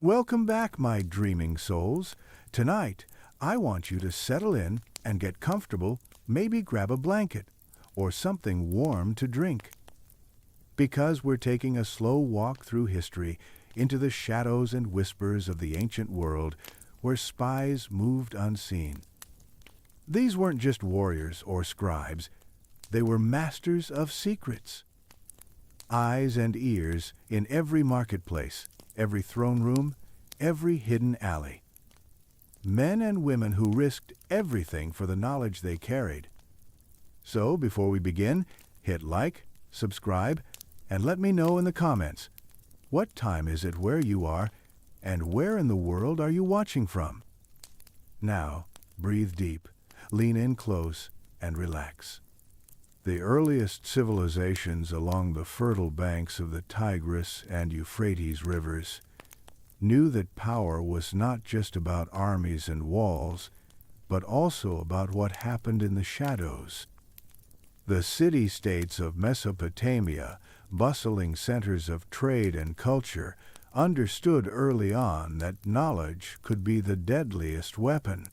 Welcome back, my dreaming souls. Tonight, I want you to settle in and get comfortable, maybe grab a blanket or something warm to drink. Because we're taking a slow walk through history into the shadows and whispers of the ancient world where spies moved unseen. These weren't just warriors or scribes, they were masters of secrets. Eyes and ears in every marketplace, every throne room, every hidden alley. Men and women who risked everything for the knowledge they carried. So, before we begin, hit like, subscribe, and let me know in the comments, what time is it where you are, and where in the world are you watching from? Now, breathe deep, lean in close, and relax. The earliest civilizations along the fertile banks of the Tigris and Euphrates rivers knew that power was not just about armies and walls, but also about what happened in the shadows. The city-states of Mesopotamia, bustling centers of trade and culture, understood early on that knowledge could be the deadliest weapon.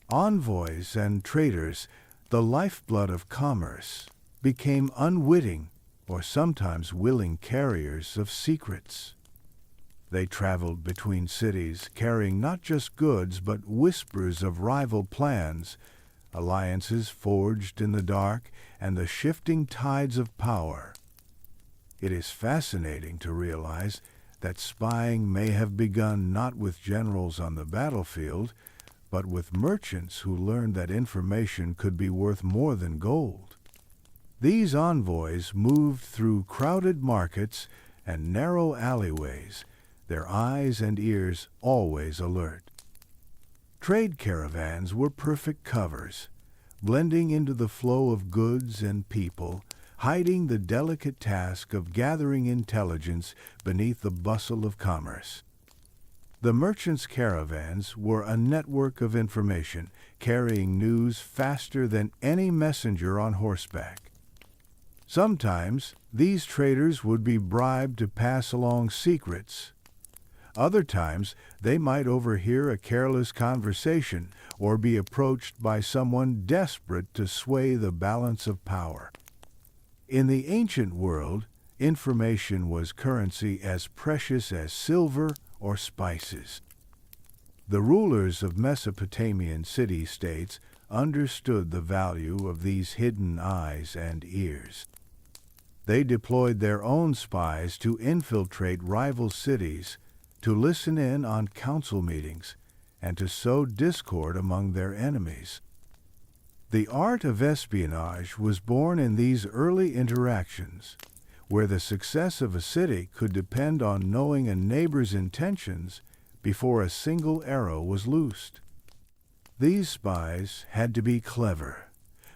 Envoys and traders, the lifeblood of commerce, became unwitting or sometimes willing carriers of secrets. They traveled between cities carrying not just goods but whispers of rival plans, alliances forged in the dark, and the shifting tides of power. It is fascinating to realize that spying may have begun not with generals on the battlefield, but with merchants who learned that information could be worth more than gold. These envoys moved through crowded markets and narrow alleyways, their eyes and ears always alert. Trade caravans were perfect covers, blending into the flow of goods and people, hiding the delicate task of gathering intelligence beneath the bustle of commerce. The merchants' caravans were a network of information, carrying news faster than any messenger on horseback. Sometimes, these traders would be bribed to pass along secrets. Other times, they might overhear a careless conversation or be approached by someone desperate to sway the balance of power. In the ancient world, information was currency as precious as silver or spices. The rulers of Mesopotamian city-states understood the value of these hidden eyes and ears. They deployed their own spies to infiltrate rival cities, to listen in on council meetings, and to sow discord among their enemies. The art of espionage was born in these early interactions, where the success of a city could depend on knowing a neighbor's intentions before a single arrow was loosed. These spies had to be clever,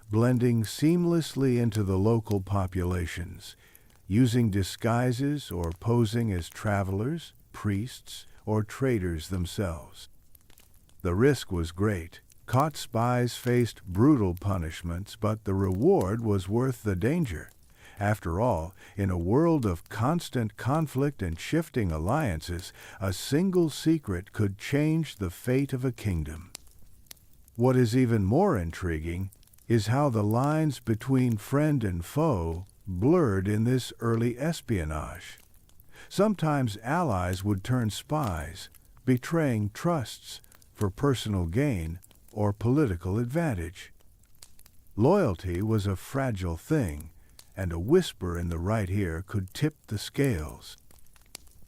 blending seamlessly into the local populations, using disguises or posing as travelers, priests, or traders themselves. The risk was great. Caught spies faced brutal punishments, but the reward was worth the danger. After all, in a world of constant conflict and shifting alliances, a single secret could change the fate of a kingdom. What is even more intriguing is how the lines between friend and foe blurred in this early espionage. Sometimes allies would turn spies, betraying trusts for personal gain or political advantage. Loyalty was a fragile thing, and a whisper in the right ear could tip the scales.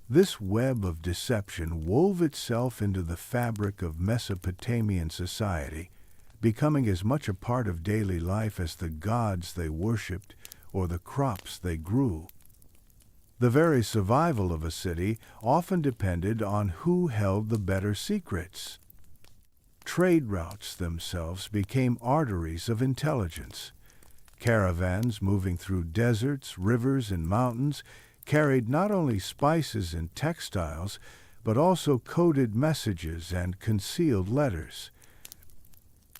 This web of deception wove itself into the fabric of Mesopotamian society, becoming as much a part of daily life as the gods they worshipped or the crops they grew. The very survival of a city often depended on who held the better secrets. Trade routes themselves became arteries of intelligence. Caravans moving through deserts, rivers, and mountains carried not only spices and textiles, but also coded messages and concealed letters.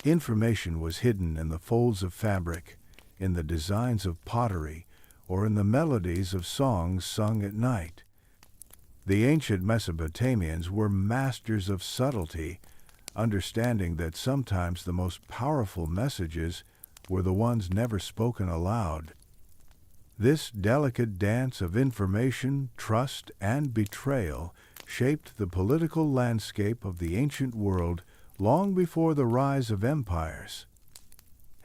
Information was hidden in the folds of fabric, in the designs of pottery, or in the melodies of songs sung at night. The ancient Mesopotamians were masters of subtlety, understanding that sometimes the most powerful messages were the ones never spoken aloud. This delicate dance of information, trust, and betrayal shaped the political landscape of the ancient world long before the rise of empires.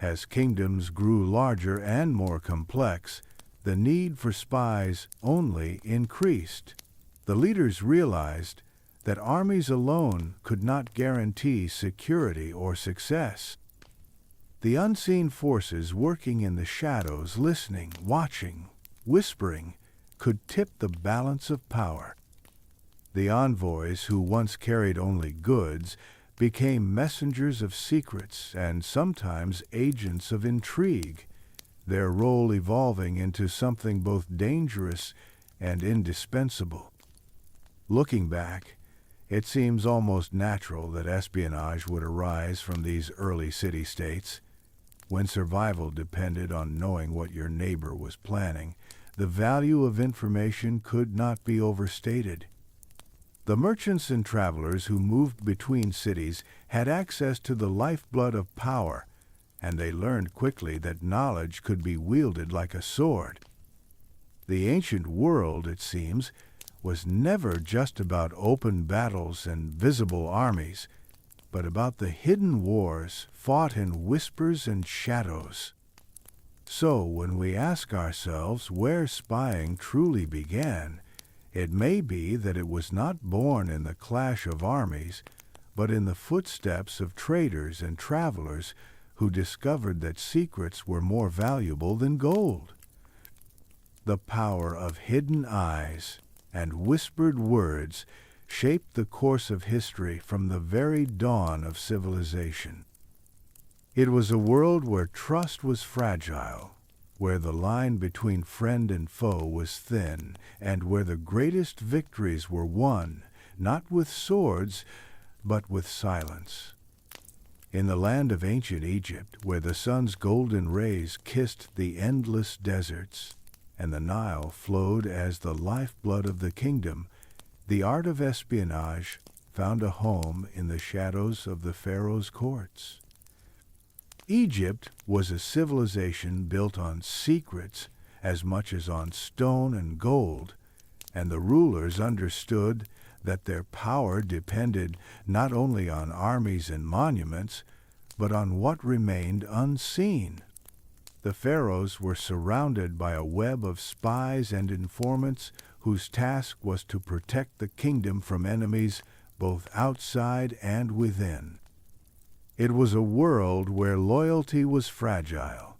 As kingdoms grew larger and more complex, the need for spies only increased. The leaders realized that armies alone could not guarantee security or success. The unseen forces working in the shadows, listening, watching, whispering, could tip the balance of power. The envoys who once carried only goods became messengers of secrets and sometimes agents of intrigue, their role evolving into something both dangerous and indispensable. Looking back, it seems almost natural that espionage would arise from these early city-states. When survival depended on knowing what your neighbor was planning, the value of information could not be overstated. The merchants and travelers who moved between cities had access to the lifeblood of power, and they learned quickly that knowledge could be wielded like a sword. The ancient world, it seems, was never just about open battles and visible armies, but about the hidden wars fought in whispers and shadows. So when we ask ourselves where spying truly began, it may be that it was not born in the clash of armies, but in the footsteps of traders and travelers who discovered that secrets were more valuable than gold. The power of hidden eyes and whispered words shaped the course of history from the very dawn of civilization. It was a world where trust was fragile, where the line between friend and foe was thin, and where the greatest victories were won, not with swords, but with silence. In the land of ancient Egypt, where the sun's golden rays kissed the endless deserts, and the Nile flowed as the lifeblood of the kingdom, the art of espionage found a home in the shadows of the pharaoh's courts. Egypt was a civilization built on secrets as much as on stone and gold, and the rulers understood that their power depended not only on armies and monuments, but on what remained unseen. The pharaohs were surrounded by a web of spies and informants whose task was to protect the kingdom from enemies both outside and within. It was a world where loyalty was fragile,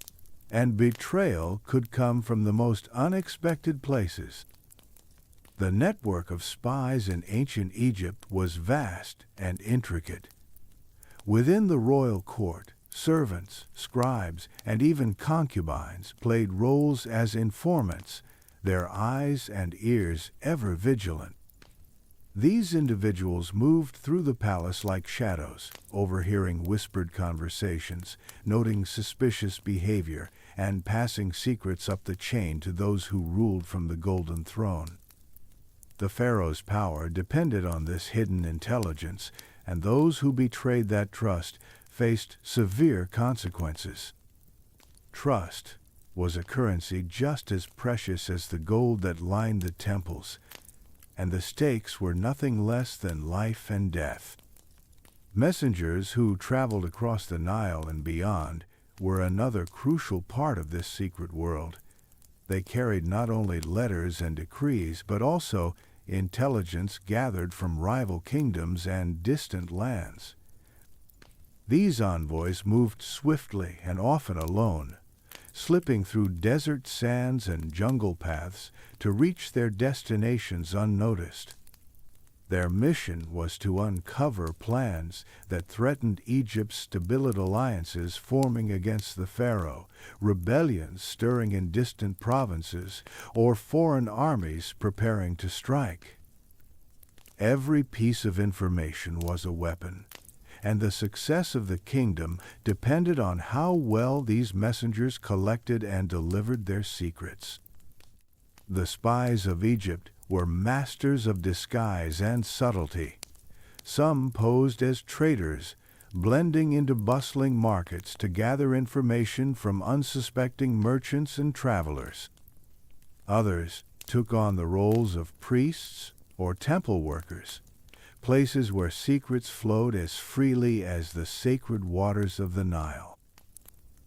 and betrayal could come from the most unexpected places. The network of spies in ancient Egypt was vast and intricate. Within the royal court, servants, scribes, and even concubines played roles as informants, their eyes and ears ever vigilant. These individuals moved through the palace like shadows, overhearing whispered conversations, noting suspicious behavior, and passing secrets up the chain to those who ruled from the golden throne. The pharaoh's power depended on this hidden intelligence, and those who betrayed that trust faced severe consequences. Trust was a currency just as precious as the gold that lined the temples, and the stakes were nothing less than life and death. Messengers who traveled across the Nile and beyond were another crucial part of this secret world. They carried not only letters and decrees, but also intelligence gathered from rival kingdoms and distant lands. These envoys moved swiftly and often alone, slipping through desert sands and jungle paths to reach their destinations unnoticed. Their mission was to uncover plans that threatened Egypt's stability, alliances forming against the pharaoh, rebellions stirring in distant provinces, or foreign armies preparing to strike. Every piece of information was a weapon, and the success of the kingdom depended on how well these messengers collected and delivered their secrets. The spies of Egypt were masters of disguise and subtlety. Some posed as traders, blending into bustling markets to gather information from unsuspecting merchants and travelers. Others took on the roles of priests or temple workers, places where secrets flowed as freely as the sacred waters of the Nile.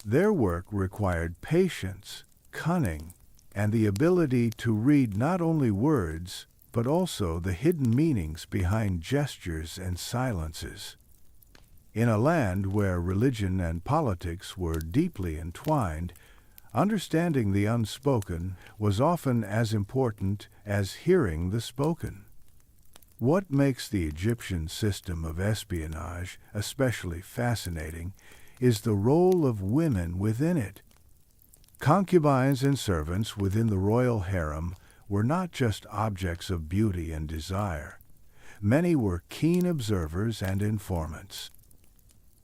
Their work required patience, cunning, and the ability to read not only words, but also the hidden meanings behind gestures and silences. In a land where religion and politics were deeply entwined, understanding the unspoken was often as important as hearing the spoken. What makes the Egyptian system of espionage especially fascinating is the role of women within it. Concubines and servants within the royal harem were not just objects of beauty and desire. Many were keen observers and informants.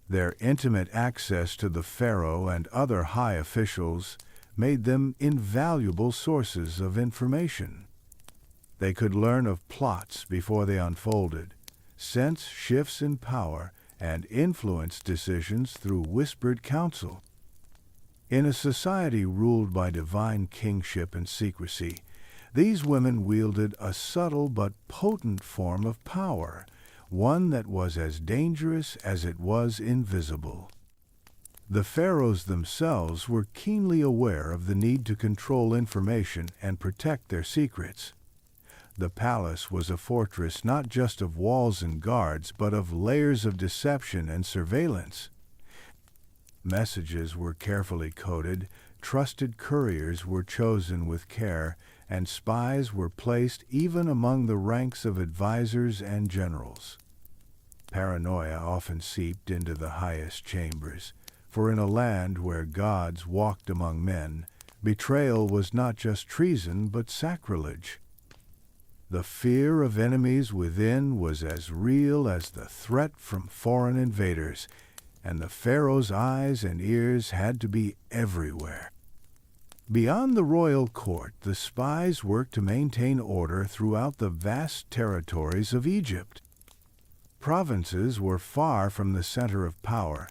Their intimate access to the pharaoh and other high officials made them invaluable sources of information. They could learn of plots before they unfolded, sense shifts in power, and influence decisions through whispered counsel. In a society ruled by divine kingship and secrecy, these women wielded a subtle but potent form of power, one that was as dangerous as it was invisible. The pharaohs themselves were keenly aware of the need to control information and protect their secrets. The palace was a fortress not just of walls and guards, but of layers of deception and surveillance. Messages were carefully coded, trusted couriers were chosen with care, and spies were placed even among the ranks of advisors and generals. Paranoia often seeped into the highest chambers, for in a land where gods walked among men, betrayal was not just treason but sacrilege. The fear of enemies within was as real as the threat from foreign invaders, and the pharaoh's eyes and ears had to be everywhere. Beyond the royal court, the spies worked to maintain order throughout the vast territories of Egypt. Provinces were far from the center of power,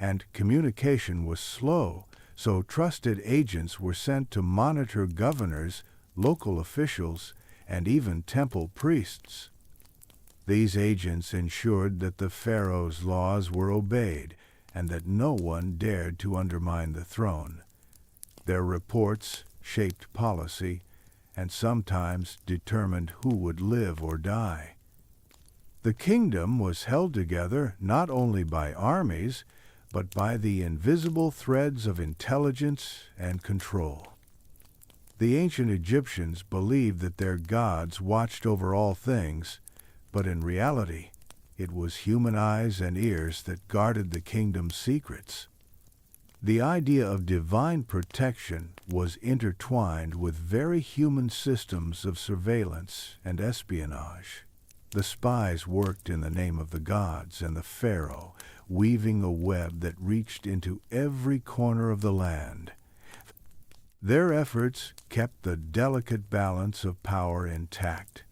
and communication was slow, so trusted agents were sent to monitor governors, local officials, and even temple priests. These agents ensured that the pharaoh's laws were obeyed and that no one dared to undermine the throne. Their reports shaped policy and sometimes determined who would live or die. The kingdom was held together not only by armies, but by the invisible threads of intelligence and control. The ancient Egyptians believed that their gods watched over all things, but in reality, it was human eyes and ears that guarded the kingdom's secrets. The idea of divine protection was intertwined with very human systems of surveillance and espionage. The spies worked in the name of the gods and the pharaoh, weaving a web that reached into every corner of the land. Their efforts kept the delicate balance of power intact,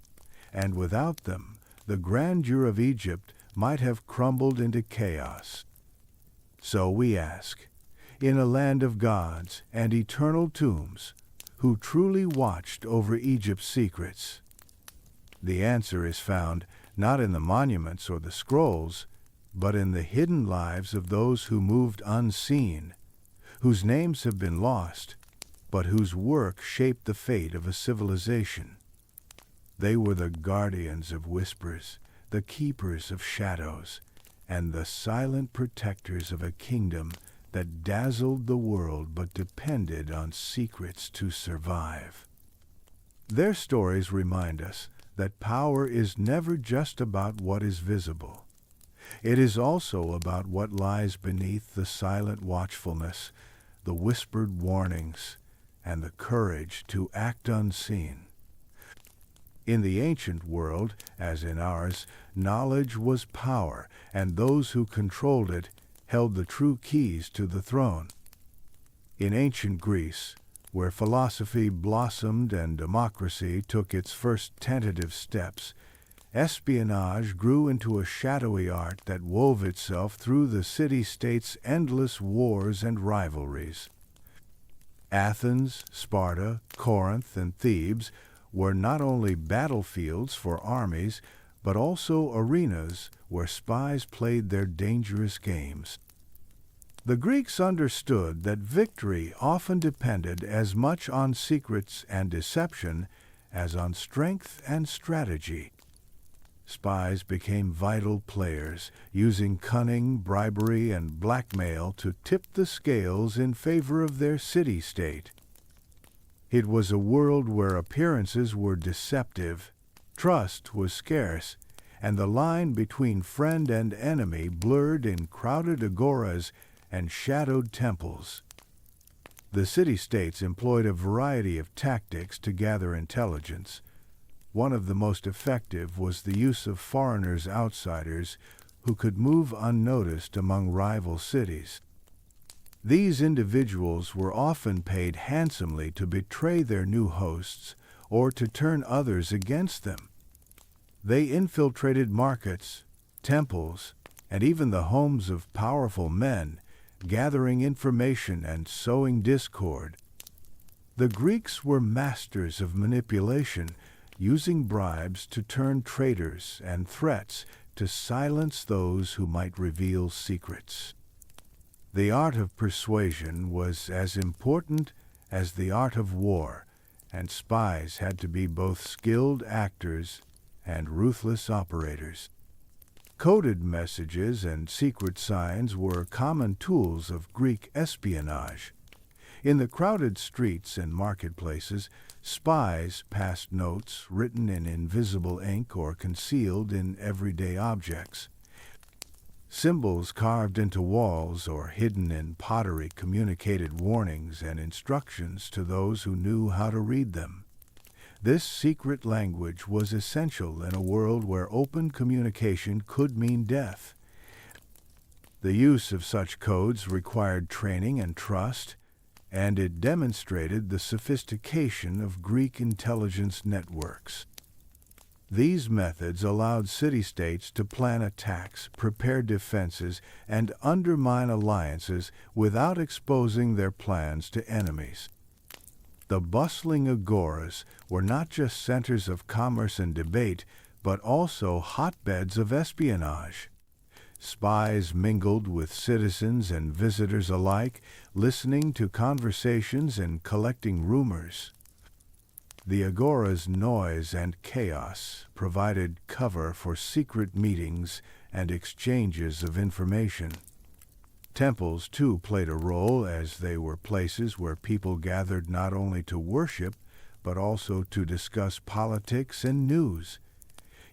and without them, the grandeur of Egypt might have crumbled into chaos. So we ask, in a land of gods and eternal tombs, who truly watched over Egypt's secrets? The answer is found not in the monuments or the scrolls, but in the hidden lives of those who moved unseen, whose names have been lost, but whose work shaped the fate of a civilization. They were the guardians of whispers, the keepers of shadows, and the silent protectors of a kingdom that dazzled the world but depended on secrets to survive. Their stories remind us that power is never just about what is visible. It is also about what lies beneath the silent watchfulness, the whispered warnings, and the courage to act unseen. In the ancient world, as in ours, knowledge was power, and those who controlled it held the true keys to the throne. In ancient Greece, where philosophy blossomed and democracy took its first tentative steps, espionage grew into a shadowy art that wove itself through the city-state's endless wars and rivalries. Athens, Sparta, Corinth, and Thebes were not only battlefields for armies, but also arenas where spies played their dangerous games. The Greeks understood that victory often depended as much on secrets and deception as on strength and strategy. Spies became vital players, using cunning, bribery, and blackmail to tip the scales in favor of their city-state. It was a world where appearances were deceptive, trust was scarce, and the line between friend and enemy blurred in crowded agoras and shadowed temples. The city-states employed a variety of tactics to gather intelligence. One of the most effective was the use of foreigners, outsiders, who could move unnoticed among rival cities. These individuals were often paid handsomely to betray their new hosts or to turn others against them. They infiltrated markets, temples, and even the homes of powerful men, gathering information and sowing discord. The Greeks were masters of manipulation, using bribes to turn traitors and threats to silence those who might reveal secrets. The art of persuasion was as important as the art of war, and spies had to be both skilled actors and ruthless operators. Coded messages and secret signs were common tools of Greek espionage. In the crowded streets and marketplaces, spies passed notes written in invisible ink or concealed in everyday objects. Symbols carved into walls or hidden in pottery communicated warnings and instructions to those who knew how to read them. This secret language was essential in a world where open communication could mean death. The use of such codes required training and trust, and it demonstrated the sophistication of Greek intelligence networks. These methods allowed city-states to plan attacks, prepare defenses, and undermine alliances without exposing their plans to enemies. The bustling agoras were not just centers of commerce and debate, but also hotbeds of espionage. Spies mingled with citizens and visitors alike, listening to conversations and collecting rumors. The agora's noise and chaos provided cover for secret meetings and exchanges of information. Temples, too, played a role, as they were places where people gathered not only to worship, but also to discuss politics and news.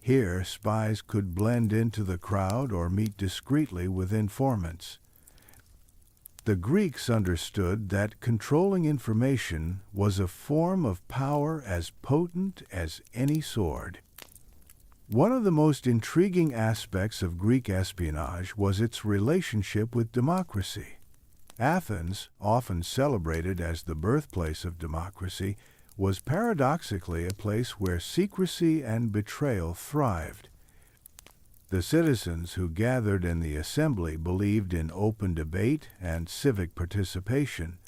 Here, spies could blend into the crowd or meet discreetly with informants. The Greeks understood that controlling information was a form of power as potent as any sword. One of the most intriguing aspects of Greek espionage was its relationship with democracy. Athens, often celebrated as the birthplace of democracy, was paradoxically a place where secrecy and betrayal thrived. The citizens who gathered in the assembly believed in open debate and civic participation,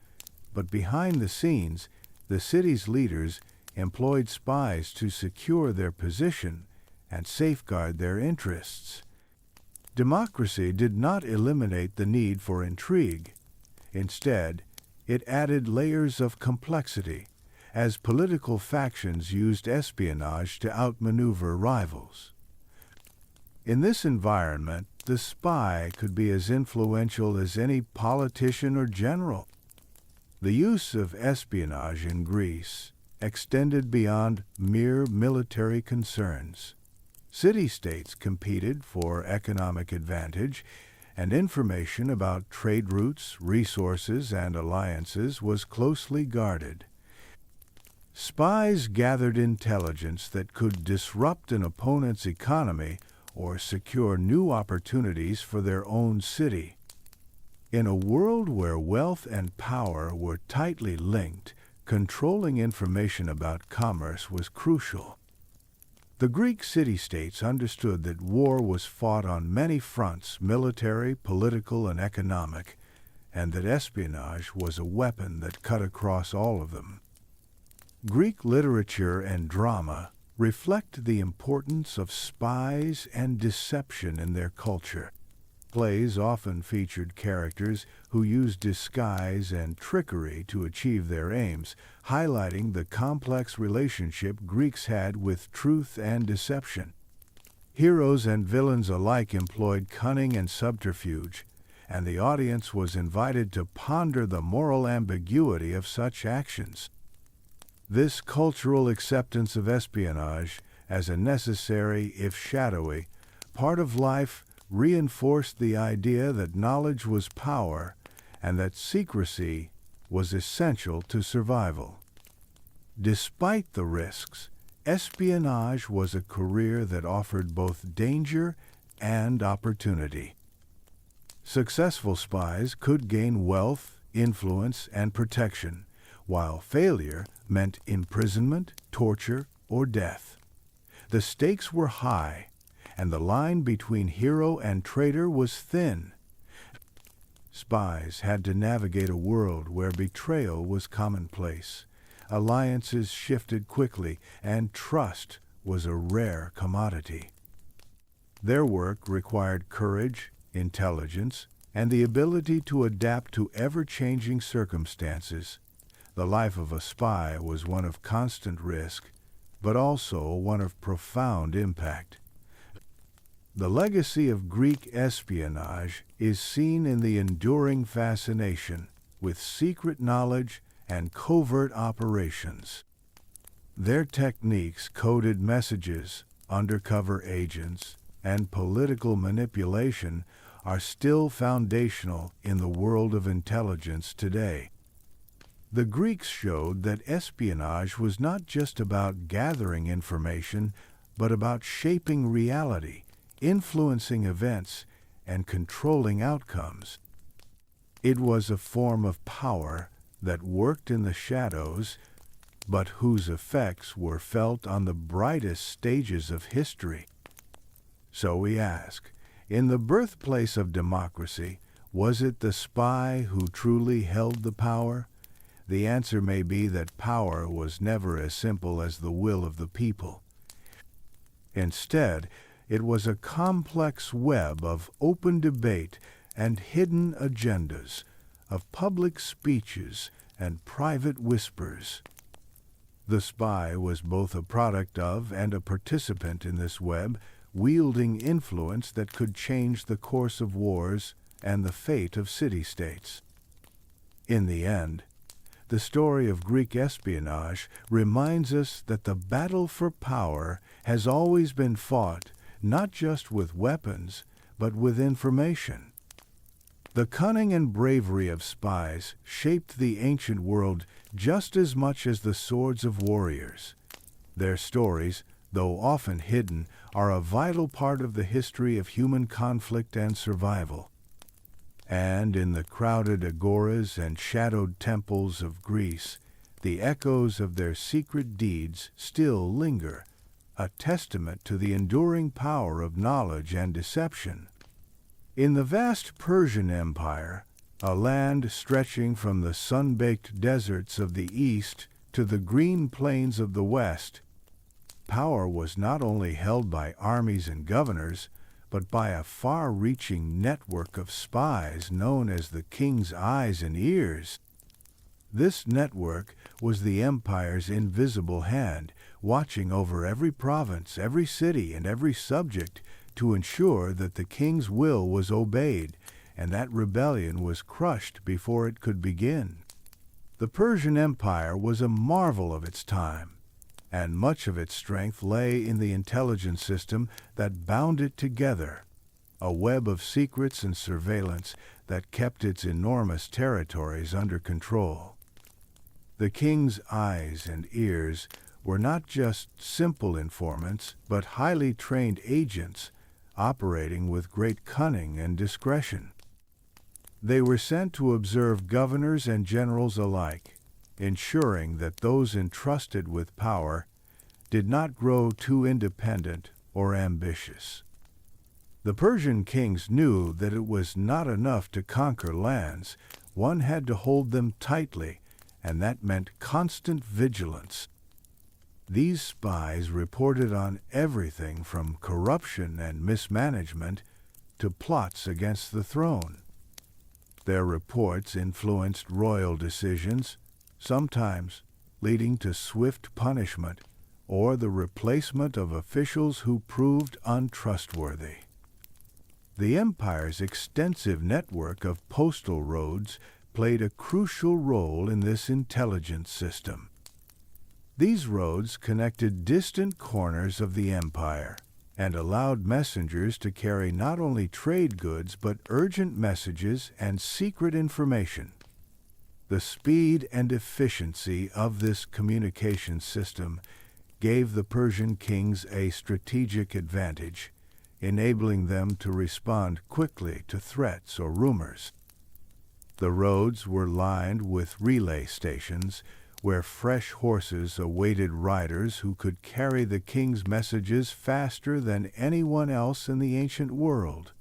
but behind the scenes, the city's leaders employed spies to secure their position and safeguard their interests. Democracy did not eliminate the need for intrigue. Instead, it added layers of complexity, as political factions used espionage to outmaneuver rivals. In this environment, the spy could be as influential as any politician or general. The use of espionage in Greece extended beyond mere military concerns. City-states competed for economic advantage, and information about trade routes, resources, and alliances was closely guarded. Spies gathered intelligence that could disrupt an opponent's economy or secure new opportunities for their own city. In a world where wealth and power were tightly linked, controlling information about commerce was crucial. The Greek city-states understood that war was fought on many fronts, military, political, and economic, and that espionage was a weapon that cut across all of them. Greek literature and drama reflect the importance of spies and deception in their culture. Plays often featured characters who used disguise and trickery to achieve their aims, highlighting the complex relationship Greeks had with truth and deception. Heroes and villains alike employed cunning and subterfuge, and the audience was invited to ponder the moral ambiguity of such actions. This cultural acceptance of espionage as a necessary, if shadowy, part of life reinforced the idea that knowledge was power and that secrecy was essential to survival. Despite the risks, espionage was a career that offered both danger and opportunity. Successful spies could gain wealth, influence, and protection, while failure meant imprisonment, torture, or death. The stakes were high, and the line between hero and traitor was thin. Spies had to navigate a world where betrayal was commonplace. Alliances shifted quickly, and trust was a rare commodity. Their work required courage, intelligence, and the ability to adapt to ever-changing circumstances. The life of a spy was one of constant risk, but also one of profound impact. The legacy of Greek espionage is seen in the enduring fascination with secret knowledge and covert operations. Their techniques, coded messages, undercover agents, and political manipulation are still foundational in the world of intelligence today. The Greeks showed that espionage was not just about gathering information, but about shaping reality, influencing events, and controlling outcomes. It was a form of power that worked in the shadows, but whose effects were felt on the brightest stages of history. So we ask, in the birthplace of democracy, was it the spy who truly held the power? The answer may be that power was never as simple as the will of the people. Instead, it was a complex web of open debate and hidden agendas, of public speeches and private whispers. The spy was both a product of and a participant in this web, wielding influence that could change the course of wars and the fate of city-states. In the end, the story of Greek espionage reminds us that the battle for power has always been fought not just with weapons, but with information. The cunning and bravery of spies shaped the ancient world just as much as the swords of warriors. Their stories, though often hidden, are a vital part of the history of human conflict and survival. And in the crowded agoras and shadowed temples of Greece, the echoes of their secret deeds still linger, a testament to the enduring power of knowledge and deception. In the vast Persian Empire, a land stretching from the sun-baked deserts of the east to the green plains of the west, power was not only held by armies and governors, but by a far-reaching network of spies known as the king's eyes and ears. This network was the empire's invisible hand, watching over every province, every city, and every subject to ensure that the king's will was obeyed and that rebellion was crushed before it could begin. The Persian Empire was a marvel of its time, and much of its strength lay in the intelligence system that bound it together, a web of secrets and surveillance that kept its enormous territories under control. The king's eyes and ears were not just simple informants, but highly trained agents operating with great cunning and discretion. They were sent to observe governors and generals alike, ensuring that those entrusted with power did not grow too independent or ambitious. The Persian kings knew that it was not enough to conquer lands. One had to hold them tightly, and that meant constant vigilance. These spies reported on everything from corruption and mismanagement to plots against the throne. Their reports influenced royal decisions, sometimes leading to swift punishment or the replacement of officials who proved untrustworthy. The empire's extensive network of postal roads played a crucial role in this intelligence system. These roads connected distant corners of the empire and allowed messengers to carry not only trade goods but urgent messages and secret information. The speed and efficiency of this communication system gave the Persian kings a strategic advantage, enabling them to respond quickly to threats or rumors. The roads were lined with relay stations where fresh horses awaited riders who could carry the king's messages faster than anyone else in the ancient world.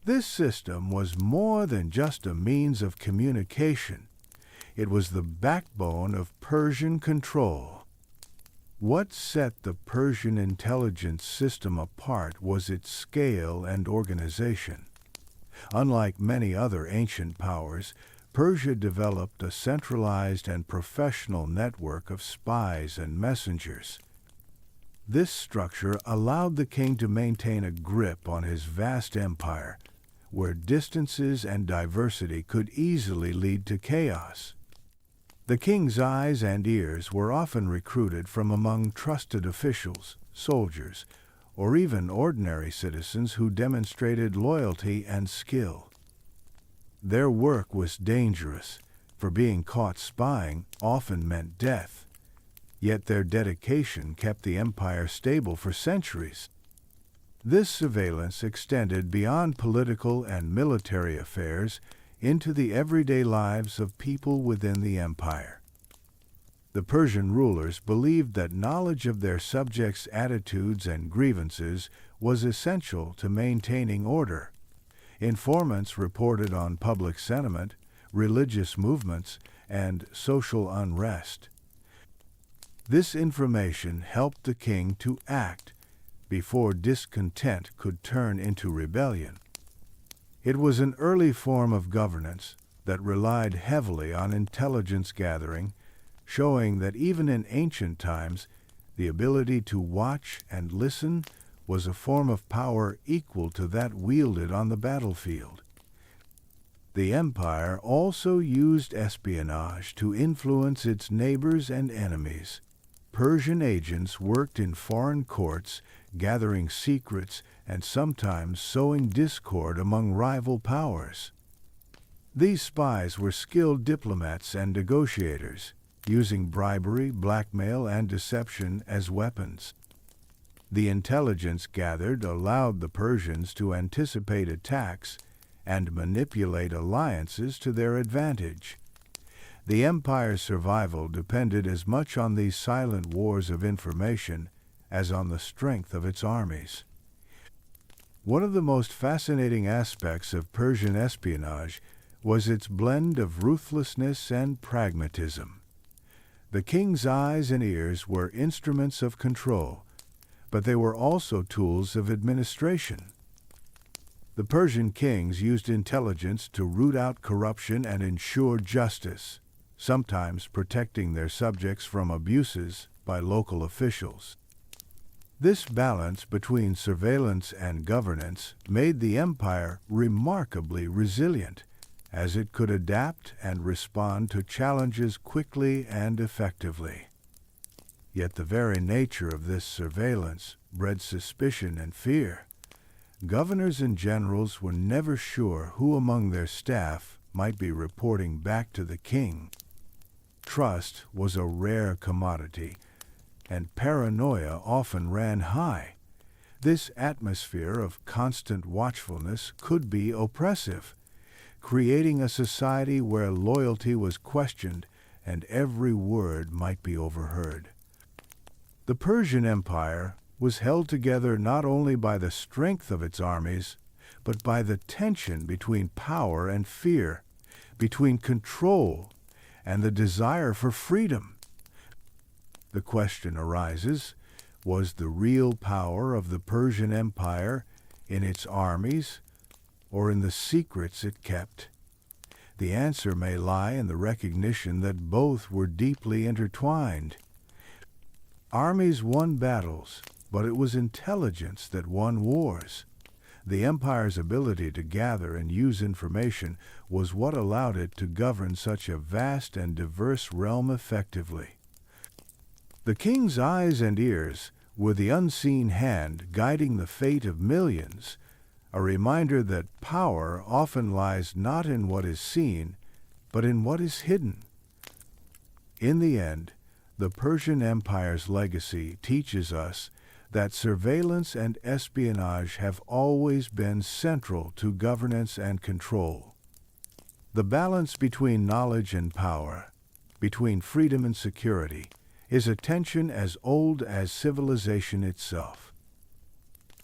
This system was more than just a means of communication. It was the backbone of Persian control. What set the Persian intelligence system apart was its scale and organization. Unlike many other ancient powers, Persia developed a centralized and professional network of spies and messengers. This structure allowed the king to maintain a grip on his vast empire, where distances and diversity could easily lead to chaos. The king's eyes and ears were often recruited from among trusted officials, soldiers, or even ordinary citizens who demonstrated loyalty and skill. Their work was dangerous, for being caught spying often meant death. Yet their dedication kept the empire stable for centuries. This surveillance extended beyond political and military affairs into the everyday lives of people within the empire. The Persian rulers believed that knowledge of their subjects' attitudes and grievances was essential to maintaining order. Informants reported on public sentiment, religious movements, and social unrest. This information helped the king to act before discontent could turn into rebellion. It was an early form of governance that relied heavily on intelligence gathering, showing that even in ancient times, the ability to watch and listen was a form of power equal to that wielded on the battlefield. The empire also used espionage to influence its neighbors and enemies. Persian agents worked in foreign courts, gathering secrets and sometimes sowing discord among rival powers. These spies were skilled diplomats and negotiators, using bribery, blackmail, and deception as weapons. The intelligence gathered allowed the Persians to anticipate attacks and manipulate alliances to their advantage. The empire's survival depended as much on these silent wars of information as on the strength of its armies. One of the most fascinating aspects of Persian espionage was its blend of ruthlessness and pragmatism. The king's eyes and ears were instruments of control, but they were also tools of administration. The Persian kings used intelligence to root out corruption and ensure justice, sometimes protecting their subjects from abuses by local officials. This balance between surveillance and governance made the empire remarkably resilient, as it could adapt and respond to challenges quickly and effectively. Yet the very nature of this surveillance bred suspicion and fear. Governors and generals were never sure who among their staff might be reporting back to the king. Trust was a rare commodity, and paranoia often ran high. This atmosphere of constant watchfulness could be oppressive, creating a society where loyalty was questioned and every word might be overheard. The Persian Empire was held together not only by the strength of its armies, but by the tension between power and fear, between control and the desire for freedom. The question arises, was the real power of the Persian Empire in its armies or in the secrets it kept? The answer may lie in the recognition that both were deeply intertwined. Armies won battles, but it was intelligence that won wars. The empire's ability to gather and use information was what allowed it to govern such a vast and diverse realm effectively. The king's eyes and ears were the unseen hand guiding the fate of millions, a reminder that power often lies not in what is seen, but in what is hidden. In the end, the Persian Empire's legacy teaches us that surveillance and espionage have always been central to governance and control. The balance between knowledge and power, between freedom and security, is a tension as old as civilization itself.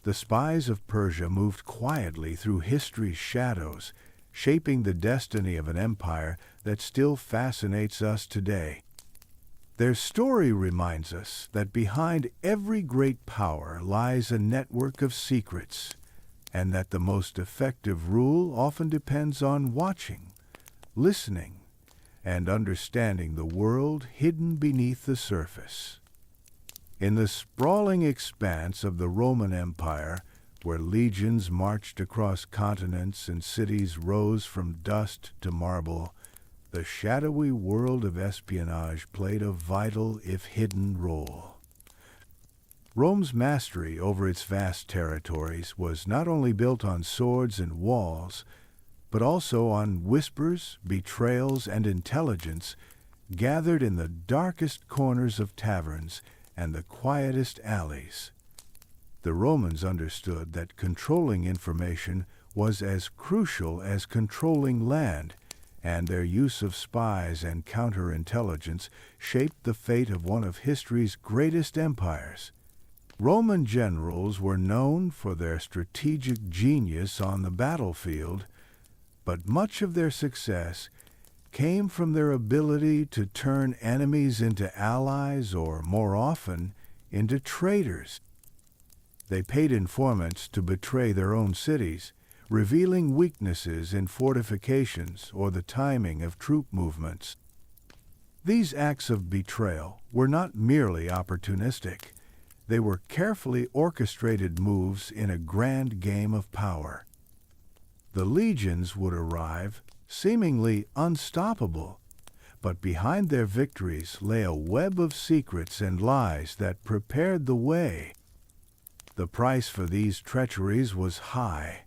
The spies of Persia moved quietly through history's shadows, shaping the destiny of an empire that still fascinates us today. Their story reminds us that behind every great power lies a network of secrets, and that the most effective rule often depends on watching, listening, and understanding the world hidden beneath the surface. In the sprawling expanse of the Roman Empire, where legions marched across continents and cities rose from dust to marble, the shadowy world of espionage played a vital, if hidden, role. Rome's mastery over its vast territories was not only built on swords and walls, but also on whispers, betrayals, and intelligence gathered in the darkest corners of taverns and the quietest alleys. The Romans understood that controlling information was as crucial as controlling land, and their use of spies and counterintelligence shaped the fate of one of history's greatest empires. Roman generals were known for their strategic genius on the battlefield, but much of their success came from their ability to turn enemies into allies or, more often, into traitors. They paid informants to betray their own cities, revealing weaknesses in fortifications or the timing of troop movements. These acts of betrayal were not merely opportunistic. They were carefully orchestrated moves in a grand game of power. The legions would arrive, seemingly unstoppable, but behind their victories lay a web of secrets and lies that prepared the way. The price for these treacheries was high,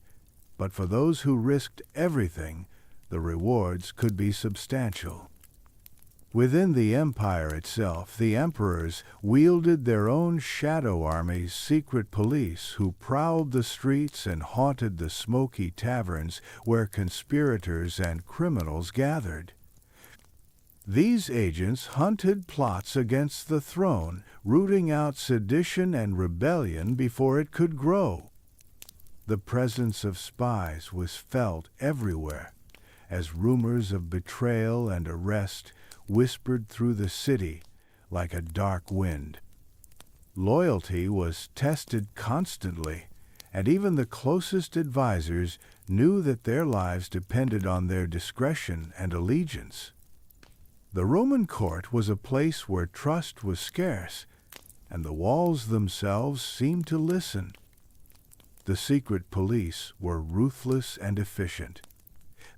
but for those who risked everything, the rewards could be substantial. Within the empire itself, the emperors wielded their own shadow army's secret police who prowled the streets and haunted the smoky taverns where conspirators and criminals gathered. These agents hunted plots against the throne, rooting out sedition and rebellion before it could grow. The presence of spies was felt everywhere, as rumors of betrayal and arrest whispered through the city like a dark wind. Loyalty was tested constantly, and even the closest advisors knew that their lives depended on their discretion and allegiance. The Roman court was a place where trust was scarce, and the walls themselves seemed to listen. The secret police were ruthless and efficient.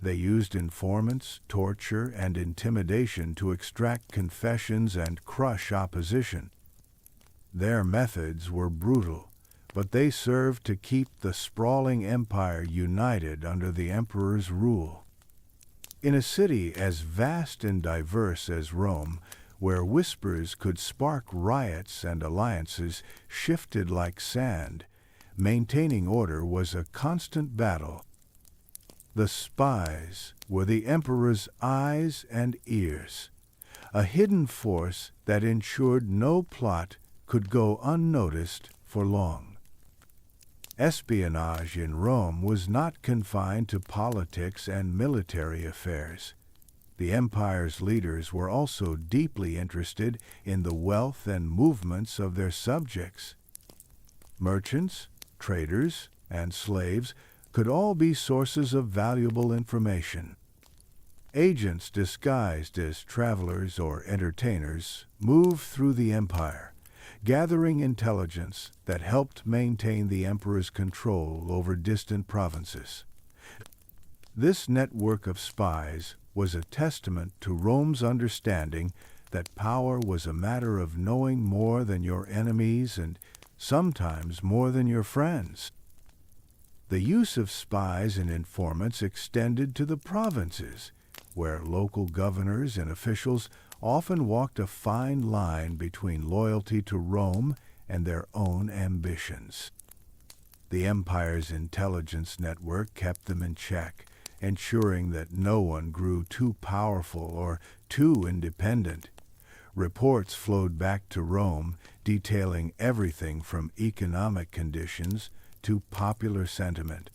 They used informants, torture, and intimidation to extract confessions and crush opposition. Their methods were brutal, but they served to keep the sprawling empire united under the emperor's rule. In a city as vast and diverse as Rome, where whispers could spark riots and alliances shifted like sand, maintaining order was a constant battle. The spies were the emperor's eyes and ears, a hidden force that ensured no plot could go unnoticed for long. Espionage in Rome was not confined to politics and military affairs. The empire's leaders were also deeply interested in the wealth and movements of their subjects. Merchants, traders, and slaves could all be sources of valuable information. Agents disguised as travelers or entertainers moved through the empire, gathering intelligence that helped maintain the emperor's control over distant provinces. This network of spies was a testament to Rome's understanding that power was a matter of knowing more than your enemies and sometimes more than your friends. The use of spies and informants extended to the provinces, where local governors and officials often walked a fine line between loyalty to Rome and their own ambitions. The empire's intelligence network kept them in check, ensuring that no one grew too powerful or too independent. Reports flowed back to Rome detailing everything from economic conditions to popular sentiment.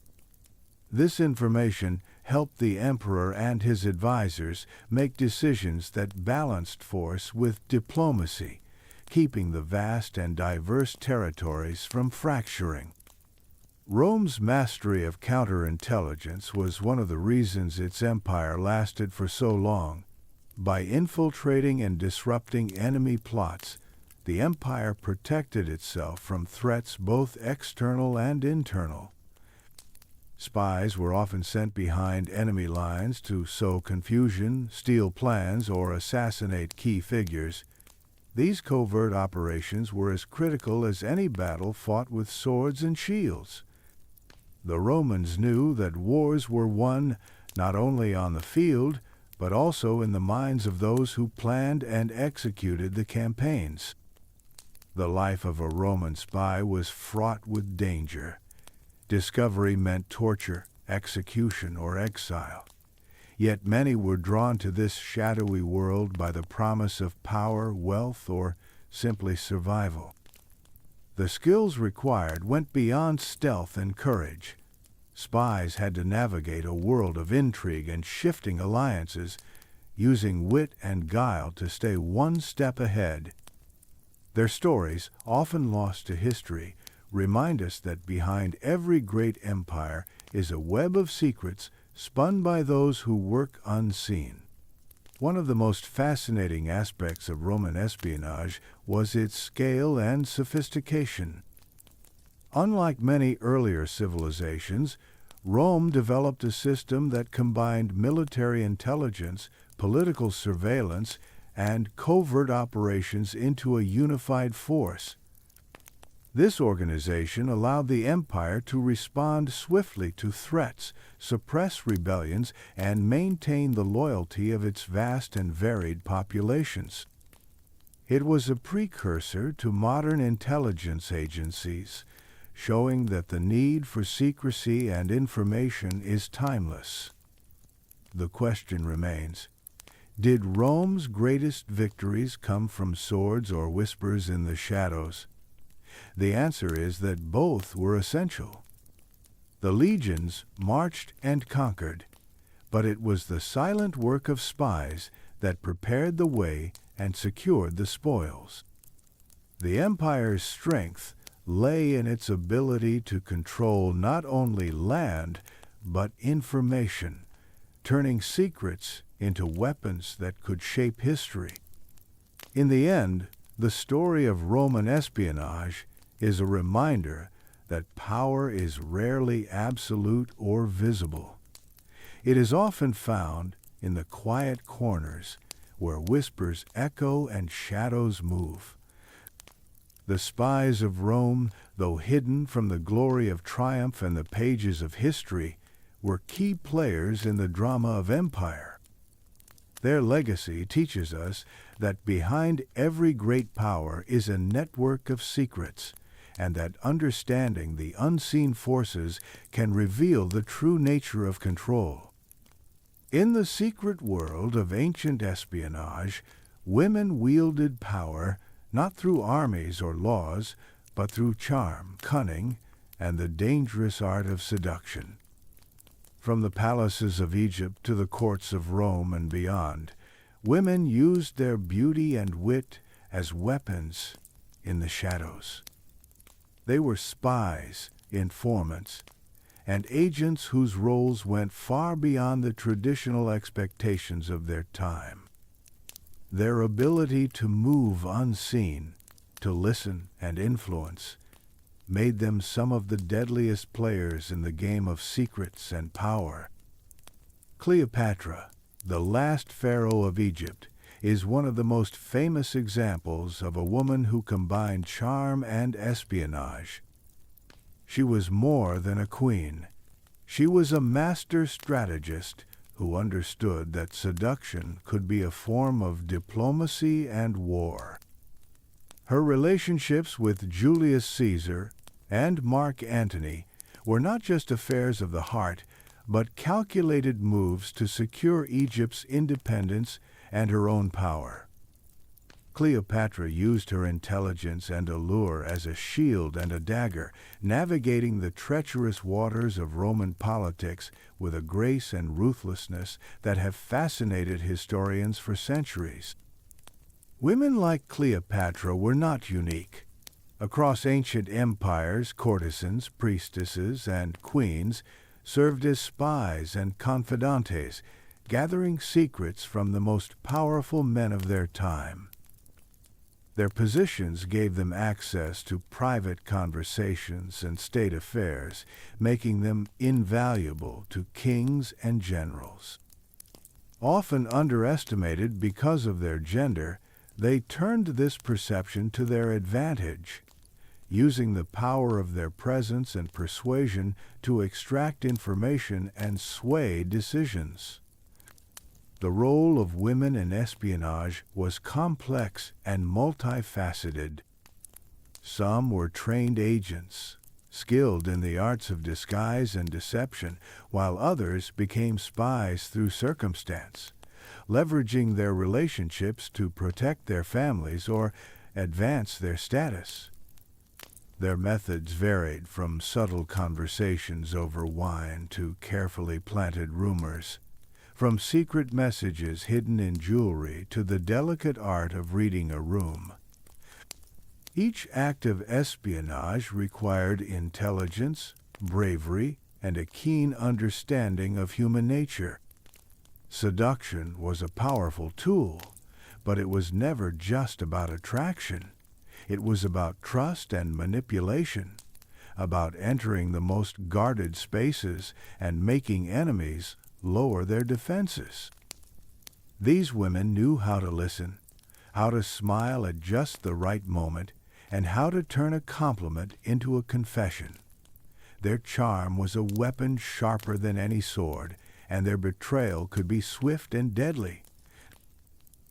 This information helped the emperor and his advisors make decisions that balanced force with diplomacy, keeping the vast and diverse territories from fracturing. Rome's mastery of counterintelligence was one of the reasons its empire lasted for so long. By infiltrating and disrupting enemy plots, the empire protected itself from threats both external and internal. Spies were often sent behind enemy lines to sow confusion, steal plans, or assassinate key figures. These covert operations were as critical as any battle fought with swords and shields. The Romans knew that wars were won not only on the field, but also in the minds of those who planned and executed the campaigns. The life of a Roman spy was fraught with danger. Discovery meant torture, execution, or exile. Yet many were drawn to this shadowy world by the promise of power, wealth, or simply survival. The skills required went beyond stealth and courage. Spies had to navigate a world of intrigue and shifting alliances, using wit and guile to stay one step ahead. Their stories, often lost to history, remind us that behind every great empire is a web of secrets spun by those who work unseen. One of the most fascinating aspects of Roman espionage was its scale and sophistication. Unlike many earlier civilizations, Rome developed a system that combined military intelligence, political surveillance, and covert operations into a unified force. This organization allowed the empire to respond swiftly to threats, suppress rebellions, and maintain the loyalty of its vast and varied populations. It was a precursor to modern intelligence agencies, showing that the need for secrecy and information is timeless. The question remains, did Rome's greatest victories come from swords or whispers in the shadows? The answer is that both were essential. The legions marched and conquered, but it was the silent work of spies that prepared the way and secured the spoils. The empire's strength lay in its ability to control not only land, but information, turning secrets into weapons that could shape history. In the end, the story of Roman espionage is a reminder that power is rarely absolute or visible. It is often found in the quiet corners where whispers echo and shadows move. The spies of Rome, though hidden from the glory of triumph and the pages of history, were key players in the drama of empire. Their legacy teaches us that behind every great power is a network of secrets, and that understanding the unseen forces can reveal the true nature of control. In the secret world of ancient espionage, Women wielded power not through armies or laws, but through charm, cunning, and the dangerous art of seduction. From the palaces of Egypt to the courts of Rome and beyond, women used their beauty and wit as weapons in the shadows. They were spies, informants, and agents whose roles went far beyond the traditional expectations of their time. Their ability to move unseen, to listen and influence, made them some of the deadliest players in the game of secrets and power. Cleopatra, the last pharaoh of Egypt, is one of the most famous examples of a woman who combined charm and espionage. She was more than a queen. She was a master strategist who understood that seduction could be a form of diplomacy and war. Her relationships with Julius Caesar and Mark Antony were not just affairs of the heart, but calculated moves to secure Egypt's independence and her own power. Cleopatra used her intelligence and allure as a shield and a dagger, navigating the treacherous waters of Roman politics with a grace and ruthlessness that have fascinated historians for centuries. Women like Cleopatra were not unique. Across ancient empires, courtesans, priestesses, and queens served as spies and confidantes, gathering secrets from the most powerful men of their time. Their positions gave them access to private conversations and state affairs, making them invaluable to kings and generals. Often underestimated because of their gender, they turned this perception to their advantage, using the power of their presence and persuasion to extract information and sway decisions. The role of women in espionage was complex and multifaceted. Some were trained agents, skilled in the arts of disguise and deception, while others became spies through circumstance, leveraging their relationships to protect their families or advance their status. Their methods varied from subtle conversations over wine to carefully planted rumors, from secret messages hidden in jewelry to the delicate art of reading a room. Each act of espionage required intelligence, bravery, and a keen understanding of human nature. Seduction was a powerful tool, but it was never just about attraction. It was about trust and manipulation, about entering the most guarded spaces and making enemies lower their defenses. These women knew how to listen, how to smile at just the right moment, and how to turn a compliment into a confession. Their charm was a weapon sharper than any sword, and their betrayal could be swift and deadly.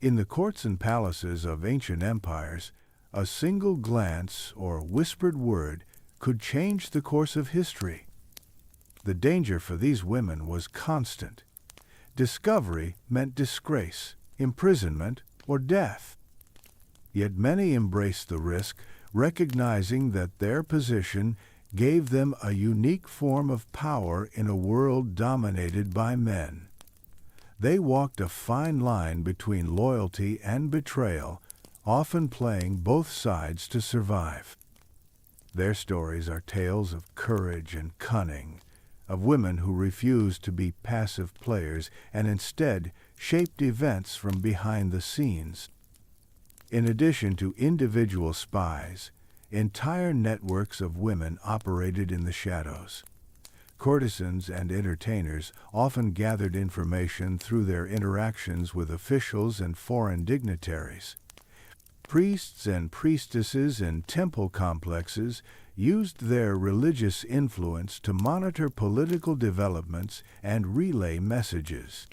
In the courts and palaces of ancient empires, a single glance or whispered word could change the course of history. The danger for these women was constant. Discovery meant disgrace, imprisonment, or death. Yet many embraced the risk, recognizing that their position gave them a unique form of power in a world dominated by men. They walked a fine line between loyalty and betrayal, often playing both sides to survive. Their stories are tales of courage and cunning, of women who refused to be passive players and instead shaped events from behind the scenes. In addition to individual spies, entire networks of women operated in the shadows. Courtesans and entertainers often gathered information through their interactions with officials and foreign dignitaries. Priests and priestesses in temple complexes used their religious influence to monitor political developments and relay messages.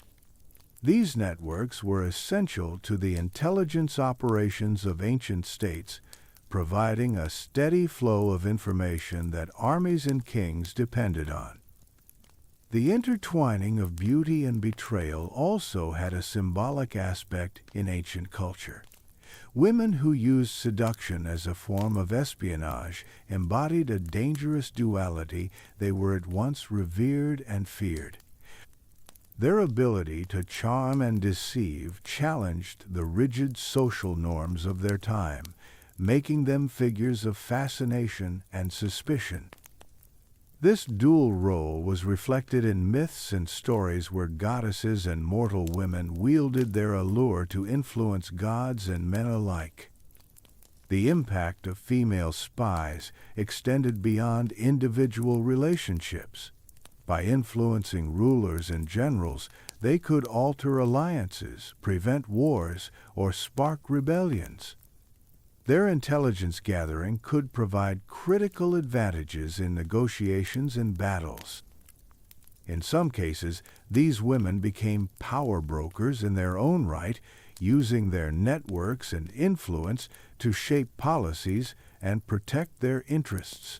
These networks were essential to the intelligence operations of ancient states, providing a steady flow of information that armies and kings depended on. The intertwining of beauty and betrayal also had a symbolic aspect in ancient culture. Women who used seduction as a form of espionage embodied a dangerous duality. They were at once revered and feared. Their ability to charm and deceive challenged the rigid social norms of their time, making them figures of fascination and suspicion. This dual role was reflected in myths and stories where goddesses and mortal women wielded their allure to influence gods and men alike. The impact of female spies extended beyond individual relationships. By influencing rulers and generals, they could alter alliances, prevent wars, or spark rebellions. Their intelligence gathering could provide critical advantages in negotiations and battles. In some cases, these women became power brokers in their own right, using their networks and influence to shape policies and protect their interests.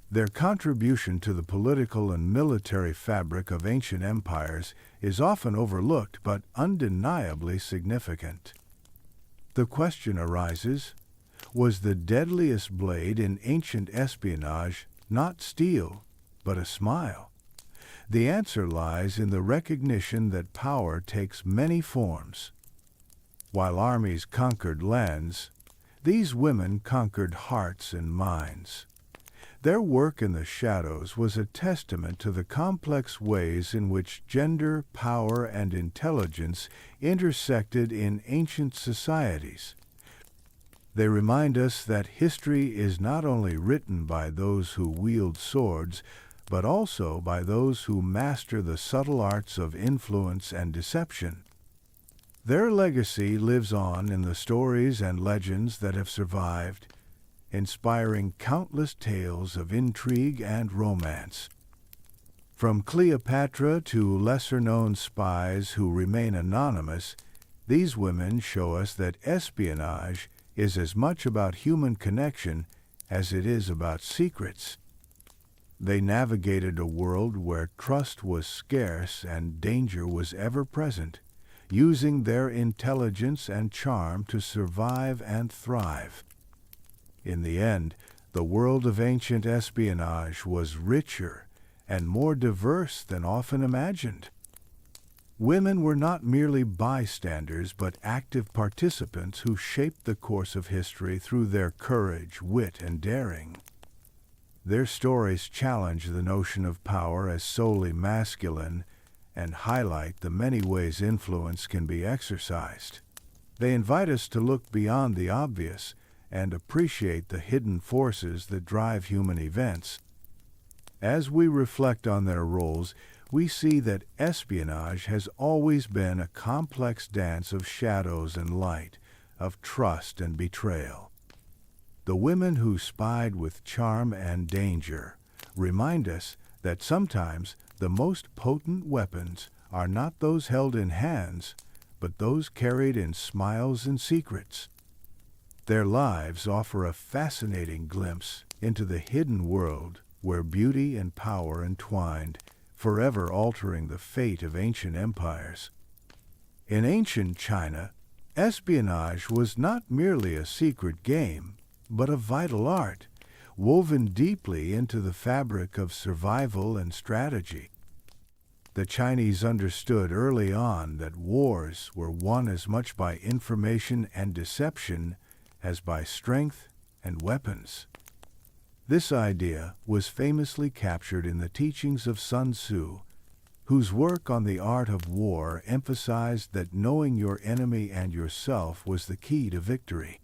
Their contribution to the political and military fabric of ancient empires is often overlooked but undeniably significant. The question arises, was the deadliest blade in ancient espionage not steel, but a smile? The answer lies in the recognition that power takes many forms. While armies conquered lands, these women conquered hearts and minds. Their work in the shadows was a testament to the complex ways in which gender, power, and intelligence intersected in ancient societies. They remind us that history is not only written by those who wield swords, but also by those who master the subtle arts of influence and deception. Their legacy lives on in the stories and legends that have survived, inspiring countless tales of intrigue and romance. From Cleopatra to lesser-known spies who remain anonymous, these women show us that espionage is as much about human connection as it is about secrets. They navigated a world where trust was scarce and danger was ever present, using their intelligence and charm to survive and thrive. In the end, the world of ancient espionage was richer and more diverse than often imagined. Women were not merely bystanders but active participants who shaped the course of history through their courage, wit, and daring. Their stories challenge the notion of power as solely masculine and highlight the many ways influence can be exercised. They invite us to look beyond the obvious and appreciate the hidden forces that drive human events. As we reflect on their roles, we see that espionage has always been a complex dance of shadows and light, of trust and betrayal. The women who spied with charm and danger remind us that sometimes the most potent weapons are not those held in hands, but those carried in smiles and secrets. Their lives offer a fascinating glimpse into the hidden world where beauty and power entwined, forever altering the fate of ancient empires. In ancient China, espionage was not merely a secret game, but a vital art, woven deeply into the fabric of survival and strategy. The Chinese understood early on that wars were won as much by information and deception as by strength and weapons. This idea was famously captured in the teachings of Sun Tzu, whose work on the art of war emphasized that knowing your enemy and yourself was the key to victory.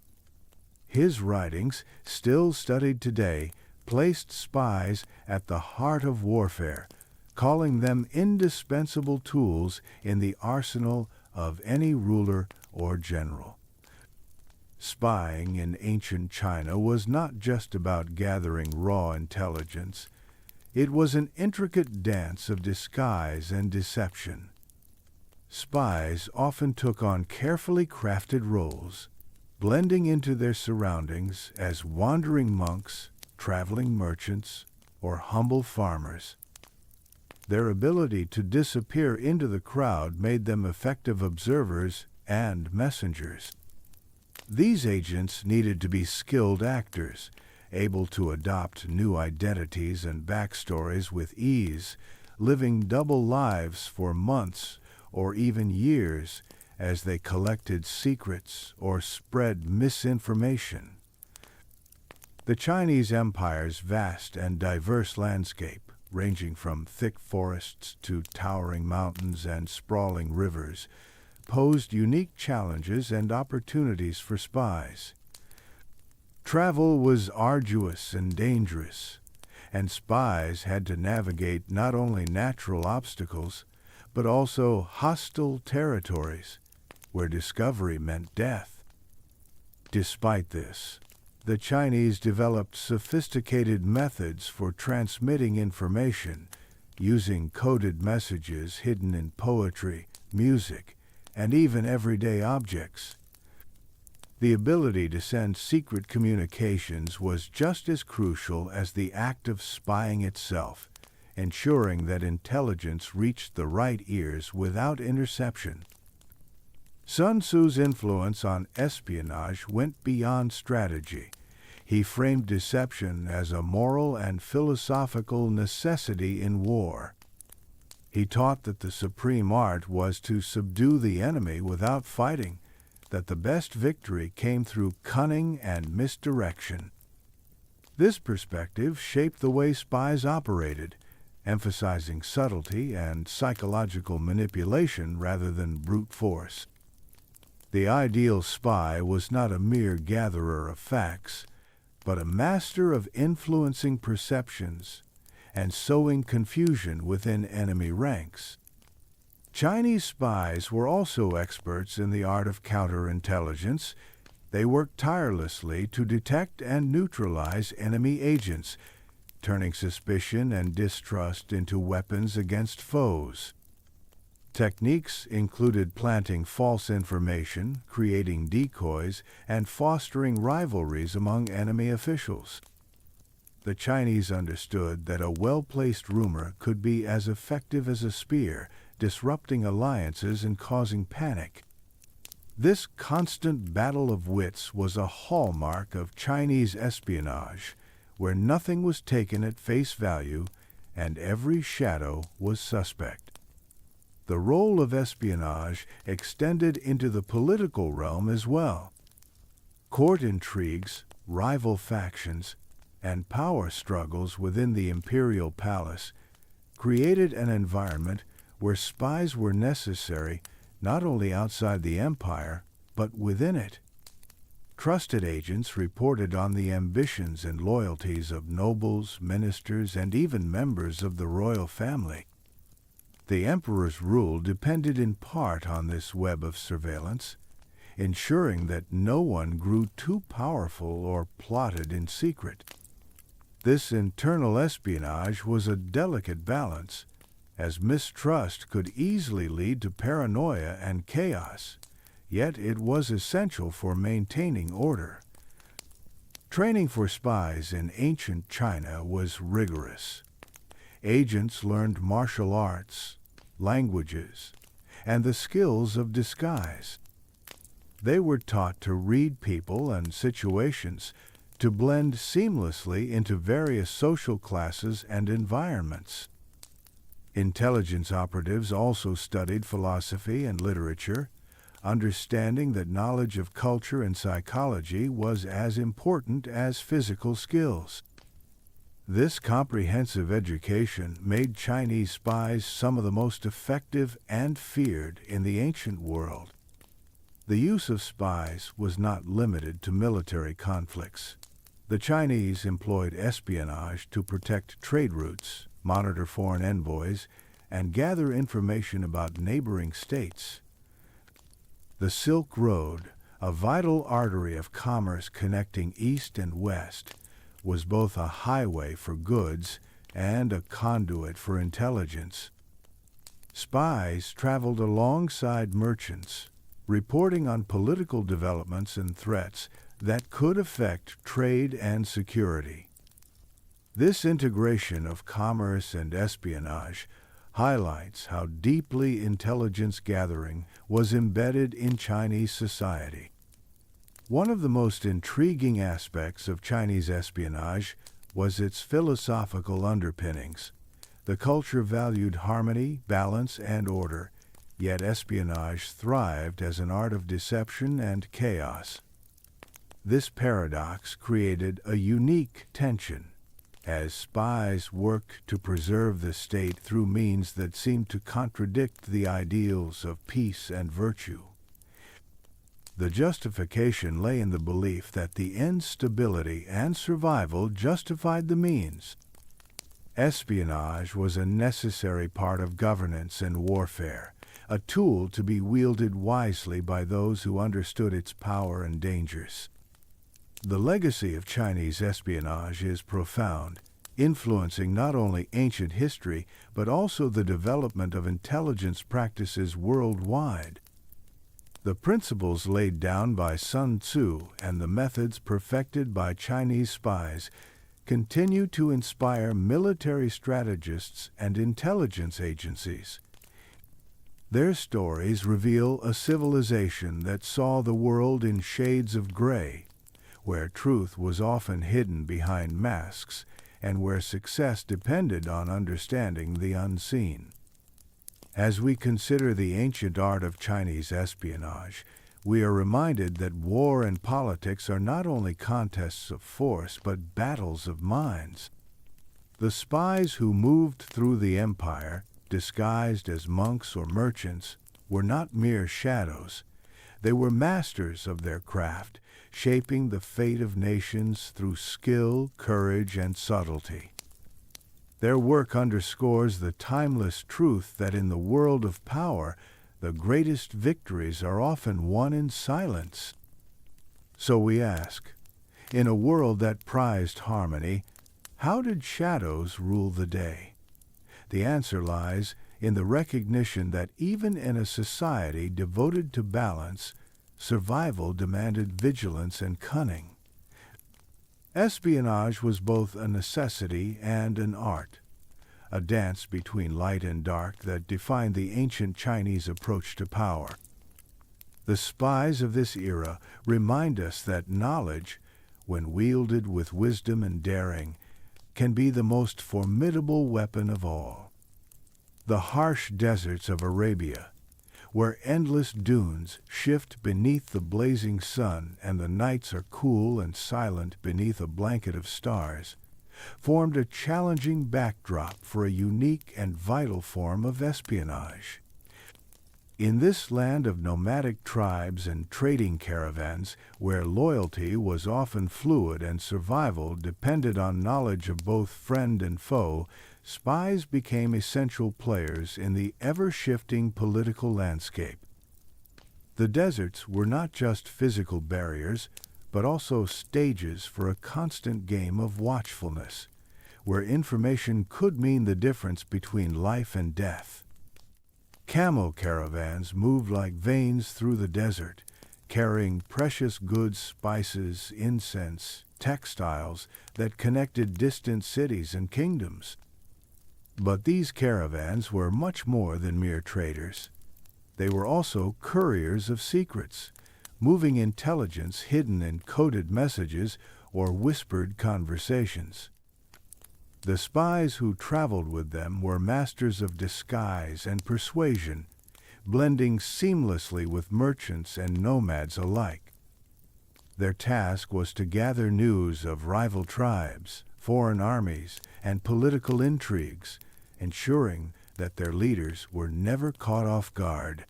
His writings, still studied today, placed spies at the heart of warfare, calling them indispensable tools in the arsenal of any ruler or general. Spying in ancient China was not just about gathering raw intelligence. It was an intricate dance of disguise and deception. Spies often took on carefully crafted roles, blending into their surroundings as wandering monks, traveling merchants, or humble farmers. Their ability to disappear into the crowd made them effective observers and messengers. These agents needed to be skilled actors, able to adopt new identities and backstories with ease, living double lives for months or even years as they collected secrets or spread misinformation. The Chinese Empire's vast and diverse landscape, ranging from thick forests to towering mountains and sprawling rivers, posed unique challenges and opportunities for spies. Travel was arduous and dangerous, and spies had to navigate not only natural obstacles, but also hostile territories, where discovery meant death. Despite this, the Chinese developed sophisticated methods for transmitting information, using coded messages hidden in poetry, music, and even everyday objects. The ability to send secret communications was just as crucial as the act of spying itself, ensuring that intelligence reached the right ears without interception. Sun Tzu's influence on espionage went beyond strategy. He framed deception as a moral and philosophical necessity in war. He taught that the supreme art was to subdue the enemy without fighting, that the best victory came through cunning and misdirection. This perspective shaped the way spies operated, emphasizing subtlety and psychological manipulation rather than brute force. The ideal spy was not a mere gatherer of facts, but a master of influencing perceptions and sowing confusion within enemy ranks. Chinese spies were also experts in the art of counterintelligence. They worked tirelessly to detect and neutralize enemy agents, turning suspicion and distrust into weapons against foes. Techniques included planting false information, creating decoys, and fostering rivalries among enemy officials. The Chinese understood that a well-placed rumor could be as effective as a spear, disrupting alliances and causing panic. This constant battle of wits was a hallmark of Chinese espionage, where nothing was taken at face value and every shadow was suspect. The role of espionage extended into the political realm as well. Court intrigues, rival factions, and power struggles within the imperial palace created an environment where spies were necessary not only outside the empire, but within it. Trusted agents reported on the ambitions and loyalties of nobles, ministers, and even members of the royal family. The emperor's rule depended in part on this web of surveillance, ensuring that no one grew too powerful or plotted in secret. This internal espionage was a delicate balance, as mistrust could easily lead to paranoia and chaos, yet it was essential for maintaining order. Training for spies in ancient China was rigorous. Agents learned martial arts, languages, and the skills of disguise. They were taught to read people and situations, to blend seamlessly into various social classes and environments. Intelligence operatives also studied philosophy and literature, understanding that knowledge of culture and psychology was as important as physical skills. This comprehensive education made Chinese spies some of the most effective and feared in the ancient world. The use of spies was not limited to military conflicts. The Chinese employed espionage to protect trade routes, monitor foreign envoys, and gather information about neighboring states. The Silk Road, a vital artery of commerce connecting East and West, was both a highway for goods and a conduit for intelligence. Spies traveled alongside merchants, reporting on political developments and threats that could affect trade and security. This integration of commerce and espionage highlights how deeply intelligence gathering was embedded in Chinese society. One of the most intriguing aspects of Chinese espionage was its philosophical underpinnings. The culture valued harmony, balance, and order, yet espionage thrived as an art of deception and chaos. This paradox created a unique tension, as spies worked to preserve the state through means that seemed to contradict the ideals of peace and virtue. The justification lay in the belief that the end's stability and survival justified the means. Espionage was a necessary part of governance and warfare, a tool to be wielded wisely by those who understood its power and dangers. The legacy of Chinese espionage is profound, influencing not only ancient history but also the development of intelligence practices worldwide. The principles laid down by Sun Tzu and the methods perfected by Chinese spies continue to inspire military strategists and intelligence agencies. Their stories reveal a civilization that saw the world in shades of gray, where truth was often hidden behind masks and where success depended on understanding the unseen. As we consider the ancient art of Chinese espionage, we are reminded that war and politics are not only contests of force but battles of minds. The spies who moved through the empire, disguised as monks or merchants, were not mere shadows. They were masters of their craft, shaping the fate of nations through skill, courage, and subtlety. Their work underscores the timeless truth that in the world of power, the greatest victories are often won in silence. So we ask, in a world that prized harmony, how did shadows rule the day? The answer lies in the recognition that even in a society devoted to balance, survival demanded vigilance and cunning. Espionage was both a necessity and an art, a dance between light and dark that defined the ancient Chinese approach to power. The spies of this era remind us that knowledge, when wielded with wisdom and daring, can be the most formidable weapon of all. The harsh deserts of Arabia, where endless dunes shift beneath the blazing sun and the nights are cool and silent beneath a blanket of stars, formed a challenging backdrop for a unique and vital form of espionage. In this land of nomadic tribes and trading caravans, where loyalty was often fluid and survival depended on knowledge of both friend and foe, spies became essential players in the ever-shifting political landscape. The deserts were not just physical barriers, but also stages for a constant game of watchfulness, where information could mean the difference between life and death. Camel caravans moved like veins through the desert, carrying precious goods, spices, incense, textiles that connected distant cities and kingdoms. But these caravans were much more than mere traders. They were also couriers of secrets, moving intelligence hidden in coded messages or whispered conversations. The spies who traveled with them were masters of disguise and persuasion, blending seamlessly with merchants and nomads alike. Their task was to gather news of rival tribes, foreign armies, and political intrigues, ensuring that their leaders were never caught off guard.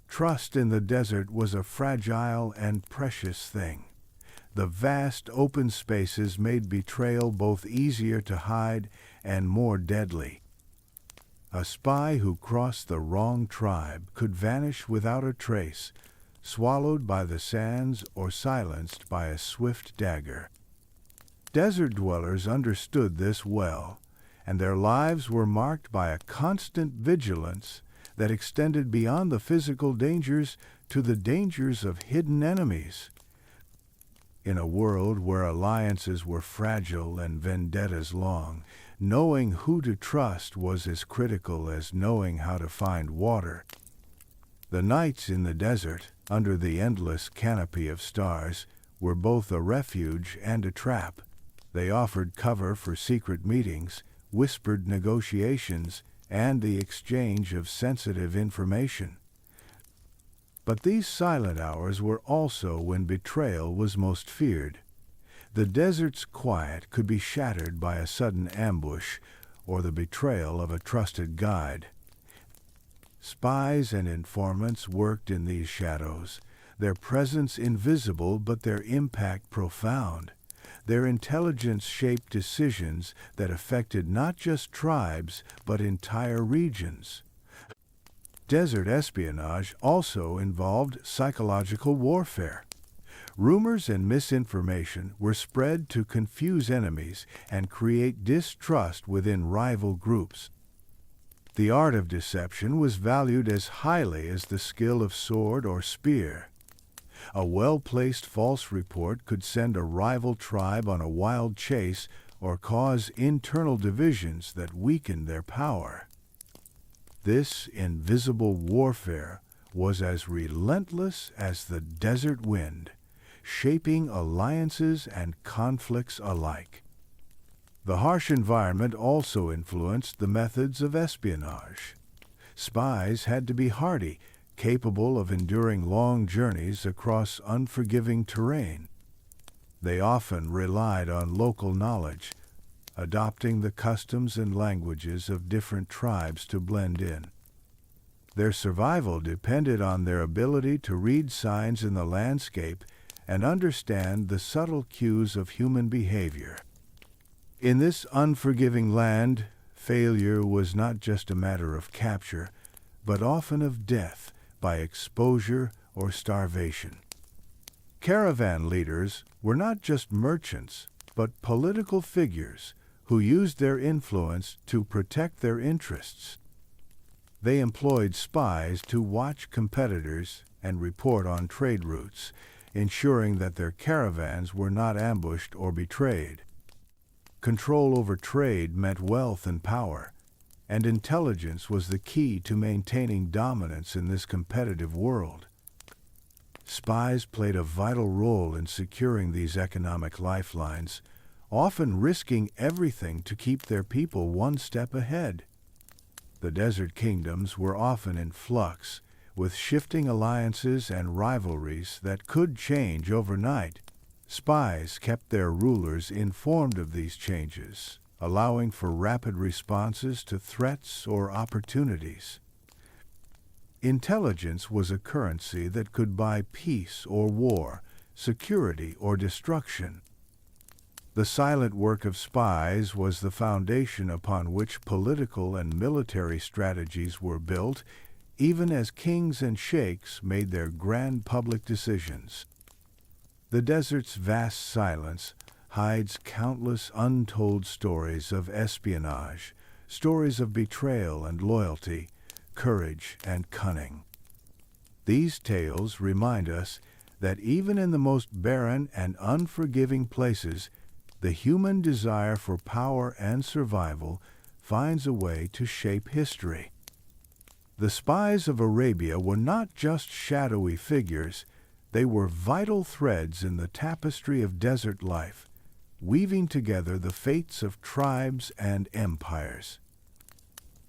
Trust in the desert was a fragile and precious thing. The vast open spaces made betrayal both easier to hide and more deadly. A spy who crossed the wrong tribe could vanish without a trace, swallowed by the sands or silenced by a swift dagger. Desert dwellers understood this well, and their lives were marked by a constant vigilance that extended beyond the physical dangers to the dangers of hidden enemies. In a world where alliances were fragile and vendettas long, knowing who to trust was as critical as knowing how to find water. The nights in the desert, under the endless canopy of stars, were both a refuge and a trap. They offered cover for secret meetings, whispered negotiations, and the exchange of sensitive information. But these silent hours were also when betrayal was most feared. The desert's quiet could be shattered by a sudden ambush or the betrayal of a trusted guide. Spies and informants worked in these shadows, their presence invisible but their impact profound. Their intelligence shaped decisions that affected not just tribes but entire regions. Desert espionage also involved psychological warfare. Rumors and misinformation were spread to confuse enemies and create distrust within rival groups. The art of deception was valued as highly as the skill of sword or spear. A well-placed false report could send a rival tribe on a wild chase or cause internal divisions that weakened their power. This invisible warfare was as relentless as the desert wind, shaping alliances and conflicts alike. The harsh environment also influenced the methods of espionage. Spies had to be hardy, capable of enduring long journeys across unforgiving terrain. They often relied on local knowledge, adopting the customs and languages of different tribes to blend in. Their survival depended on their ability to read signs in the landscape and understand the subtle cues of human behavior. In this unforgiving land, failure was not just a matter of capture, but often of death by exposure or starvation. Caravan leaders were not just merchants, but political figures who used their influence to protect their interests. They employed spies to watch competitors and report on trade routes, ensuring that their caravans were not ambushed or betrayed. Control over trade meant wealth and power, and intelligence was the key to maintaining dominance in this competitive world. Spies played a vital role in securing these economic lifelines, often risking everything to keep their people one step ahead. The desert kingdoms were often in flux, with shifting alliances and rivalries that could change overnight. Spies kept their rulers informed of these changes, allowing for rapid responses to threats or opportunities. Intelligence was a currency that could buy peace or war, security or destruction. The silent work of spies was the foundation upon which political and military strategies were built, even as kings and sheikhs made their grand public decisions. The desert's vast silence hides countless untold stories of espionage, stories of betrayal and loyalty, courage and cunning. These tales remind us that even in the most barren and unforgiving places, the human desire for power and survival finds a way to shape history. The spies of Arabia were not just shadowy figures, they were vital threads in the tapestry of desert life, weaving together the fates of tribes and empires.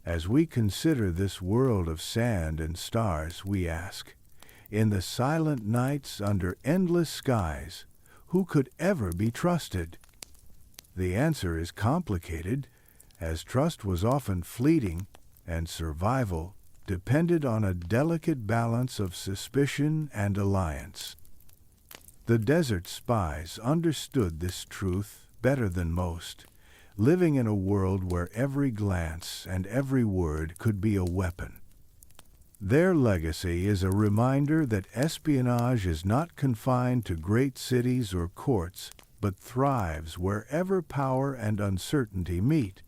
As we consider this world of sand and stars, we ask, in the silent nights under endless skies, who could ever be trusted? The answer is complicated, as trust was often fleeting and survival depended on a delicate balance of suspicion and alliance. The desert spies understood this truth better than most, living in a world where every glance and every word could be a weapon. Their legacy is a reminder that espionage is not confined to great cities or courts, but thrives wherever power and uncertainty meet.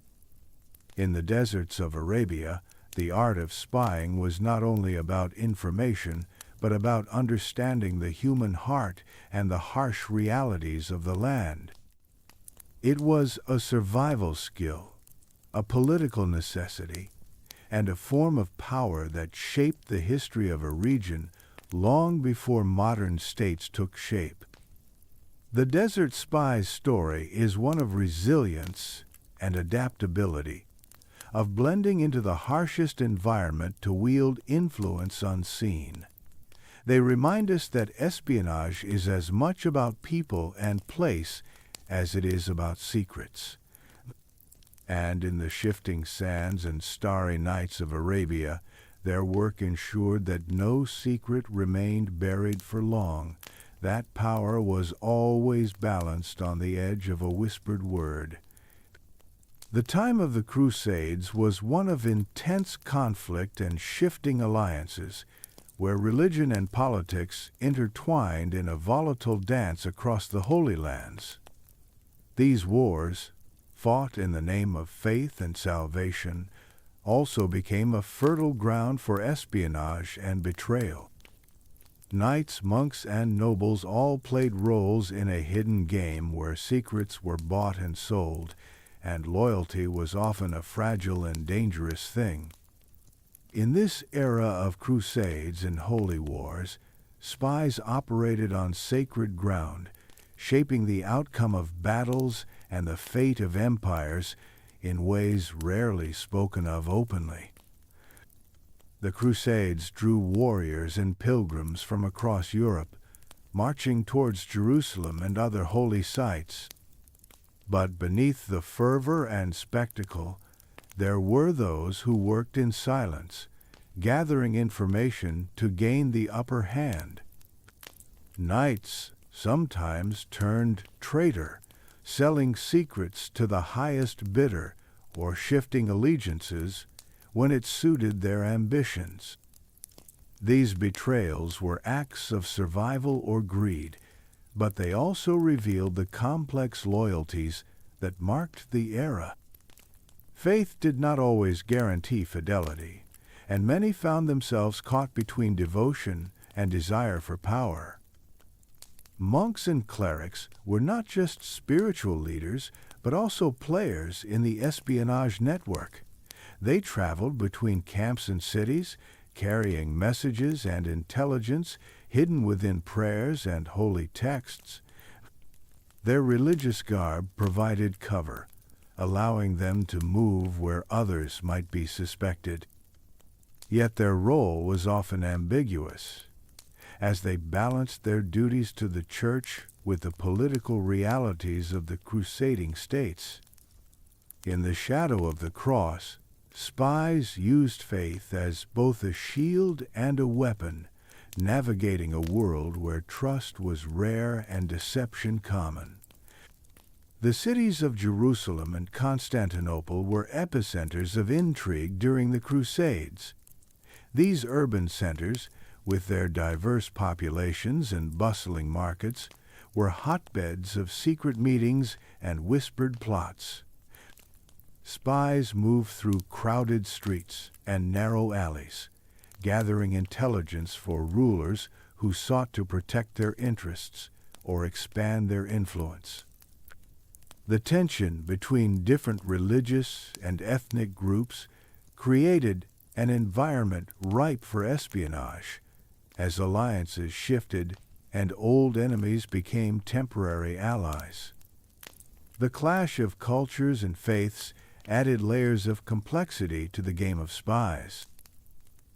In the deserts of Arabia, the art of spying was not only about information, but about understanding the human heart and the harsh realities of the land. It was a survival skill, a political necessity, and a form of power that shaped the history of a region long before modern states took shape. The Desert Spy's story is one of resilience and adaptability, of blending into the harshest environment to wield influence unseen. They remind us that espionage is as much about people and place as it is about secrets. And in the shifting sands and starry nights of Arabia, their work ensured that no secret remained buried for long. That power was always balanced on the edge of a whispered word. The time of the Crusades was one of intense conflict and shifting alliances, where religion and politics intertwined in a volatile dance across the Holy Lands. These wars, fought in the name of faith and salvation, also became a fertile ground for espionage and betrayal. Knights, monks, and nobles all played roles in a hidden game where secrets were bought and sold, and loyalty was often a fragile and dangerous thing. In this era of crusades and holy wars, spies operated on sacred ground, shaping the outcome of battles and the fate of empires in ways rarely spoken of openly. The Crusades drew warriors and pilgrims from across Europe, marching towards Jerusalem and other holy sites. But beneath the fervor and spectacle, there were those who worked in silence, gathering information to gain the upper hand. Knights sometimes turned traitor, selling secrets to the highest bidder or shifting allegiances when it suited their ambitions. These betrayals were acts of survival or greed, but they also revealed the complex loyalties that marked the era. Faith did not always guarantee fidelity, and many found themselves caught between devotion and desire for power. Monks and clerics were not just spiritual leaders, but also players in the espionage network. They traveled between camps and cities, carrying messages and intelligence hidden within prayers and holy texts. Their religious garb provided cover, allowing them to move where others might be suspected. Yet their role was often ambiguous, as they balanced their duties to the church with the political realities of the crusading states. In the shadow of the cross, spies used faith as both a shield and a weapon, navigating a world where trust was rare and deception common. The cities of Jerusalem and Constantinople were epicenters of intrigue during the Crusades. These urban centers, with their diverse populations and bustling markets, were hotbeds of secret meetings and whispered plots. Spies moved through crowded streets and narrow alleys, gathering intelligence for rulers who sought to protect their interests or expand their influence. The tension between different religious and ethnic groups created an environment ripe for espionage, as alliances shifted and old enemies became temporary allies. The clash of cultures and faiths added layers of complexity to the game of spies.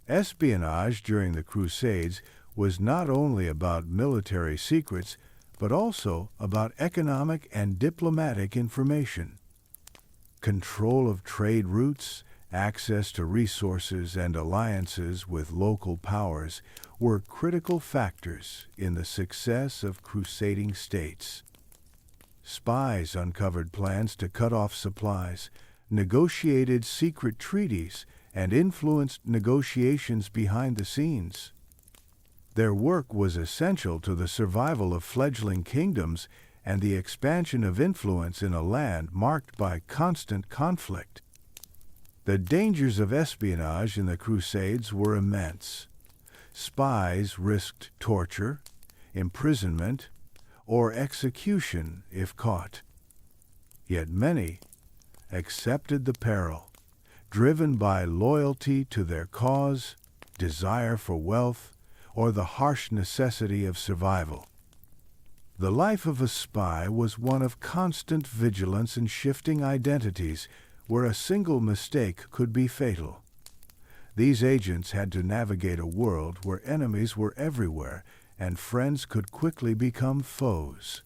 Espionage during the Crusades was not only about military secrets, but also about economic and diplomatic information. Control of trade routes, access to resources, and alliances with local powers were critical factors in the success of crusading states. Spies uncovered plans to cut off supplies, negotiated secret treaties, and influenced negotiations behind the scenes. Their work was essential to the survival of fledgling kingdoms and the expansion of influence in a land marked by constant conflict. The dangers of espionage in the Crusades were immense. Spies risked torture, imprisonment, or execution if caught. Yet many, accepted the peril, driven by loyalty to their cause, desire for wealth, or the harsh necessity of survival. The life of a spy was one of constant vigilance and shifting identities, where a single mistake could be fatal. These agents had to navigate a world where enemies were everywhere and friends could quickly become foes.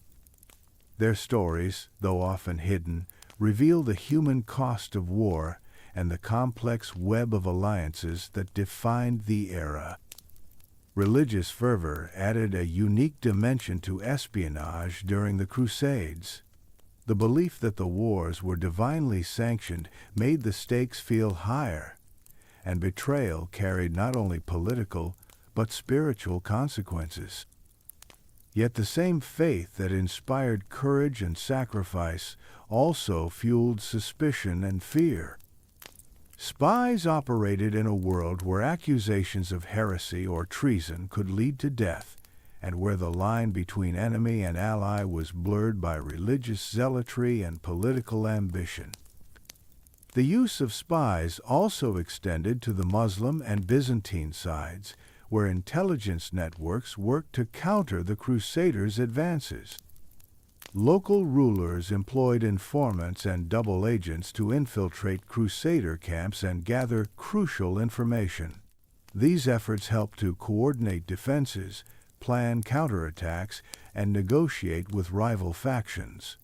Their stories, though often hidden, reveal the human cost of war and the complex web of alliances that defined the era. Religious fervor added a unique dimension to espionage during the Crusades. The belief that the wars were divinely sanctioned made the stakes feel higher, and betrayal carried not only political but spiritual consequences. Yet the same faith that inspired courage and sacrifice also fueled suspicion and fear. Spies operated in a world where accusations of heresy or treason could lead to death, and where the line between enemy and ally was blurred by religious zealotry and political ambition. The use of spies also extended to the Muslim and Byzantine sides, where intelligence networks worked to counter the Crusaders' advances. Local rulers employed informants and double agents to infiltrate Crusader camps and gather crucial information. These efforts helped to coordinate defenses, plan counterattacks, and negotiate with rival factions.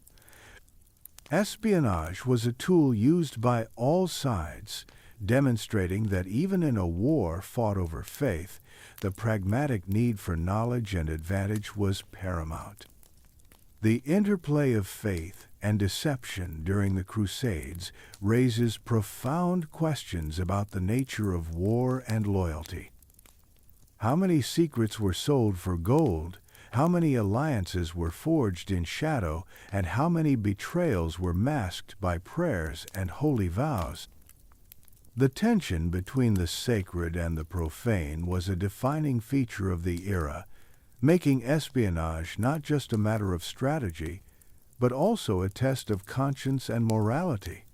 Espionage was a tool used by all sides, demonstrating that even in a war fought over faith, the pragmatic need for knowledge and advantage was paramount. The interplay of faith and deception during the Crusades raises profound questions about the nature of war and loyalty. How many secrets were sold for gold? How many alliances were forged in shadow? And how many betrayals were masked by prayers and holy vows? The tension between the sacred and the profane was a defining feature of the era, making espionage not just a matter of strategy, but also a test of conscience and morality.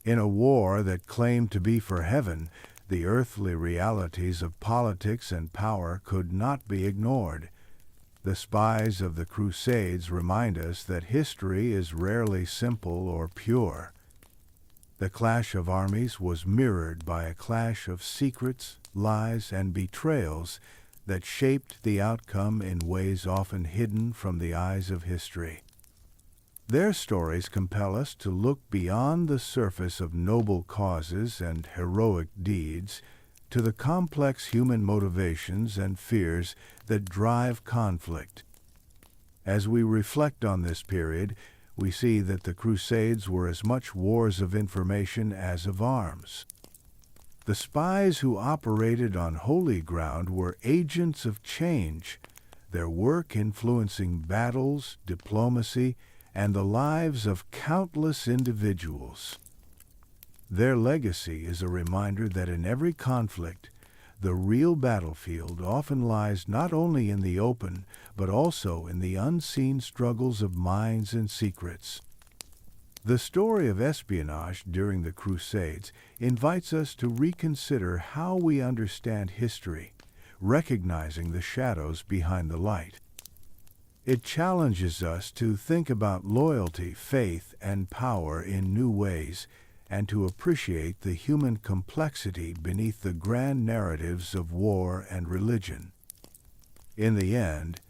In a war that claimed to be for heaven, the earthly realities of politics and power could not be ignored. The spies of the Crusades remind us that history is rarely simple or pure. The clash of armies was mirrored by a clash of secrets, lies, and betrayals that shaped the outcome in ways often hidden from the eyes of history. Their stories compel us to look beyond the surface of noble causes and heroic deeds to the complex human motivations and fears that drive conflict. As we reflect on this period, we see that the Crusades were as much wars of information as of arms. The spies who operated on holy ground were agents of change, their work influencing battles, diplomacy, and the lives of countless individuals. Their legacy is a reminder that in every conflict, the real battlefield often lies not only in the open, but also in the unseen struggles of minds and secrets. The story of espionage during the Crusades invites us to reconsider how we understand history, recognizing the shadows behind the light. It challenges us to think about loyalty, faith, and power in new ways, and to appreciate the human complexity beneath the grand narratives of war and religion. In the end,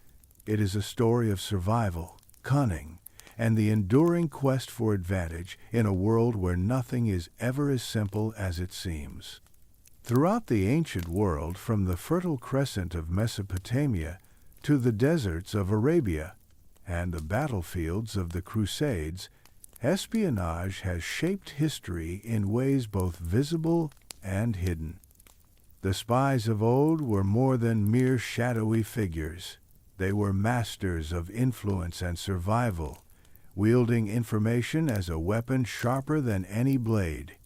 it is a story of survival, cunning, and the enduring quest for advantage in a world where nothing is ever as simple as it seems. Throughout the ancient world, from the Fertile Crescent of Mesopotamia to the deserts of Arabia and the battlefields of the Crusades, espionage has shaped history in ways both visible and hidden. The spies of old were more than mere shadowy figures. They were masters of influence and survival, wielding information as a weapon sharper than any blade.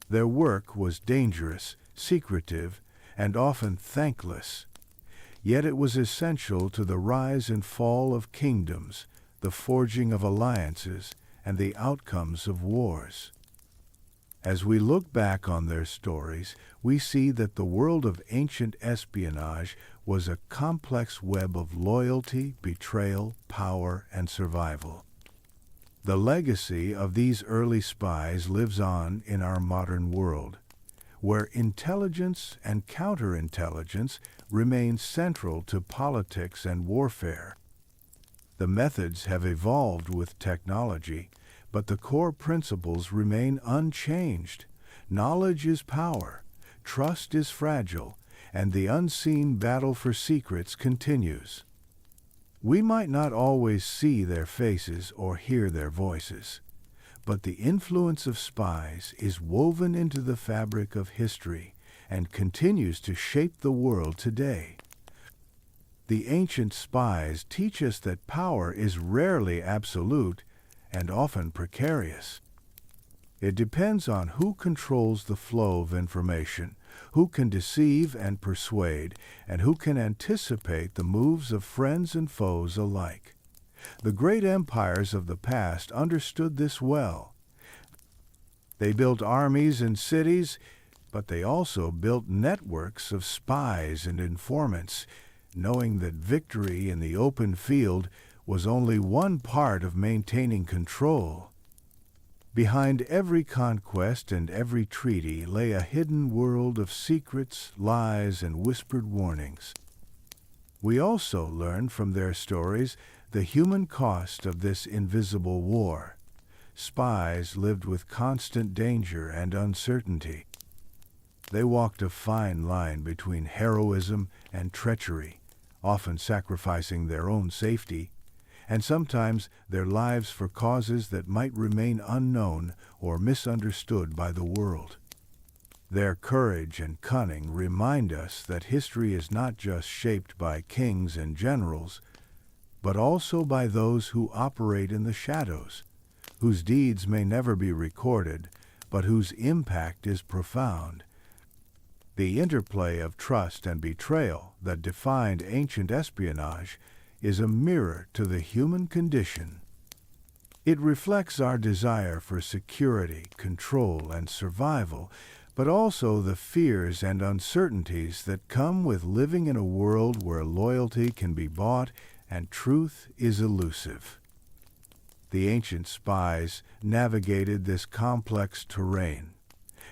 Their work was dangerous, secretive, and often thankless. Yet it was essential to the rise and fall of kingdoms, the forging of alliances, and the outcomes of wars. As we look back on their stories, we see that the world of ancient espionage was a complex web of loyalty, betrayal, power, and survival. The legacy of these early spies lives on in our modern world, where intelligence and counterintelligence remain central to politics and warfare. The methods have evolved with technology, but the core principles remain unchanged. Knowledge is power, trust is fragile, and the unseen battle for secrets continues. We might not always see their faces or hear their voices, but the influence of spies is woven into the fabric of history and continues to shape the world today. The ancient spies teach us that power is rarely absolute and often precarious. It depends on who controls the flow of information, who can deceive and persuade, and who can anticipate the moves of friends and foes alike. The great empires of the past understood this well. They built armies and cities, but they also built networks of spies and informants, knowing that victory in the open field was only one part of maintaining control. Behind every conquest and every treaty lay a hidden world of secrets, lies, and whispered warnings. We also learn from their stories the human cost of this invisible war. Spies lived with constant danger and uncertainty. They walked a fine line between heroism and treachery, often sacrificing their own safety, and sometimes their lives for causes that might remain unknown or misunderstood by the world. Their courage and cunning remind us that history is not just shaped by kings and generals, but also by those who operate in the shadows, whose deeds may never be recorded, but whose impact is profound. The interplay of trust and betrayal that defined ancient espionage is a mirror to the human condition. It reflects our desire for security, control, and survival, but also the fears and uncertainties that come with living in a world where loyalty can be bought and truth is elusive. The ancient spies navigated this complex terrain,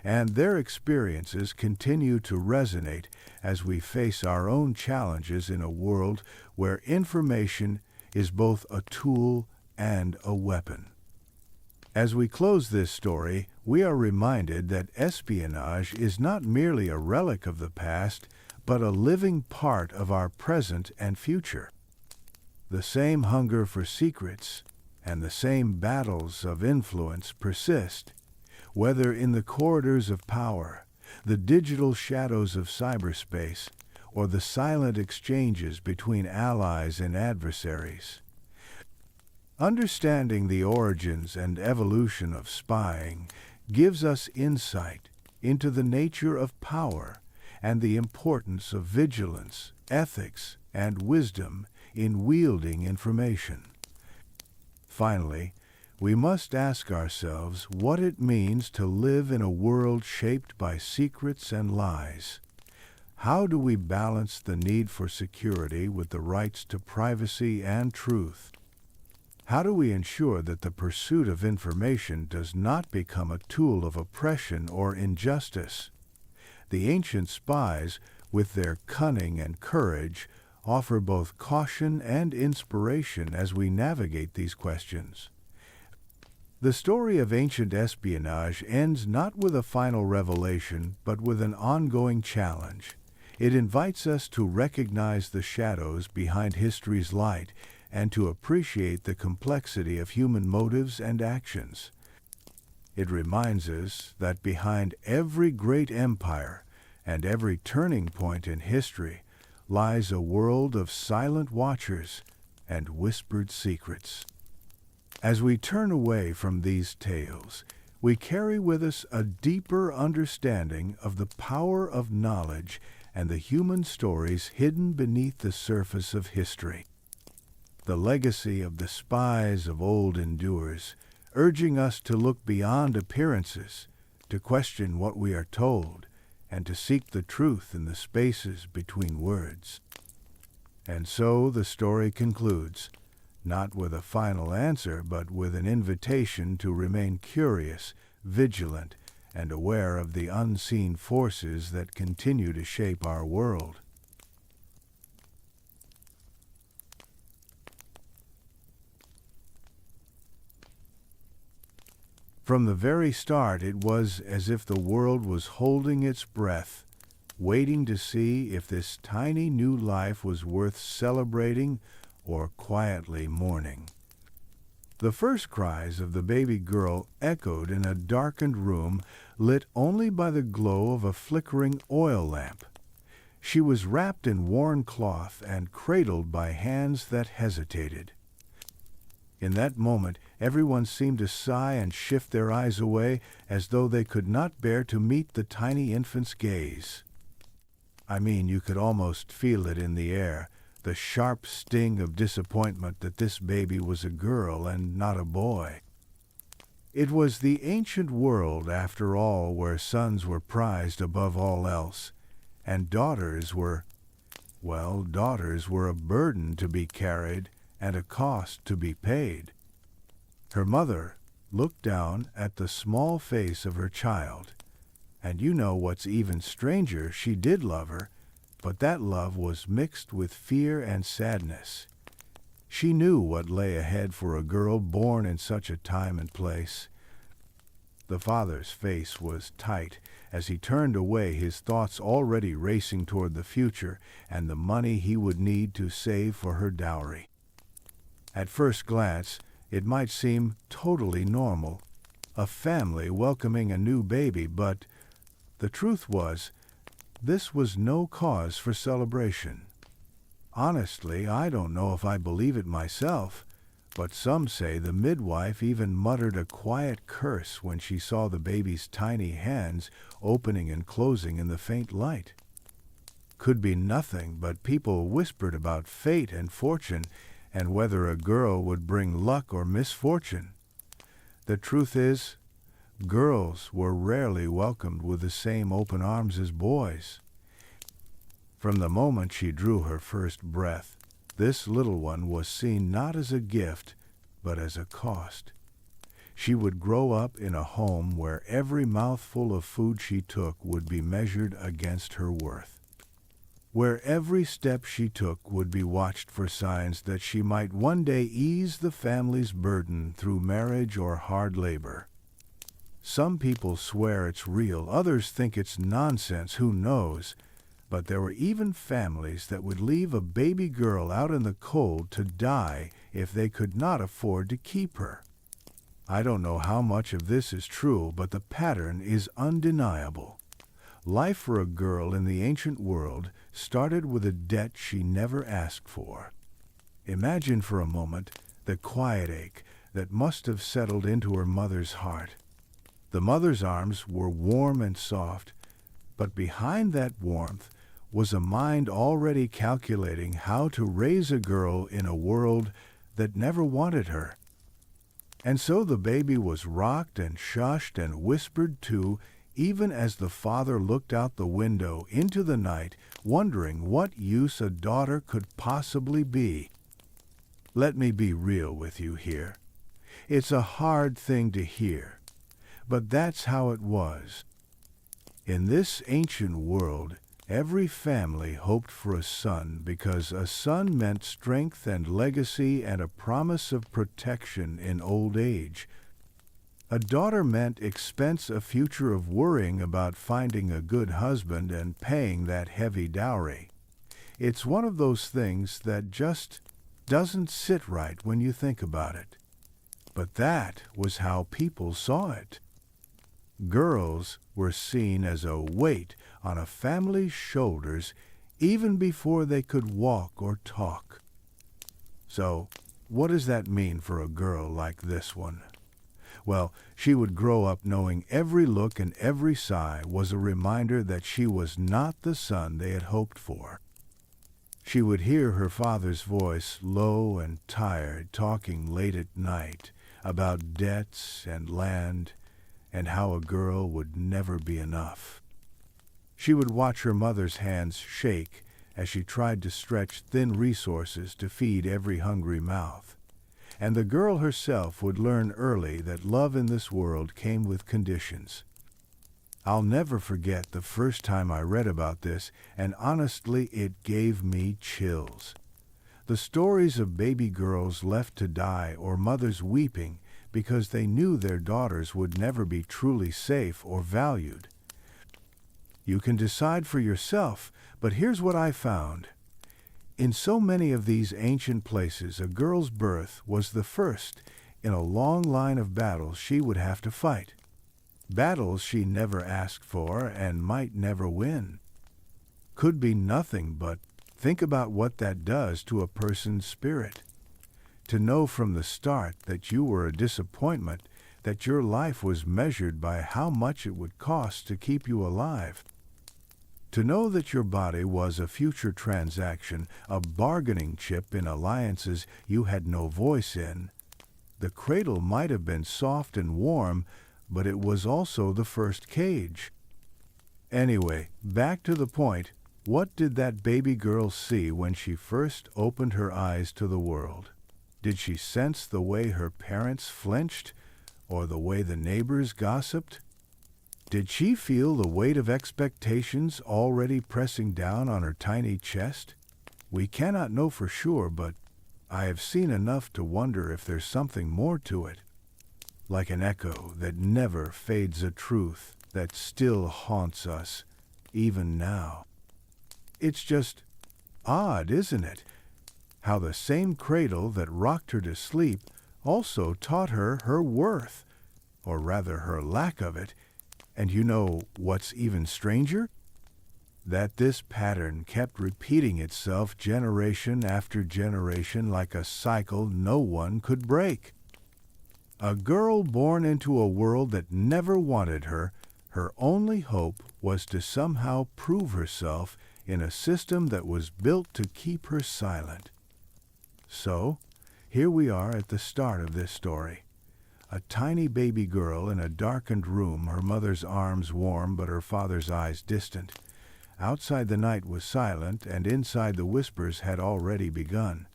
and their experiences continue to resonate as we face our own challenges in a world where information is both a tool and a weapon. As we close this story, we are reminded that espionage is not merely a relic of the past, but a living part of our present and future. The same hunger for secrets and the same battles of influence persist, whether in the corridors of power, the digital shadows of cyberspace, or the silent exchanges between allies and adversaries. Understanding the origins and evolution of spying gives us insight into the nature of power and the importance of vigilance, ethics, and wisdom in wielding information. Finally, we must ask ourselves what it means to live in a world shaped by secrets and lies. How do we balance the need for security with the rights to privacy and truth? How do we ensure that the pursuit of information does not become a tool of oppression or injustice? The ancient spies, with their cunning and courage, offer both caution and inspiration as we navigate these questions. The story of ancient espionage ends not with a final revelation, but with an ongoing challenge. It invites us to recognize the shadows behind history's light and to appreciate the complexity of human motives and actions. It reminds us that behind every great empire and every turning point in history lies a world of silent watchers and whispered secrets. As we turn away from these tales, we carry with us a deeper understanding of the power of knowledge and the human stories hidden beneath the surface of history. The legacy of the spies of old endures, urging us to look beyond appearances, to question what we are told, and to seek the truth in the spaces between words. And so the story concludes, not with a final answer, but with an invitation to remain curious, vigilant, and aware of the unseen forces that continue to shape our world. From the very start, it was as if the world was holding its breath, waiting to see if this tiny new life was worth celebrating or quietly mourning. The first cries of the baby girl echoed in a darkened room lit only by the glow of a flickering oil lamp. She was wrapped in worn cloth and cradled by hands that hesitated. In that moment, everyone seemed to sigh and shift their eyes away as though they could not bear to meet the tiny infant's gaze. I mean, you could almost feel it in the air, the sharp sting of disappointment that this baby was a girl and not a boy. It was the ancient world, after all, where sons were prized above all else, and daughters were a burden to be carried and a cost to be paid. Her mother looked down at the small face of her child, and you know what's even stranger, she did love her, but that love was mixed with fear and sadness. She knew what lay ahead for a girl born in such a time and place. The father's face was tight as he turned away, his thoughts already racing toward the future and the money he would need to save for her dowry. At first glance, it might seem totally normal, a family welcoming a new baby, but the truth was, this was no cause for celebration. Honestly, I don't know if I believe it myself, but some say the midwife even muttered a quiet curse when she saw the baby's tiny hands opening and closing in the faint light. Could be nothing, but people whispered about fate and fortune, and whether a girl would bring luck or misfortune. The truth is, girls were rarely welcomed with the same open arms as boys. From the moment she drew her first breath, this little one was seen not as a gift, but as a cost. She would grow up in a home where every mouthful of food she took would be measured against her worth, where every step she took would be watched for signs that she might one day ease the family's burden through marriage or hard labor. Some people swear it's real, others think it's nonsense, who knows? But there were even families that would leave a baby girl out in the cold to die if they could not afford to keep her. I don't know how much of this is true, but the pattern is undeniable. Life for a girl in the ancient world started with a debt she never asked for. Imagine for a moment the quiet ache that must have settled into her mother's heart. The mother's arms were warm and soft, but behind that warmth was a mind already calculating how to raise a girl in a world that never wanted her. And so the baby was rocked and shushed and whispered to, even as the father looked out the window into the night, wondering what use a daughter could possibly be. Let me be real with you here. It's a hard thing to hear, but that's how it was. In this ancient world, every family hoped for a son because a son meant strength and legacy and a promise of protection in old age. A daughter meant expense, a future of worrying about finding a good husband and paying that heavy dowry. It's one of those things that just doesn't sit right when you think about it. But that was how people saw it. Girls were seen as a weight on a family's shoulders even before they could walk or talk. So, what does that mean for a girl like this one? Well, she would grow up knowing every look and every sigh was a reminder that she was not the son they had hoped for. She would hear her father's voice, low and tired, talking late at night, about debts and land, and how a girl would never be enough. She would watch her mother's hands shake as she tried to stretch thin resources to feed every hungry mouth. And the girl herself would learn early that love in this world came with conditions. I'll never forget the first time I read about this, and honestly, it gave me chills. The stories of baby girls left to die or mothers weeping because they knew their daughters would never be truly safe or valued. You can decide for yourself, but here's what I found. In so many of these ancient places, a girl's birth was the first in a long line of battles she would have to fight. Battles she never asked for and might never win. Could be nothing, but think about what that does to a person's spirit. To know from the start that you were a disappointment, that your life was measured by how much it would cost to keep you alive. To know that your body was a future transaction, a bargaining chip in alliances you had no voice in. The cradle might have been soft and warm, but it was also the first cage. Anyway, back to the point, what did that baby girl see when she first opened her eyes to the world? Did she sense the way her parents flinched, or the way the neighbors gossiped? Did she feel the weight of expectations already pressing down on her tiny chest? We cannot know for sure, but I have seen enough to wonder if there's something more to it. Like an echo that never fades, a truth that still haunts us, even now. It's just odd, isn't it? How the same cradle that rocked her to sleep also taught her her worth, or rather her lack of it. And you know what's even stranger? That this pattern kept repeating itself generation after generation like a cycle no one could break. A girl born into a world that never wanted her, her only hope was to somehow prove herself in a system that was built to keep her silent. So, here we are at the start of this story. A tiny baby girl in a darkened room, her mother's arms warm but her father's eyes distant. Outside the night was silent, and inside the whispers had already begun.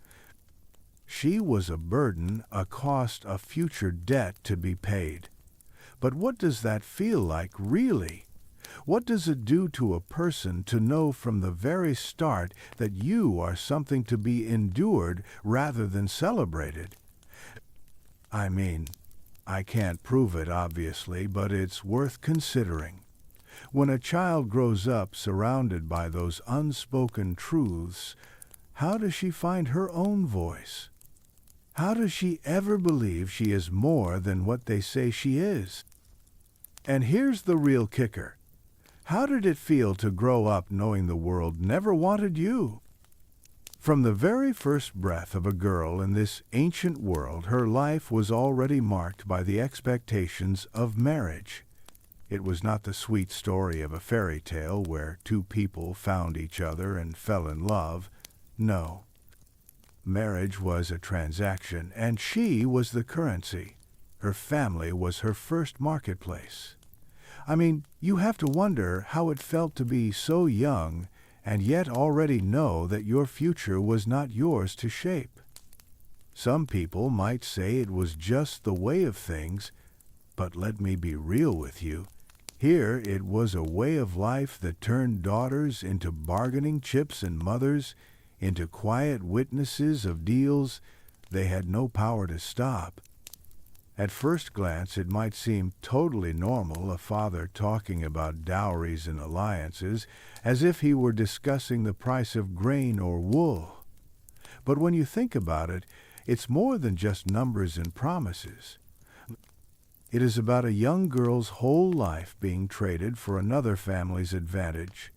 She was a burden, a cost, a future debt to be paid. But what does that feel like, really? What does it do to a person to know from the very start that you are something to be endured rather than celebrated? I mean, I can't prove it, obviously, but it's worth considering. When a child grows up surrounded by those unspoken truths, how does she find her own voice? How does she ever believe she is more than what they say she is? And here's the real kicker. How did it feel to grow up knowing the world never wanted you? From the very first breath of a girl in this ancient world, her life was already marked by the expectations of marriage. It was not the sweet story of a fairy tale where two people found each other and fell in love. No. Marriage was a transaction, and she was the currency. Her family was her first marketplace. I mean, you have to wonder how it felt to be so young and yet already know that your future was not yours to shape. Some people might say it was just the way of things, but let me be real with you. Here it was a way of life that turned daughters into bargaining chips and mothers into quiet witnesses of deals they had no power to stop. At first glance, it might seem totally normal, a father talking about dowries and alliances, as if he were discussing the price of grain or wool. But when you think about it, it's more than just numbers and promises. It is about a young girl's whole life being traded for another family's advantage.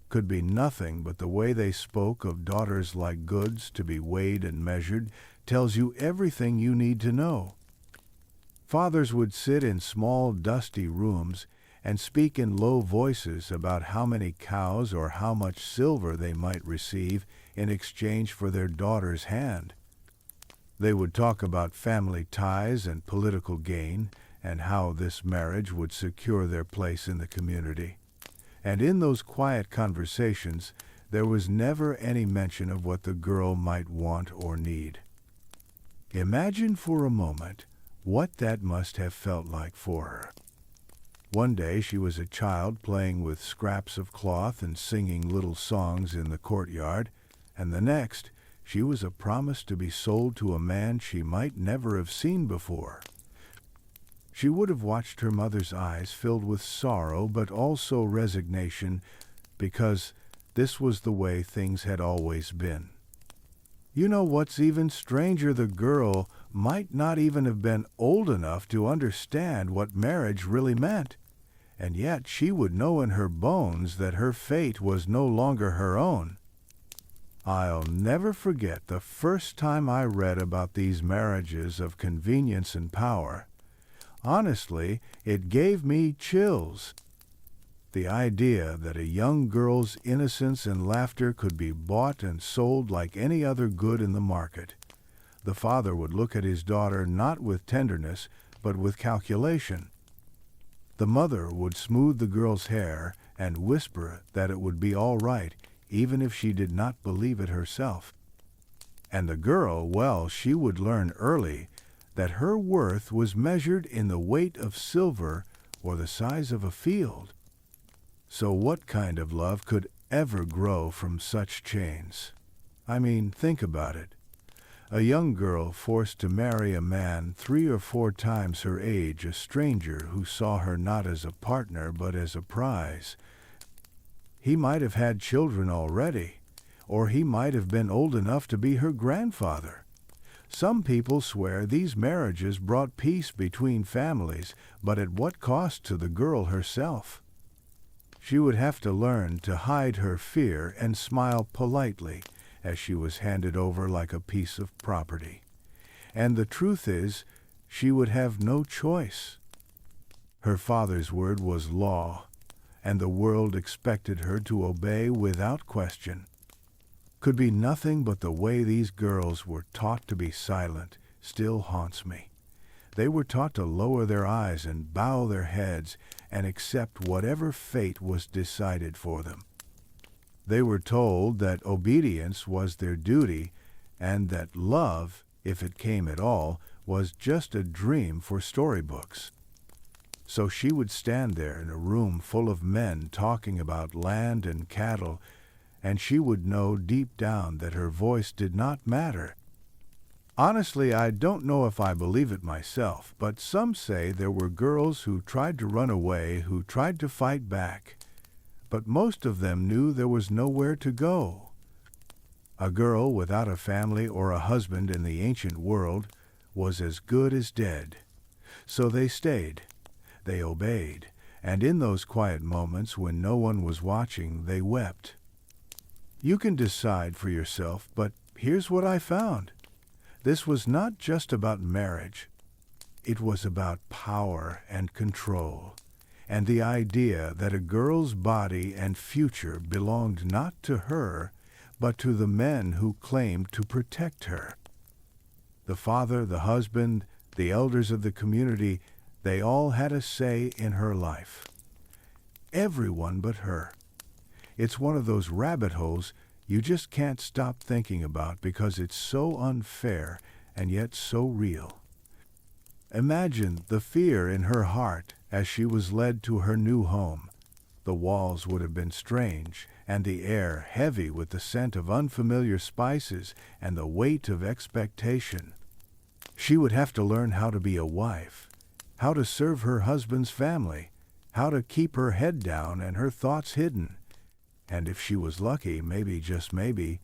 Could be nothing, but the way they spoke of daughters like goods to be weighed and measured tells you everything you need to know. Fathers would sit in small, dusty rooms and speak in low voices about how many cows or how much silver they might receive in exchange for their daughter's hand. They would talk about family ties and political gain, and how this marriage would secure their place in the community. And in those quiet conversations, there was never any mention of what the girl might want or need. Imagine for a moment what that must have felt like for her. One day she was a child playing with scraps of cloth and singing little songs in the courtyard, and the next she was a promise to be sold to a man she might never have seen before. She would have watched her mother's eyes filled with sorrow but also resignation, because this was the way things had always been. You know what's even stranger, the girl might not even have been old enough to understand what marriage really meant, and yet she would know in her bones that her fate was no longer her own. I'll never forget the first time I read about these marriages of convenience and power. Honestly, it gave me chills. The idea that a young girl's innocence and laughter could be bought and sold like any other good in the market. The father would look at his daughter not with tenderness, but with calculation. The mother would smooth the girl's hair and whisper that it would be all right, even if she did not believe it herself. And the girl, well, she would learn early that her worth was measured in the weight of silver or the size of a field. So what kind of love could ever grow from such chains? I mean, think about it. A young girl forced to marry a man 3 or 4 times her age, a stranger who saw her not as a partner but as a prize. He might have had children already, or he might have been old enough to be her grandfather. Some people swear these marriages brought peace between families, but at what cost to the girl herself? She would have to learn to hide her fear and smile politely as she was handed over like a piece of property. And the truth is, she would have no choice. Her father's word was law, and the world expected her to obey without question. Could be nothing but the way these girls were taught to be silent still haunts me. They were taught to lower their eyes and bow their heads and accept whatever fate was decided for them. They were told that obedience was their duty and that love, if it came at all, was just a dream for storybooks. So she would stand there in a room full of men talking about land and cattle, and she would know deep down that her voice did not matter. Honestly, I don't know if I believe it myself, but some say there were girls who tried to run away, who tried to fight back, but most of them knew there was nowhere to go. A girl without a family or a husband in the ancient world was as good as dead. So they stayed. They obeyed, and in those quiet moments when no one was watching, they wept. You can decide for yourself, but here's what I found. This was not just about marriage. It was about power and control, and the idea that a girl's body and future belonged not to her, but to the men who claimed to protect her. The father, the husband, the elders of the community, they all had a say in her life. Everyone but her. It's one of those rabbit holes you just can't stop thinking about because it's so unfair and yet so real. Imagine the fear in her heart as she was led to her new home. The walls would have been strange, and the air heavy with the scent of unfamiliar spices and the weight of expectation. She would have to learn how to be a wife, how to serve her husband's family, how to keep her head down and her thoughts hidden. And if she was lucky, maybe, just maybe,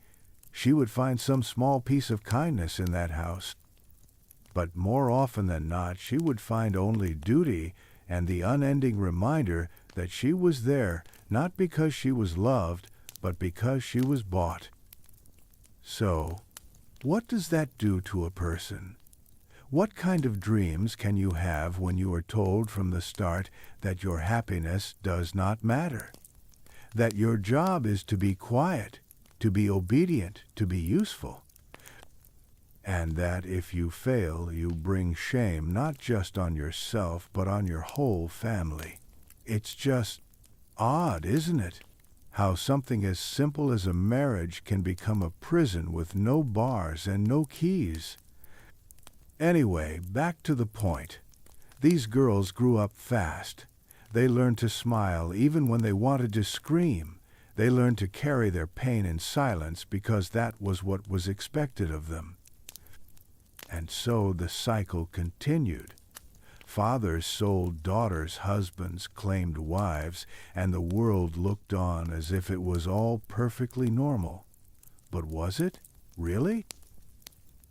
she would find some small piece of kindness in that house. But more often than not, she would find only duty and the unending reminder that she was there not because she was loved, but because she was bought. So, what does that do to a person? What kind of dreams can you have when you are told from the start that your happiness does not matter? That your job is to be quiet, to be obedient, to be useful? and that if you fail, you bring shame not just on yourself, but on your whole family. It's just odd, isn't it? How something as simple as a marriage can become a prison with no bars and no keys. Anyway, back to the point. These girls grew up fast. They learned to smile even when they wanted to scream. They learned to carry their pain in silence because that was what was expected of them. And so the cycle continued. Fathers sold daughters, husbands claimed wives, and the world looked on as if it was all perfectly normal. But was it? Really?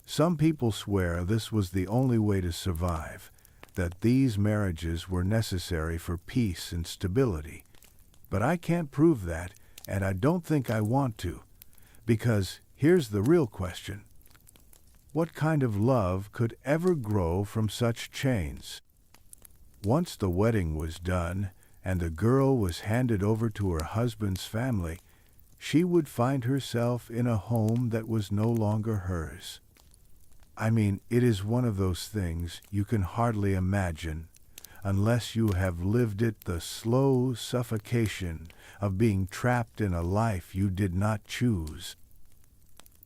Some people swear this was the only way to survive, that these marriages were necessary for peace and stability. But I can't prove that, and I don't think I want to, because here's the real question. What kind of love could ever grow from such chains? Once the wedding was done, and the girl was handed over to her husband's family, she would find herself in a home that was no longer hers. I mean, it is one of those things you can hardly imagine, unless you have lived it, the slow suffocation of being trapped in a life you did not choose.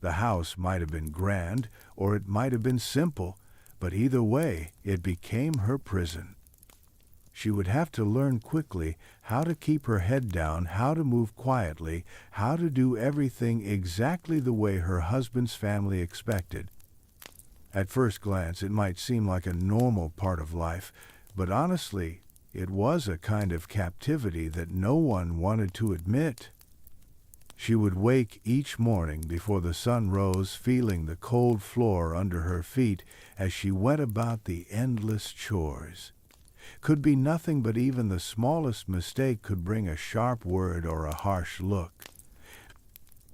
The house might have been grand, or it might have been simple, but either way, it became her prison. She would have to learn quickly how to keep her head down, how to move quietly, how to do everything exactly the way her husband's family expected. At first glance, it might seem like a normal part of life, but honestly, it was a kind of captivity that no one wanted to admit. She would wake each morning before the sun rose, feeling the cold floor under her feet as she went about the endless chores. Could be nothing, but even the smallest mistake could bring a sharp word or a harsh look.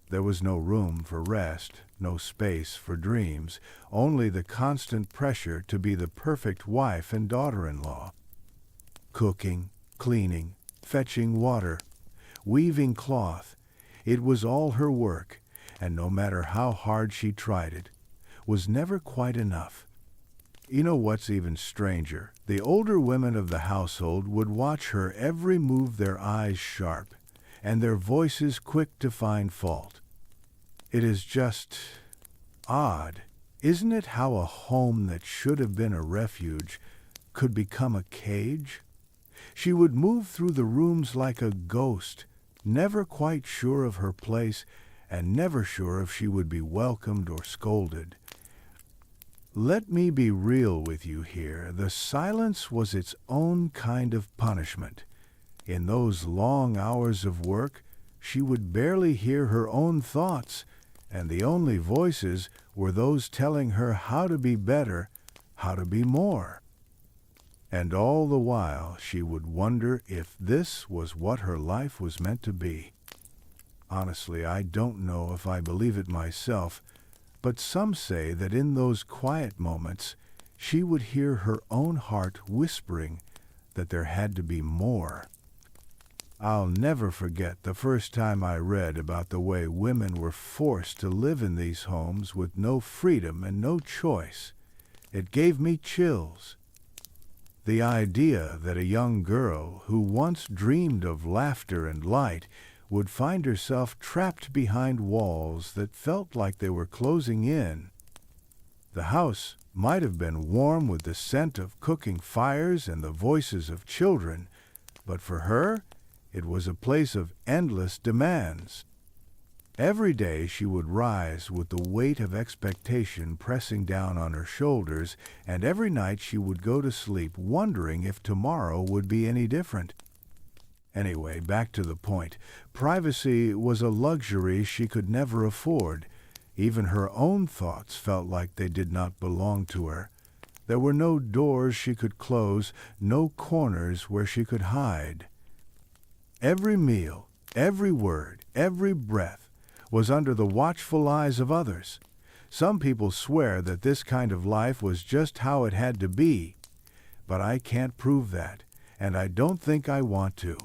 There was no room for rest, no space for dreams, only the constant pressure to be the perfect wife and daughter-in-law. Cooking, cleaning, fetching water, weaving cloth, it was all her work, and no matter how hard she tried it, was never quite enough. You know what's even stranger? The older women of the household would watch her every move, their eyes sharp, and their voices quick to find fault. It is just odd, isn't it, how a home that should have been a refuge could become a cage? She would move through the rooms like a ghost, never quite sure of her place, and never sure if she would be welcomed or scolded. Let me be real with you here. The silence was its own kind of punishment. In those long hours of work, she would barely hear her own thoughts, and the only voices were those telling her how to be better, how to be more. And all the while she would wonder if this was what her life was meant to be. Honestly, I don't know if I believe it myself, but some say that in those quiet moments she would hear her own heart whispering that there had to be more. I'll never forget the first time I read about the way women were forced to live in these homes with no freedom and no choice. It gave me chills. The idea that a young girl who once dreamed of laughter and light would find herself trapped behind walls that felt like they were closing in. The house might have been warm with the scent of cooking fires and the voices of children, but for her, it was a place of endless demands. Every day she would rise with the weight of expectation pressing down on her shoulders, and every night she would go to sleep wondering if tomorrow would be any different. Anyway, back to the point. Privacy was a luxury she could never afford. Even her own thoughts felt like they did not belong to her. There were no doors she could close, no corners where she could hide. Every meal, every word, every breath was under the watchful eyes of others. Some people swear that this kind of life was just how it had to be, but I can't prove that, and I don't think I want to.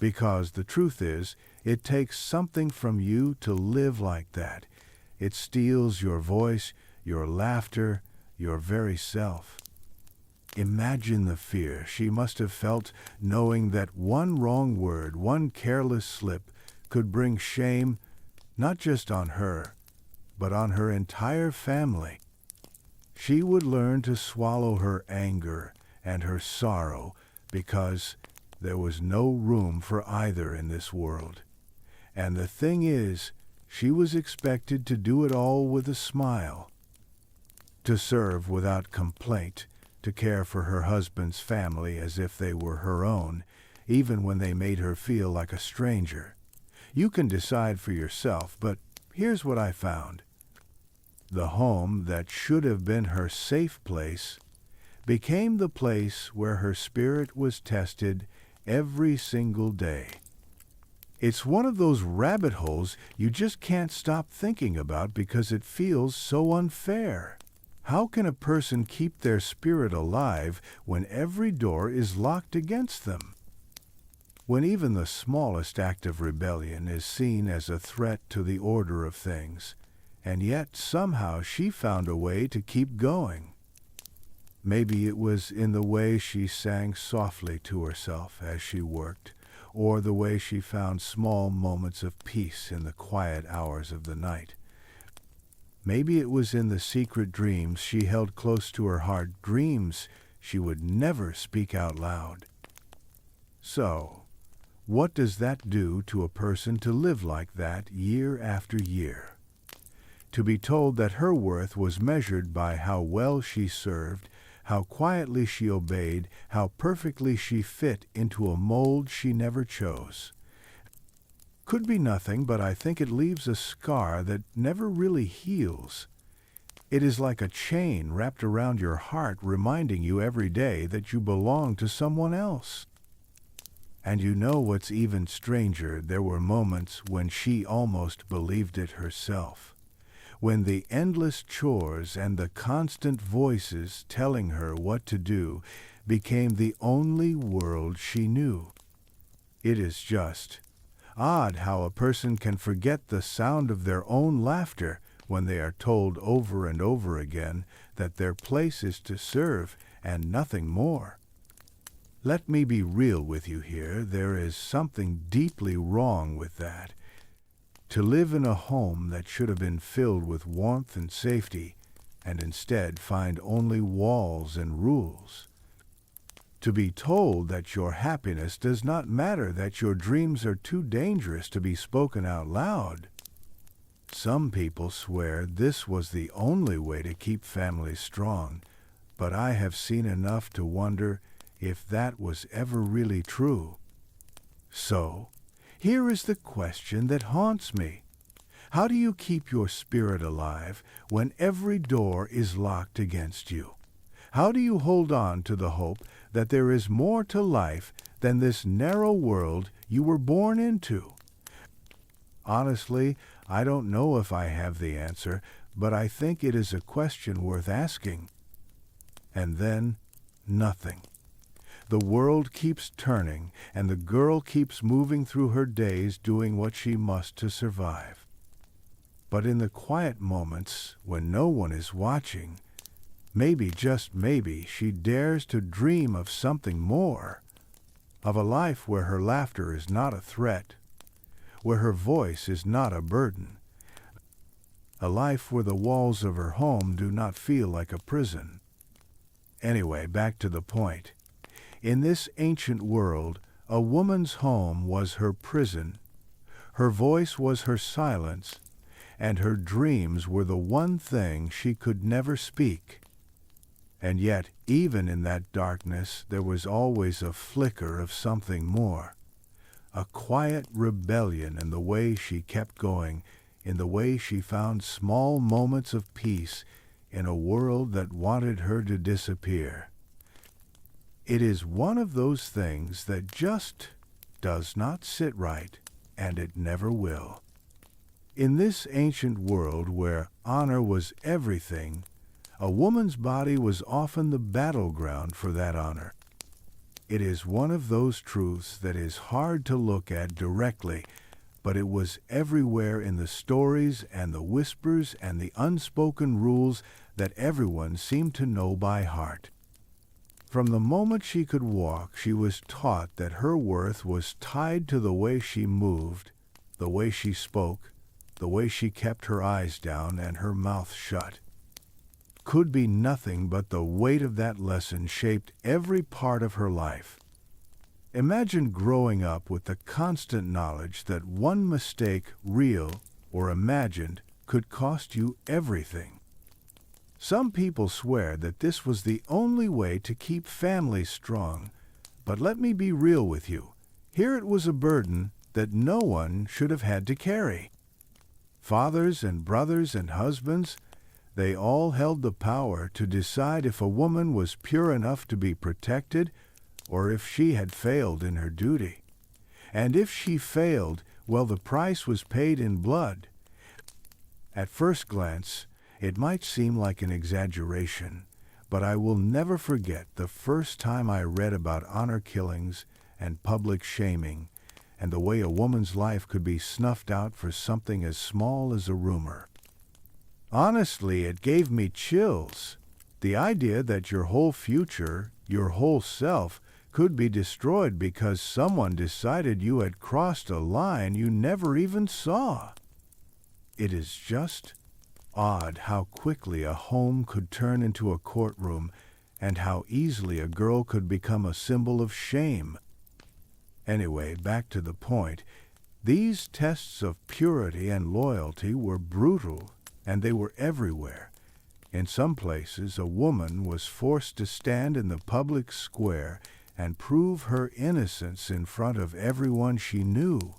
Because the truth is, it takes something from you to live like that, It steals your voice, your laughter, your very self. Imagine the fear she must have felt knowing that one wrong word, one careless slip, could bring shame not just on her, but on her entire family. She would learn to swallow her anger and her sorrow because there was no room for either in this world. And the thing is, she was expected to do it all with a smile, to serve without complaint, to care for her husband's family as if they were her own, even when they made her feel like a stranger. You can decide for yourself, but here's what I found. The home that should have been her safe place became the place where her spirit was tested every single day. It's one of those rabbit holes you just can't stop thinking about because it feels so unfair. How can a person keep their spirit alive when every door is locked against them? When even the smallest act of rebellion is seen as a threat to the order of things, and yet somehow she found a way to keep going. Maybe it was in the way she sang softly to herself as she worked, or the way she found small moments of peace in the quiet hours of the night. Maybe it was in the secret dreams she held close to her heart, dreams she would never speak out loud. So, what does that do to a person to live like that year after year? To be told that her worth was measured by how well she served, how quietly she obeyed, how perfectly she fit into a mold she never chose. Could be nothing, but I think it leaves a scar that never really heals. It is like a chain wrapped around your heart, reminding you every day that you belong to someone else. And you know what's even stranger? There were moments when she almost believed it herself, when the endless chores and the constant voices telling her what to do became the only world she knew. It is just odd how a person can forget the sound of their own laughter when they are told over and over again that their place is to serve and nothing more. Let me be real with you here. There is something deeply wrong with that. To live in a home that should have been filled with warmth and safety, and instead find only walls and rules. To be told that your happiness does not matter, that your dreams are too dangerous to be spoken out loud. Some people swear this was the only way to keep families strong, but I have seen enough to wonder if that was ever really true. So, here is the question that haunts me. How do you keep your spirit alive when every door is locked against you? How do you hold on to the hope that there is more to life than this narrow world you were born into? Honestly, I don't know if I have the answer, but I think it is a question worth asking. And then, nothing. The world keeps turning, and the girl keeps moving through her days doing what she must to survive. But in the quiet moments, when no one is watching, maybe, just maybe, she dares to dream of something more, of a life where her laughter is not a threat, where her voice is not a burden, a life where the walls of her home do not feel like a prison. Anyway, back to the point. In this ancient world, a woman's home was her prison, her voice was her silence, and her dreams were the one thing she could never speak. And yet, even in that darkness, there was always a flicker of something more, a quiet rebellion in the way she kept going, in the way she found small moments of peace in a world that wanted her to disappear. It is one of those things that just does not sit right, and it never will. In this ancient world where honor was everything, a woman's body was often the battleground for that honor. It is one of those truths that is hard to look at directly, but it was everywhere in the stories and the whispers and the unspoken rules that everyone seemed to know by heart. From the moment she could walk, she was taught that her worth was tied to the way she moved, the way she spoke, the way she kept her eyes down and her mouth shut. Could be nothing but the weight of that lesson shaped every part of her life. Imagine growing up with the constant knowledge that one mistake, real or imagined, could cost you everything. Some people swear that this was the only way to keep families strong, but let me be real with you. Here it was a burden that no one should have had to carry. Fathers and brothers and husbands, they all held the power to decide if a woman was pure enough to be protected or if she had failed in her duty. And if she failed, well, the price was paid in blood. At first glance, it might seem like an exaggeration, but I will never forget the first time I read about honor killings and public shaming and the way a woman's life could be snuffed out for something as small as a rumor. Honestly, it gave me chills. The idea that your whole future, your whole self, could be destroyed because someone decided you had crossed a line you never even saw. It is just odd how quickly a home could turn into a courtroom and how easily a girl could become a symbol of shame. Anyway, back to the point. These tests of purity and loyalty were brutal, and they were everywhere. In some places, a woman was forced to stand in the public square and prove her innocence in front of everyone she knew.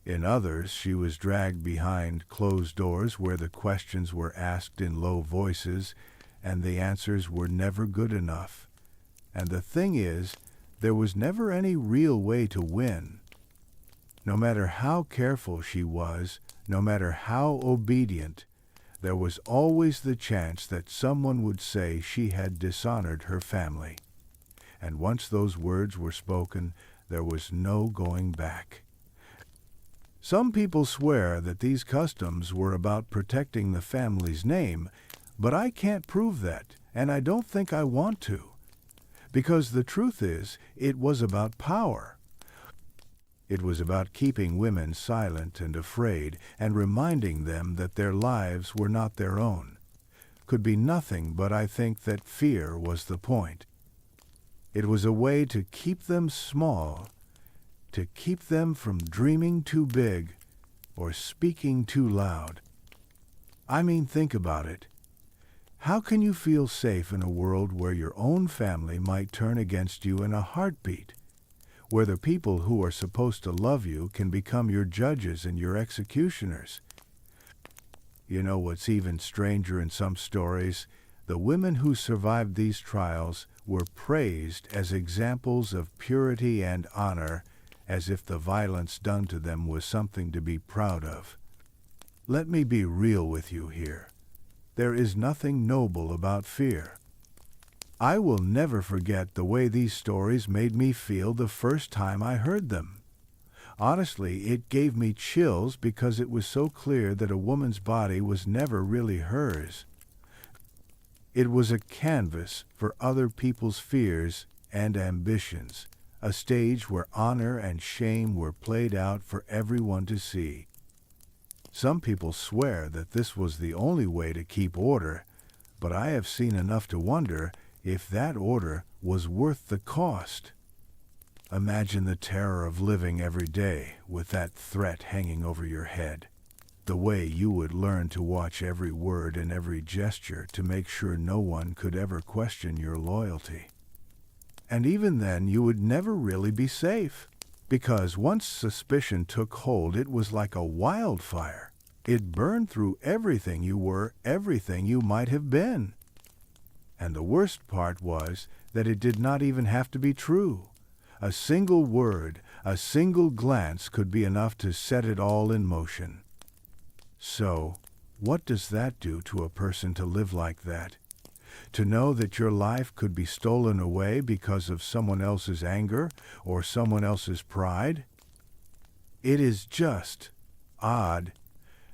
In others, she was dragged behind closed doors where the questions were asked in low voices and the answers were never good enough. And the thing is, there was never any real way to win. No matter how careful she was, no matter how obedient, there was always the chance that someone would say she had dishonored her family. And once those words were spoken, there was no going back. Some people swear that these customs were about protecting the family's name, but I can't prove that, and I don't think I want to. Because the truth is, it was about power. It was about keeping women silent and afraid and reminding them that their lives were not their own. Could be nothing, but I think that fear was the point. It was a way to keep them small, to keep them from dreaming too big or speaking too loud. I mean, think about it. How can you feel safe in a world where your own family might turn against you in a heartbeat? Where the people who are supposed to love you can become your judges and your executioners? You know what's even stranger in some stories? The women who survived these trials were praised as examples of purity and honor, as if the violence done to them was something to be proud of. Let me be real with you here. There is nothing noble about fear. I will never forget the way these stories made me feel the first time I heard them. Honestly, it gave me chills because it was so clear that a woman's body was never really hers. It was a canvas for other people's fears and ambitions, a stage where honor and shame were played out for everyone to see. Some people swear that this was the only way to keep order, but I have seen enough to wonder if that order was worth the cost. Imagine the terror of living every day with that threat hanging over your head. The way you would learn to watch every word and every gesture to make sure no one could ever question your loyalty. And even then, you would never really be safe, because once suspicion took hold, it was like a wildfire. It burned through everything you were, everything you might have been. And the worst part was that it did not even have to be true. A single word, a single glance could be enough to set it all in motion. So, what does that do to a person to live like that? To know that your life could be stolen away because of someone else's anger or someone else's pride? It is just odd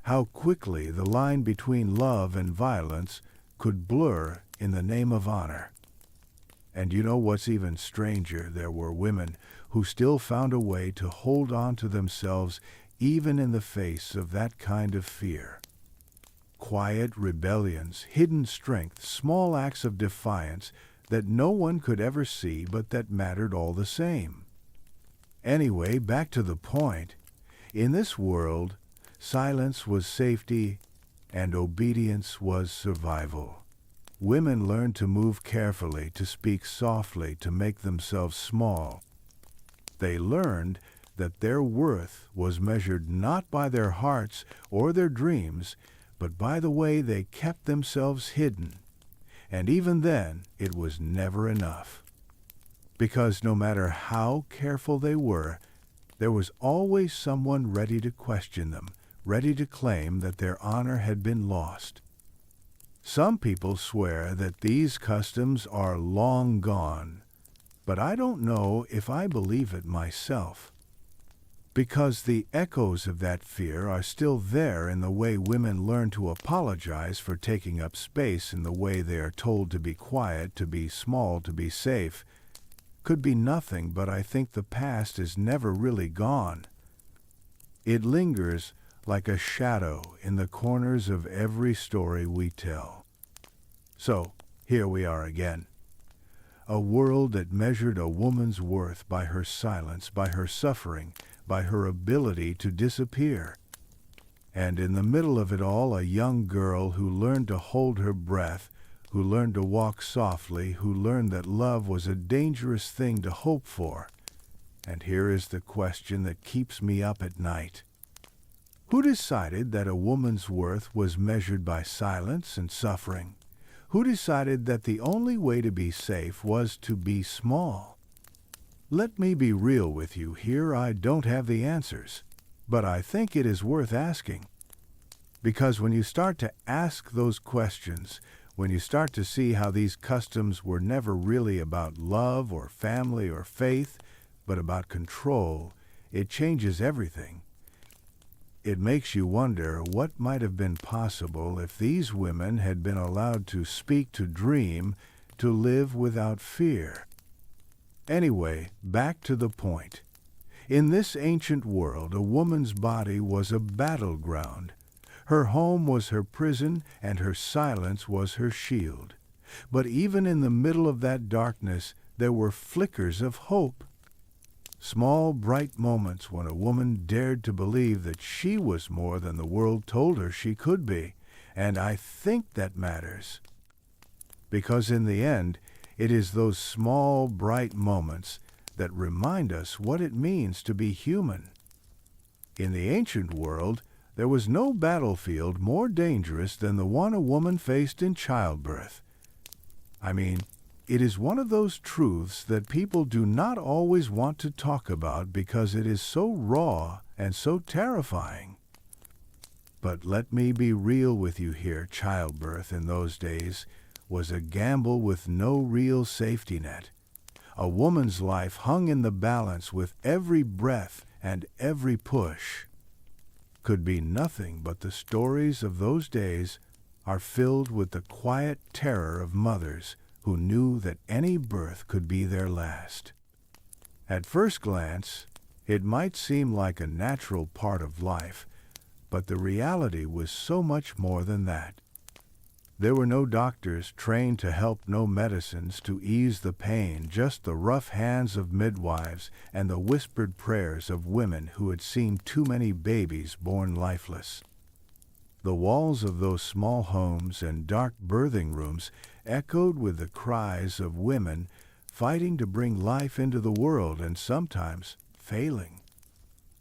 how quickly the line between love and violence could blur in the name of honor. And you know what's even stranger? There were women who still found a way to hold on to themselves even in the face of that kind of fear. Quiet rebellions, hidden strength, small acts of defiance that no one could ever see but that mattered all the same. Anyway, back to the point. In this world, silence was safety and obedience was survival. Women learned to move carefully, to speak softly, to make themselves small. They learned that their worth was measured not by their hearts or their dreams, but by the way they kept themselves hidden. And even then, it was never enough. Because no matter how careful they were, there was always someone ready to question them, ready to claim that their honor had been lost. Some people swear that these customs are long gone, but I don't know if I believe it myself. Because the echoes of that fear are still there in the way women learn to apologize for taking up space, in the way they are told to be quiet, to be small, to be safe. Could be nothing, but I think the past is never really gone. It lingers like a shadow in the corners of every story we tell. So, here we are again. A world that measured a woman's worth by her silence, by her suffering, by her ability to disappear. And in the middle of it all, a young girl who learned to hold her breath, who learned to walk softly, who learned that love was a dangerous thing to hope for. And here is the question that keeps me up at night. Who decided that a woman's worth was measured by silence and suffering? Who decided that the only way to be safe was to be small? Let me be real with you here. I don't have the answers, but I think it is worth asking. Because when you start to ask those questions, when you start to see how these customs were never really about love or family or faith, but about control, it changes everything. It makes you wonder what might have been possible if these women had been allowed to speak, to dream, to live without fear. Anyway, back to the point. In this ancient world, a woman's body was a battleground. Her home was her prison, and her silence was her shield. But even in the middle of that darkness, there were flickers of hope. Small, bright moments when a woman dared to believe that she was more than the world told her she could be. And I think that matters. Because in the end, it is those small, bright moments that remind us what it means to be human. In the ancient world, there was no battlefield more dangerous than the one a woman faced in childbirth. I mean, it is one of those truths that people do not always want to talk about because it is so raw and so terrifying. But let me be real with you here. Childbirth in those days was a gamble with no real safety net. A woman's life hung in the balance with every breath and every push. Could be nothing but the stories of those days are filled with the quiet terror of mothers who knew that any birth could be their last. At first glance, it might seem like a natural part of life, but the reality was so much more than that. There were no doctors trained to help, no medicines to ease the pain, just the rough hands of midwives and the whispered prayers of women who had seen too many babies born lifeless. The walls of those small homes and dark birthing rooms echoed with the cries of women fighting to bring life into the world and sometimes failing.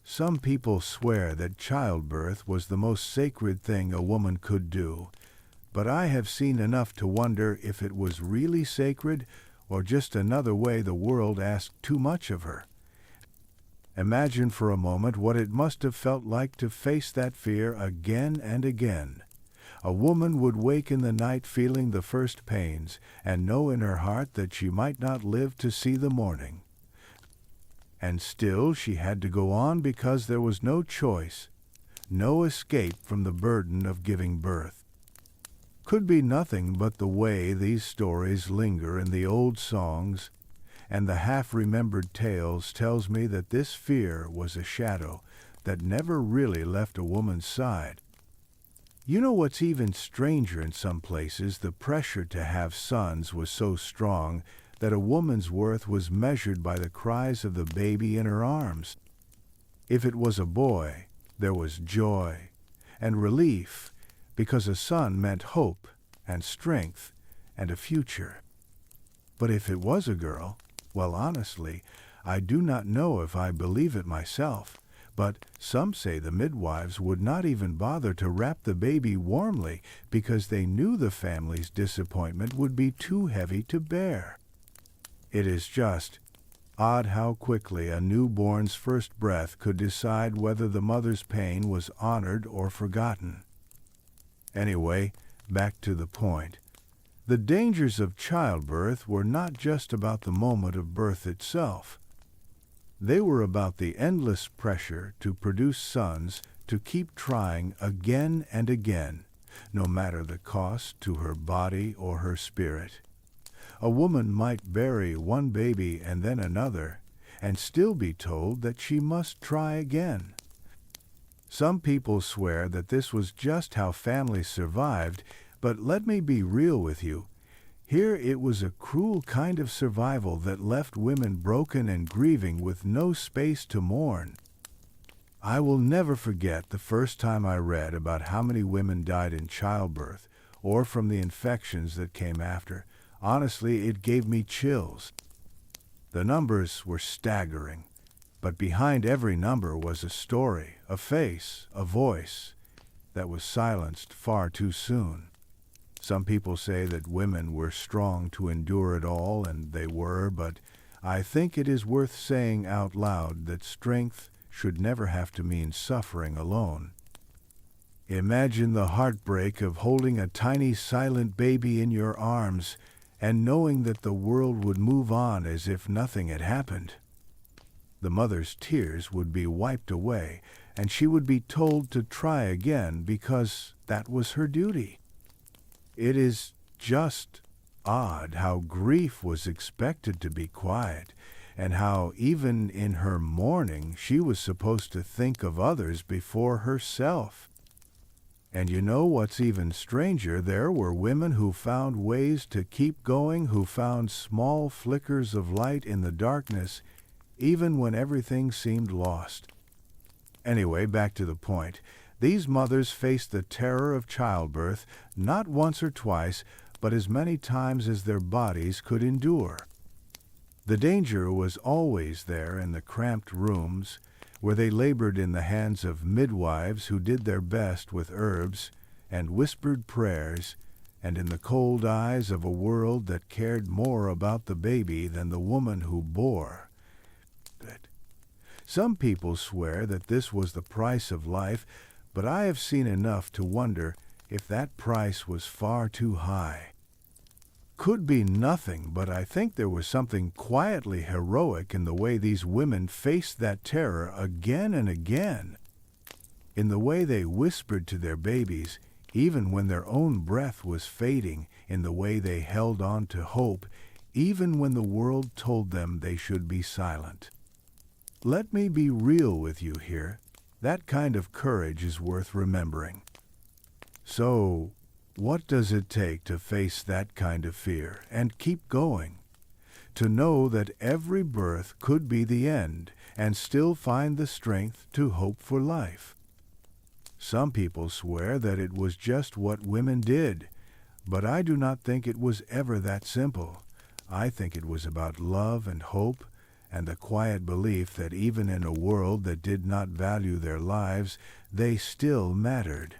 Some people swear that childbirth was the most sacred thing a woman could do, but I have seen enough to wonder if it was really sacred or just another way the world asked too much of her. Imagine for a moment what it must have felt like to face that fear again and again. A woman would wake in the night feeling the first pains and know in her heart that she might not live to see the morning. And still she had to go on because there was no choice, no escape from the burden of giving birth. Could be nothing but the way these stories linger in the old songs, and the half-remembered tales tells me that this fear was a shadow that never really left a woman's side. You know what's even stranger in some places? The pressure to have sons was so strong that a woman's worth was measured by the cries of the baby in her arms. If it was a boy, there was joy and relief, because a son meant hope and strength and a future. But if it was a girl, well, honestly, I do not know if I believe it myself, but some say the midwives would not even bother to wrap the baby warmly because they knew the family's disappointment would be too heavy to bear. It is just odd how quickly a newborn's first breath could decide whether the mother's pain was honored or forgotten. Anyway, back to the point. The dangers of childbirth were not just about the moment of birth itself. They were about the endless pressure to produce sons, to keep trying again and again, no matter the cost to her body or her spirit. A woman might bury one baby and then another, and still be told that she must try again. Some people swear that this was just how families survived, but let me be real with you. Here it was a cruel kind of survival that left women broken and grieving with no space to mourn. I will never forget the first time I read about how many women died in childbirth, or from the infections that came after. Honestly, it gave me chills. The numbers were staggering, but behind every number was a story, a face, a voice that was silenced far too soon. Some people say that women were strong to endure it all, and they were, but I think it is worth saying out loud that strength should never have to mean suffering alone. Imagine the heartbreak of holding a tiny silent baby in your arms and knowing that the world would move on as if nothing had happened. The mother's tears would be wiped away, and she would be told to try again because that was her duty. It is just odd how grief was expected to be quiet, and how even in her mourning she was supposed to think of others before herself. And you know what's even stranger? There were women who found ways to keep going, who found small flickers of light in the darkness, even when everything seemed lost. Anyway, back to the point. These mothers faced the terror of childbirth not once or twice, but as many times as their bodies could endure. The danger was always there in the cramped rooms, where they labored in the hands of midwives who did their best with herbs and whispered prayers, and in the cold eyes of a world that cared more about the baby than the woman who bore it. Some people swear that this was the price of life, but I have seen enough to wonder if that price was far too high. Could be nothing, but I think there was something quietly heroic in the way these women faced that terror again and again, in the way they whispered to their babies, even when their own breath was fading, in the way they held on to hope, even when the world told them they should be silent. Let me be real with you here. That kind of courage is worth remembering. So, what does it take to face that kind of fear and keep going? To know that every birth could be the end and still find the strength to hope for life. Some people swear that it was just what women did, but I do not think it was ever that simple. I think it was about love and hope and the quiet belief that even in a world that did not value their lives, they still mattered.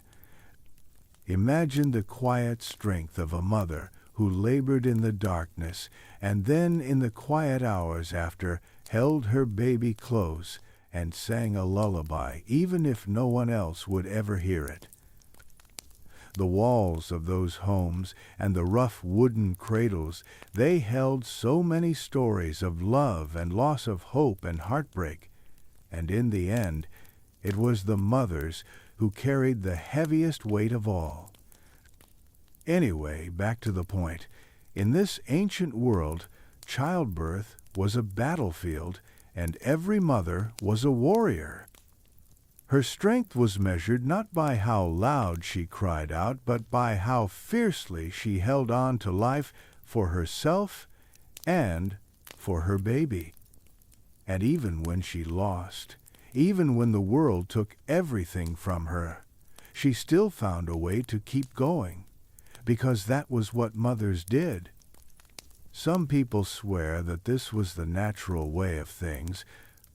Imagine the quiet strength of a mother who labored in the darkness and then in the quiet hours after held her baby close and sang a lullaby, even if no one else would ever hear it. The walls of those homes and the rough wooden cradles, they held so many stories of love and loss of hope and heartbreak. And in the end, it was the mothers who carried the heaviest weight of all. Anyway, back to the point. In this ancient world, childbirth was a battlefield, and every mother was a warrior. Her strength was measured not by how loud she cried out, but by how fiercely she held on to life for herself and for her baby. And even when she lost, even when the world took everything from her, she still found a way to keep going, because that was what mothers did. Some people swear that this was the natural way of things,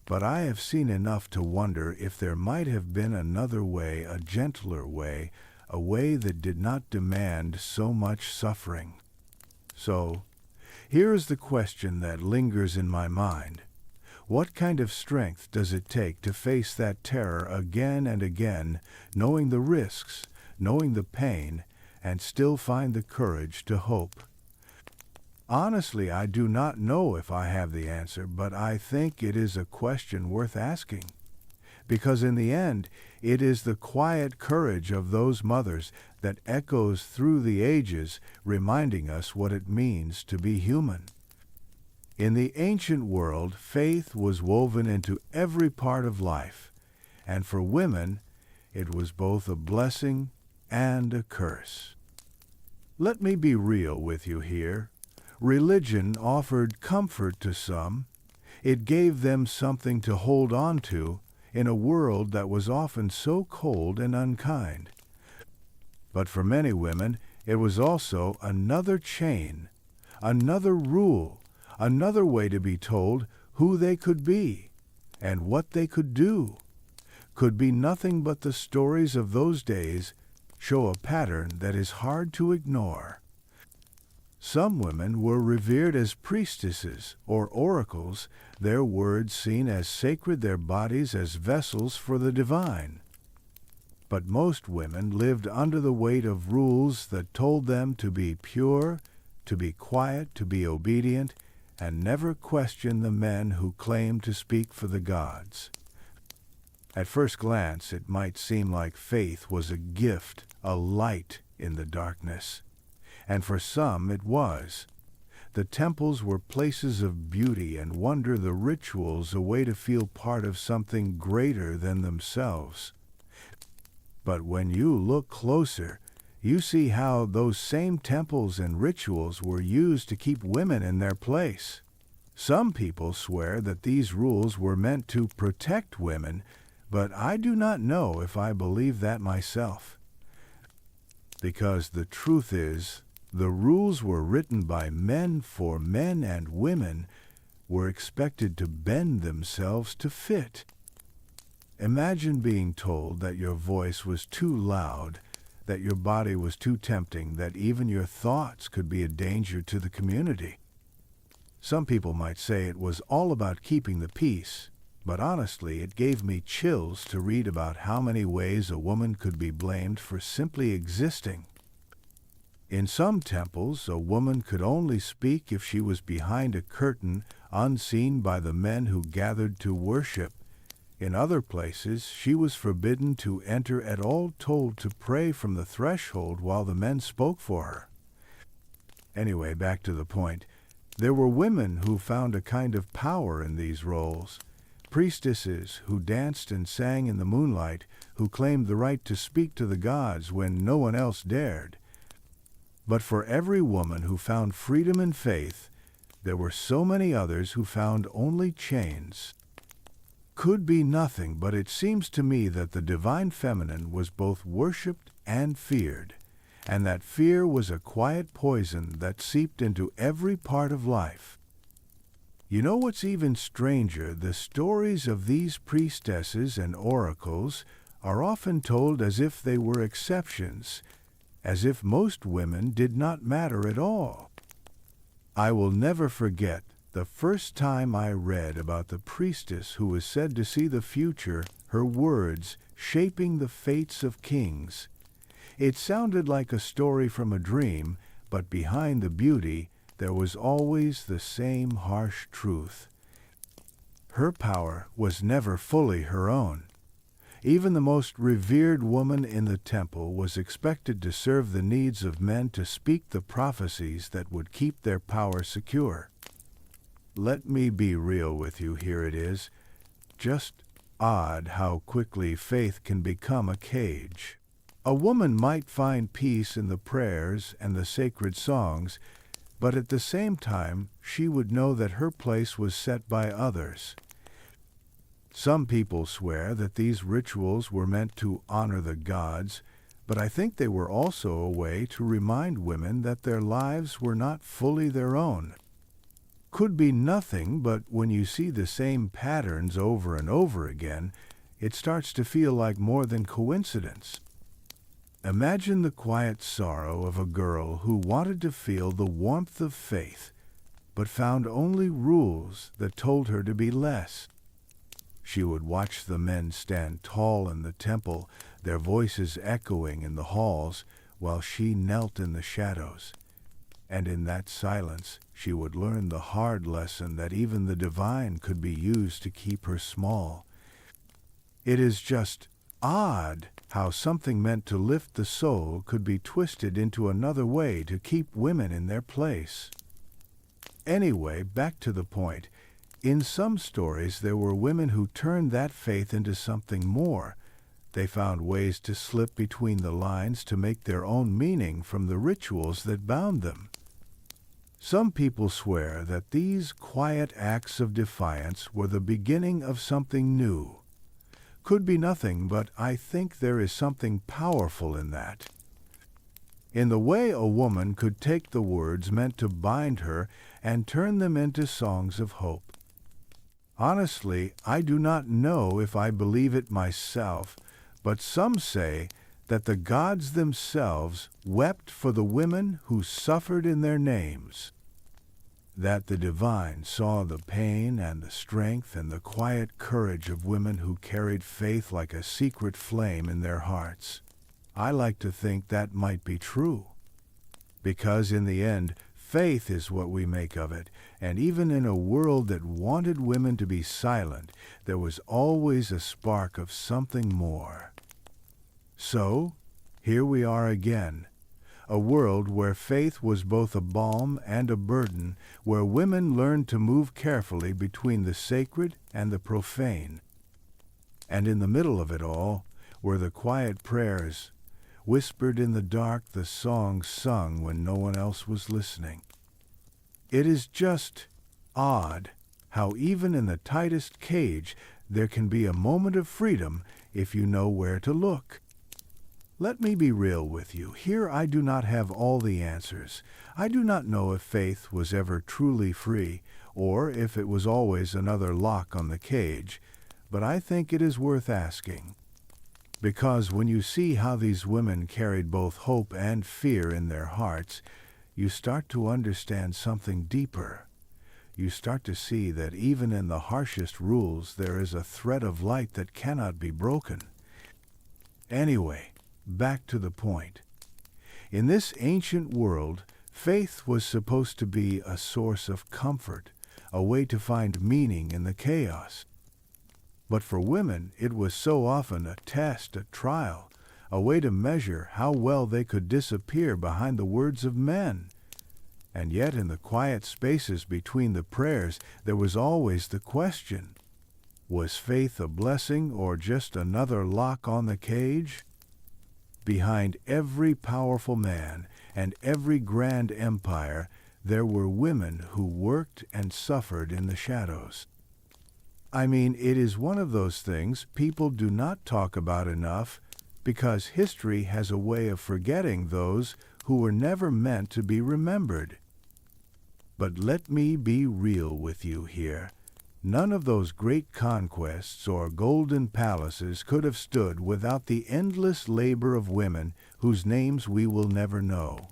but I have seen enough to wonder if there might have been another way, a gentler way, a way that did not demand so much suffering. So, here is the question that lingers in my mind. What kind of strength does it take to face that terror again and again, knowing the risks, knowing the pain, and still find the courage to hope? Honestly, I do not know if I have the answer, but I think it is a question worth asking. Because in the end, it is the quiet courage of those mothers that echoes through the ages, reminding us what it means to be human. In the ancient world, faith was woven into every part of life, and for women, it was both a blessing and a curse. Let me be real with you here. Religion offered comfort to some. It gave them something to hold on to in a world that was often so cold and unkind. But for many women, it was also another chain, another rule, another way to be told who they could be and what they could do. Could be nothing but the stories of those days show a pattern that is hard to ignore. Some women were revered as priestesses or oracles, their words seen as sacred, their bodies as vessels for the divine. But most women lived under the weight of rules that told them to be pure, to be quiet, to be obedient, and never question the men who claimed to speak for the gods. At first glance, it might seem like faith was a gift, a light in the darkness. And for some it was. The temples were places of beauty and wonder, the rituals a way to feel part of something greater than themselves. But when you look closer, you see how those same temples and rituals were used to keep women in their place. Some people swear that these rules were meant to protect women, but I do not know if I believe that myself. Because the truth is, the rules were written by men for men, and women were expected to bend themselves to fit. Imagine being told that your voice was too loud, that your body was too tempting, that even your thoughts could be a danger to the community. Some people might say it was all about keeping the peace, but honestly, it gave me chills to read about how many ways a woman could be blamed for simply existing. In some temples, a woman could only speak if she was behind a curtain, unseen by the men who gathered to worship. In other places, she was forbidden to enter at all, told to pray from the threshold while the men spoke for her. Anyway, back to the point. There were women who found a kind of power in these roles. Priestesses who danced and sang in the moonlight, who claimed the right to speak to the gods when no one else dared. But for every woman who found freedom and faith, there were so many others who found only chains. Could be nothing, but it seems to me that the divine feminine was both worshipped and feared, and that fear was a quiet poison that seeped into every part of life. You know what's even stranger? The stories of these priestesses and oracles are often told as if they were exceptions, as if most women did not matter at all. I will never forget the first time I read about the priestess who was said to see the future, her words shaping the fates of kings. It sounded like a story from a dream, but behind the beauty there was always the same harsh truth. Her power was never fully her own. Even the most revered woman in the temple was expected to serve the needs of men, to speak the prophecies that would keep their power secure. Let me be real with you, here it is. Just odd how quickly faith can become a cage. A woman might find peace in the prayers and the sacred songs, but at the same time she would know that her place was set by others. Some people swear that these rituals were meant to honor the gods, but I think they were also a way to remind women that their lives were not fully their own. Could be nothing, but when you see the same patterns over and over again, it starts to feel like more than coincidence. Imagine the quiet sorrow of a girl who wanted to feel the warmth of faith, but found only rules that told her to be less. She would watch the men stand tall in the temple, their voices echoing in the halls, while she knelt in the shadows. And in that silence, she would learn the hard lesson that even the divine could be used to keep her small. It is just odd how something meant to lift the soul could be twisted into another way to keep women in their place. Anyway, back to the point. In some stories, there were women who turned that faith into something more. They found ways to slip between the lines to make their own meaning from the rituals that bound them. Some people swear that these quiet acts of defiance were the beginning of something new. Could be nothing, but I think there is something powerful in that. In the way a woman could take the words meant to bind her and turn them into songs of hope. Honestly, I do not know if I believe it myself, but some say that the gods themselves wept for the women who suffered in their names. That the divine saw the pain and the strength and the quiet courage of women who carried faith like a secret flame in their hearts. I like to think that might be true, because in the end, faith is what we make of it, and even in a world that wanted women to be silent, there was always a spark of something more. So, here we are again, a world where faith was both a balm and a burden, where women learned to move carefully between the sacred and the profane. And in the middle of it all were the quiet prayers, whispered in the dark, the songs sung when no one else was listening. It is just odd how even in the tightest cage there can be a moment of freedom if you know where to look. Let me be real with you. Here I do not have all the answers. I do not know if faith was ever truly free, or if it was always another lock on the cage, but I think it is worth asking. Because when you see how these women carried both hope and fear in their hearts, you start to understand something deeper. You start to see that even in the harshest rules there is a thread of light that cannot be broken. Anyway, back to the point. In this ancient world, faith was supposed to be a source of comfort, a way to find meaning in the chaos. But for women, it was so often a test, a trial, a way to measure how well they could disappear behind the words of men. And yet in the quiet spaces between the prayers, there was always the question, was faith a blessing or just another lock on the cage? Behind every powerful man and every grand empire, there were women who worked and suffered in the shadows. I mean, it is one of those things people do not talk about enough because history has a way of forgetting those who were never meant to be remembered. But let me be real with you here. None of those great conquests or golden palaces could have stood without the endless labor of women whose names we will never know.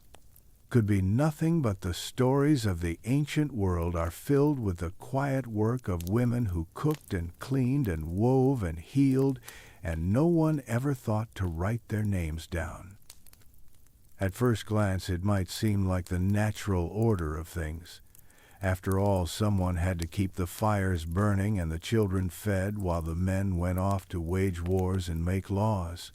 Could be nothing but the stories of the ancient world are filled with the quiet work of women who cooked and cleaned and wove and healed, and no one ever thought to write their names down. At first glance, it might seem like the natural order of things. After all, someone had to keep the fires burning and the children fed while the men went off to wage wars and make laws.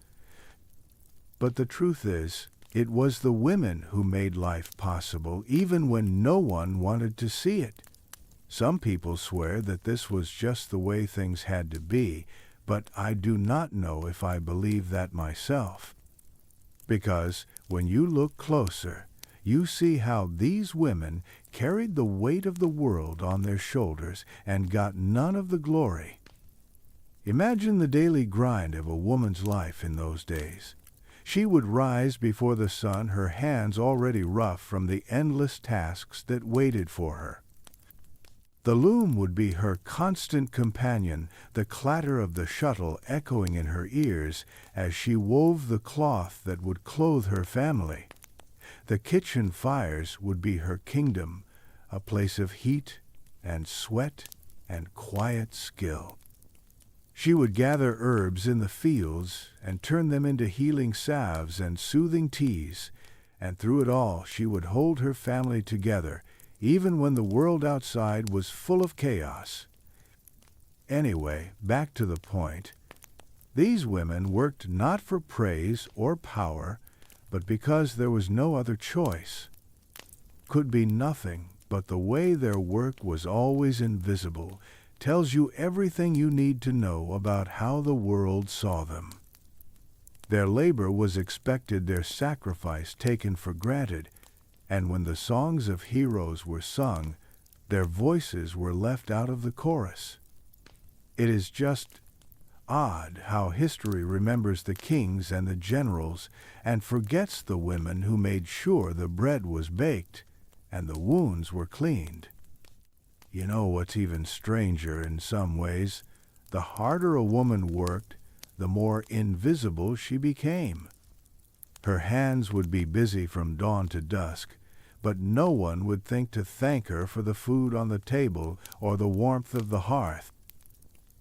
But the truth is, it was the women who made life possible, even when no one wanted to see it. Some people swear that this was just the way things had to be, but I do not know if I believe that myself. Because when you look closer, you see how these women carried the weight of the world on their shoulders and got none of the glory. Imagine the daily grind of a woman's life in those days. She would rise before the sun, her hands already rough from the endless tasks that waited for her. The loom would be her constant companion, the clatter of the shuttle echoing in her ears as she wove the cloth that would clothe her family. The kitchen fires would be her kingdom, a place of heat and sweat and quiet skill. She would gather herbs in the fields and turn them into healing salves and soothing teas, and through it all she would hold her family together, even when the world outside was full of chaos. Anyway, back to the point. These women worked not for praise or power, but because there was no other choice. Could be nothing, but the way their work was always invisible tells you everything you need to know about how the world saw them. Their labor was expected, their sacrifice taken for granted, and when the songs of heroes were sung, their voices were left out of the chorus. It is just odd how history remembers the kings and the generals and forgets the women who made sure the bread was baked and the wounds were cleaned. You know what's even stranger in some ways? The harder a woman worked, the more invisible she became. Her hands would be busy from dawn to dusk, but no one would think to thank her for the food on the table or the warmth of the hearth.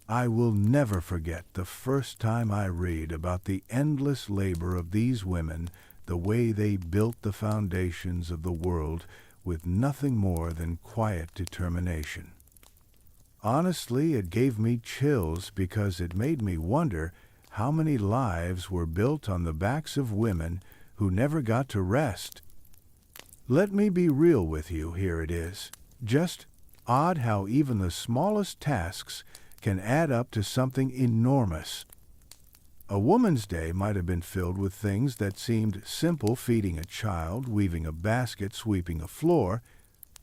I will never forget the first time I read about the endless labor of these women, the way they built the foundations of the world with nothing more than quiet determination. Honestly, it gave me chills because it made me wonder how many lives were built on the backs of women who never got to rest. Let me be real with you, here it is. Just odd how even the smallest tasks can add up to something enormous. A woman's day might have been filled with things that seemed simple: feeding a child, weaving a basket, sweeping a floor,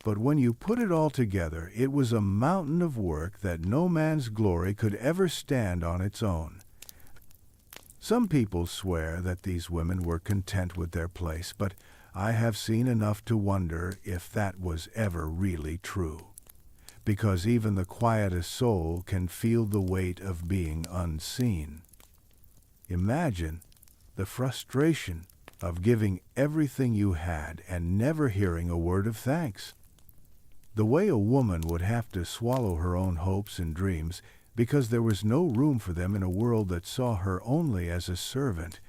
but when you put it all together, it was a mountain of work that no man's glory could ever stand on its own. Some people swear that these women were content with their place, but I have seen enough to wonder if that was ever really true. Because even the quietest soul can feel the weight of being unseen. Imagine the frustration of giving everything you had and never hearing a word of thanks. The way a woman would have to swallow her own hopes and dreams because there was no room for them in a world that saw her only as a servant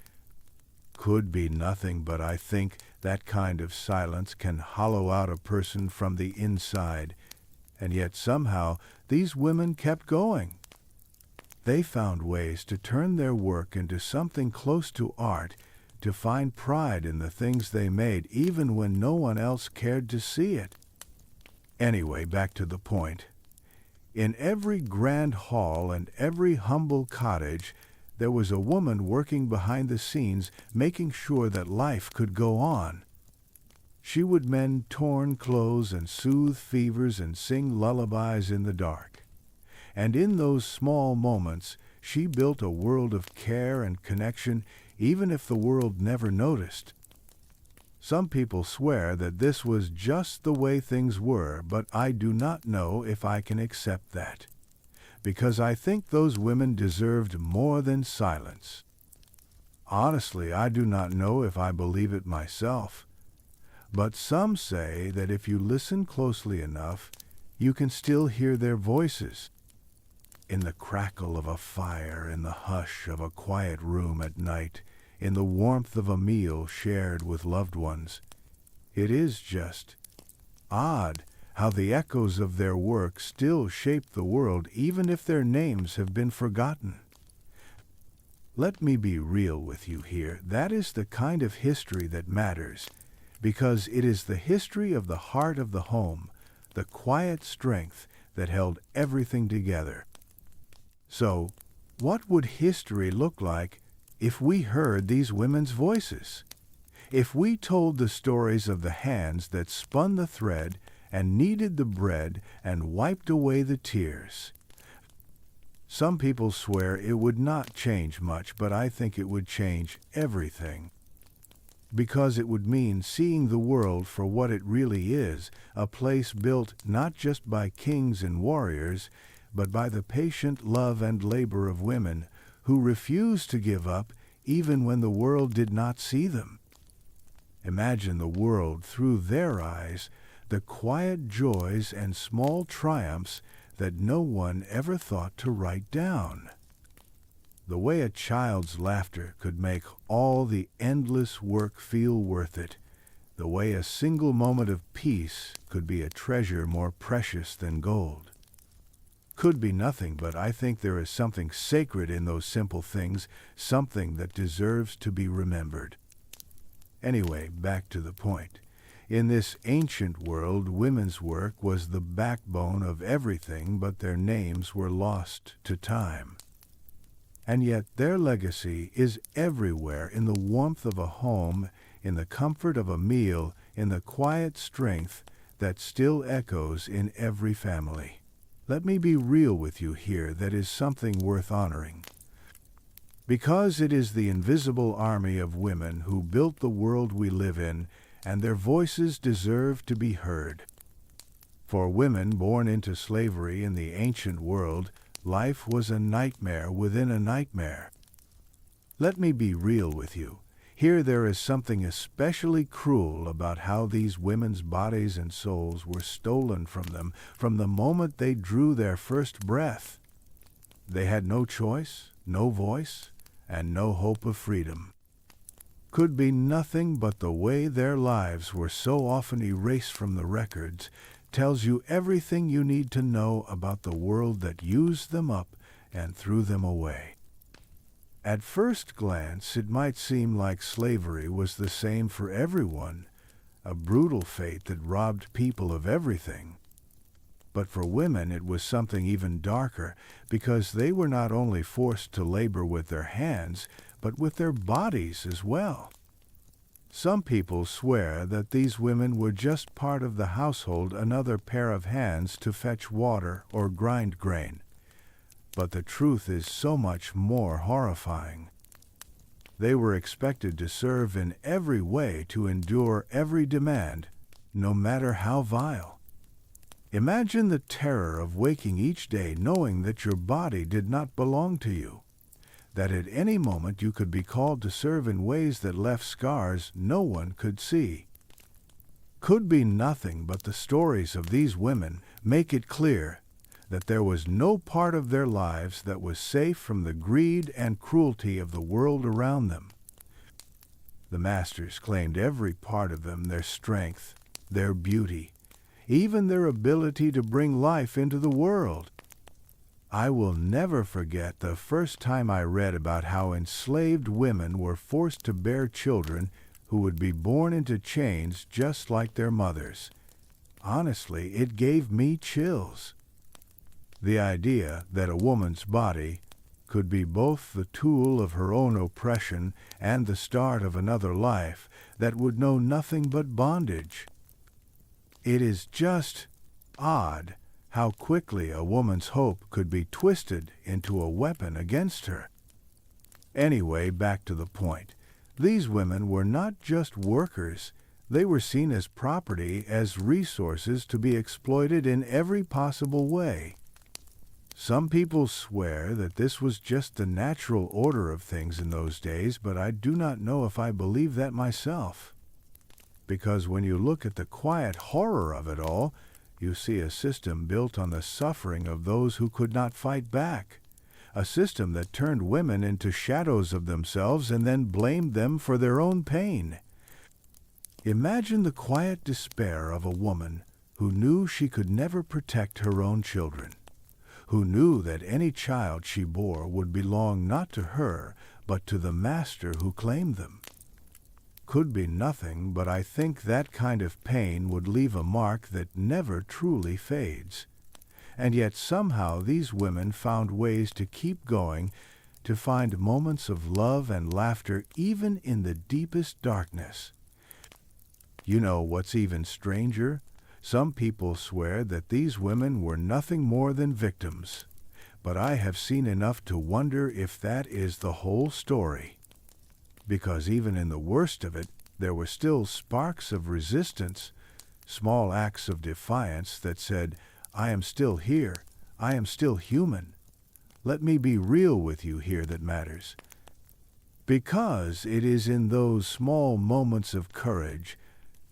could be nothing, but I think that kind of silence can hollow out a person from the inside, and yet somehow these women kept going. They found ways to turn their work into something close to art, to find pride in the things they made, even when no one else cared to see it. Anyway, back to the point. In every grand hall and every humble cottage, there was a woman working behind the scenes, making sure that life could go on. She would mend torn clothes and soothe fevers and sing lullabies in the dark. And in those small moments, she built a world of care and connection, even if the world never noticed. Some people swear that this was just the way things were, but I do not know if I can accept that, because I think those women deserved more than silence. Honestly, I do not know if I believe it myself, but some say that if you listen closely enough, you can still hear their voices. In the crackle of a fire, in the hush of a quiet room at night, in the warmth of a meal shared with loved ones. It is just odd how the echoes of their work still shape the world even if their names have been forgotten. Let me be real with you here. That is the kind of history that matters, because it is the history of the heart of the home, the quiet strength that held everything together. So, what would history look like if we heard these women's voices? If we told the stories of the hands that spun the thread and kneaded the bread and wiped away the tears? Some people swear it would not change much, but I think it would change everything. Because it would mean seeing the world for what it really is, a place built not just by kings and warriors, but by the patient love and labor of women who refused to give up even when the world did not see them. Imagine the world through their eyes, the quiet joys and small triumphs that no one ever thought to write down. The way a child's laughter could make all the endless work feel worth it, the way a single moment of peace could be a treasure more precious than gold. Could be nothing, but I think there is something sacred in those simple things, something that deserves to be remembered. Anyway, back to the point. In this ancient world, women's work was the backbone of everything, but their names were lost to time. And yet their legacy is everywhere, in the warmth of a home, in the comfort of a meal, in the quiet strength that still echoes in every family. Let me be real with you here. That is something worth honoring. Because it is the invisible army of women who built the world we live in, and their voices deserve to be heard. For women born into slavery in the ancient world, life was a nightmare within a nightmare. Let me be real with you. Here there is something especially cruel about how these women's bodies and souls were stolen from them from the moment they drew their first breath. They had no choice, no voice, and no hope of freedom. Could be nothing but the way their lives were so often erased from the records tells you everything you need to know about the world that used them up and threw them away. At first glance, it might seem like slavery was the same for everyone, a brutal fate that robbed people of everything. But for women it was something even darker, because they were not only forced to labor with their hands, but with their bodies as well. Some people swear that these women were just part of the household, another pair of hands to fetch water or grind grain. But the truth is so much more horrifying. They were expected to serve in every way, to endure every demand, no matter how vile. Imagine the terror of waking each day knowing that your body did not belong to you, that at any moment you could be called to serve in ways that left scars no one could see. Could be nothing, but the stories of these women make it clear that there was no part of their lives that was safe from the greed and cruelty of the world around them. The masters claimed every part of them, their strength, their beauty, even their ability to bring life into the world. I will never forget the first time I read about how enslaved women were forced to bear children who would be born into chains just like their mothers. Honestly, it gave me chills. The idea that a woman's body could be both the tool of her own oppression and the start of another life that would know nothing but bondage. It is just odd how quickly a woman's hope could be twisted into a weapon against her. Anyway, back to the point. These women were not just workers. They were seen as property, as resources to be exploited in every possible way. Some people swear that this was just the natural order of things in those days, but I do not know if I believe that myself. Because when you look at the quiet horror of it all, you see a system built on the suffering of those who could not fight back, a system that turned women into shadows of themselves and then blamed them for their own pain. Imagine the quiet despair of a woman who knew she could never protect her own children, who knew that any child she bore would belong not to her, but to the master who claimed them. Could be nothing, but I think that kind of pain would leave a mark that never truly fades. And yet somehow these women found ways to keep going, to find moments of love and laughter even in the deepest darkness. You know what's even stranger? Some people swear that these women were nothing more than victims, but I have seen enough to wonder if that is the whole story. Because even in the worst of it, there were still sparks of resistance, small acts of defiance that said, I am still here, I am still human. Let me be real with you here that matters. Because it is in those small moments of courage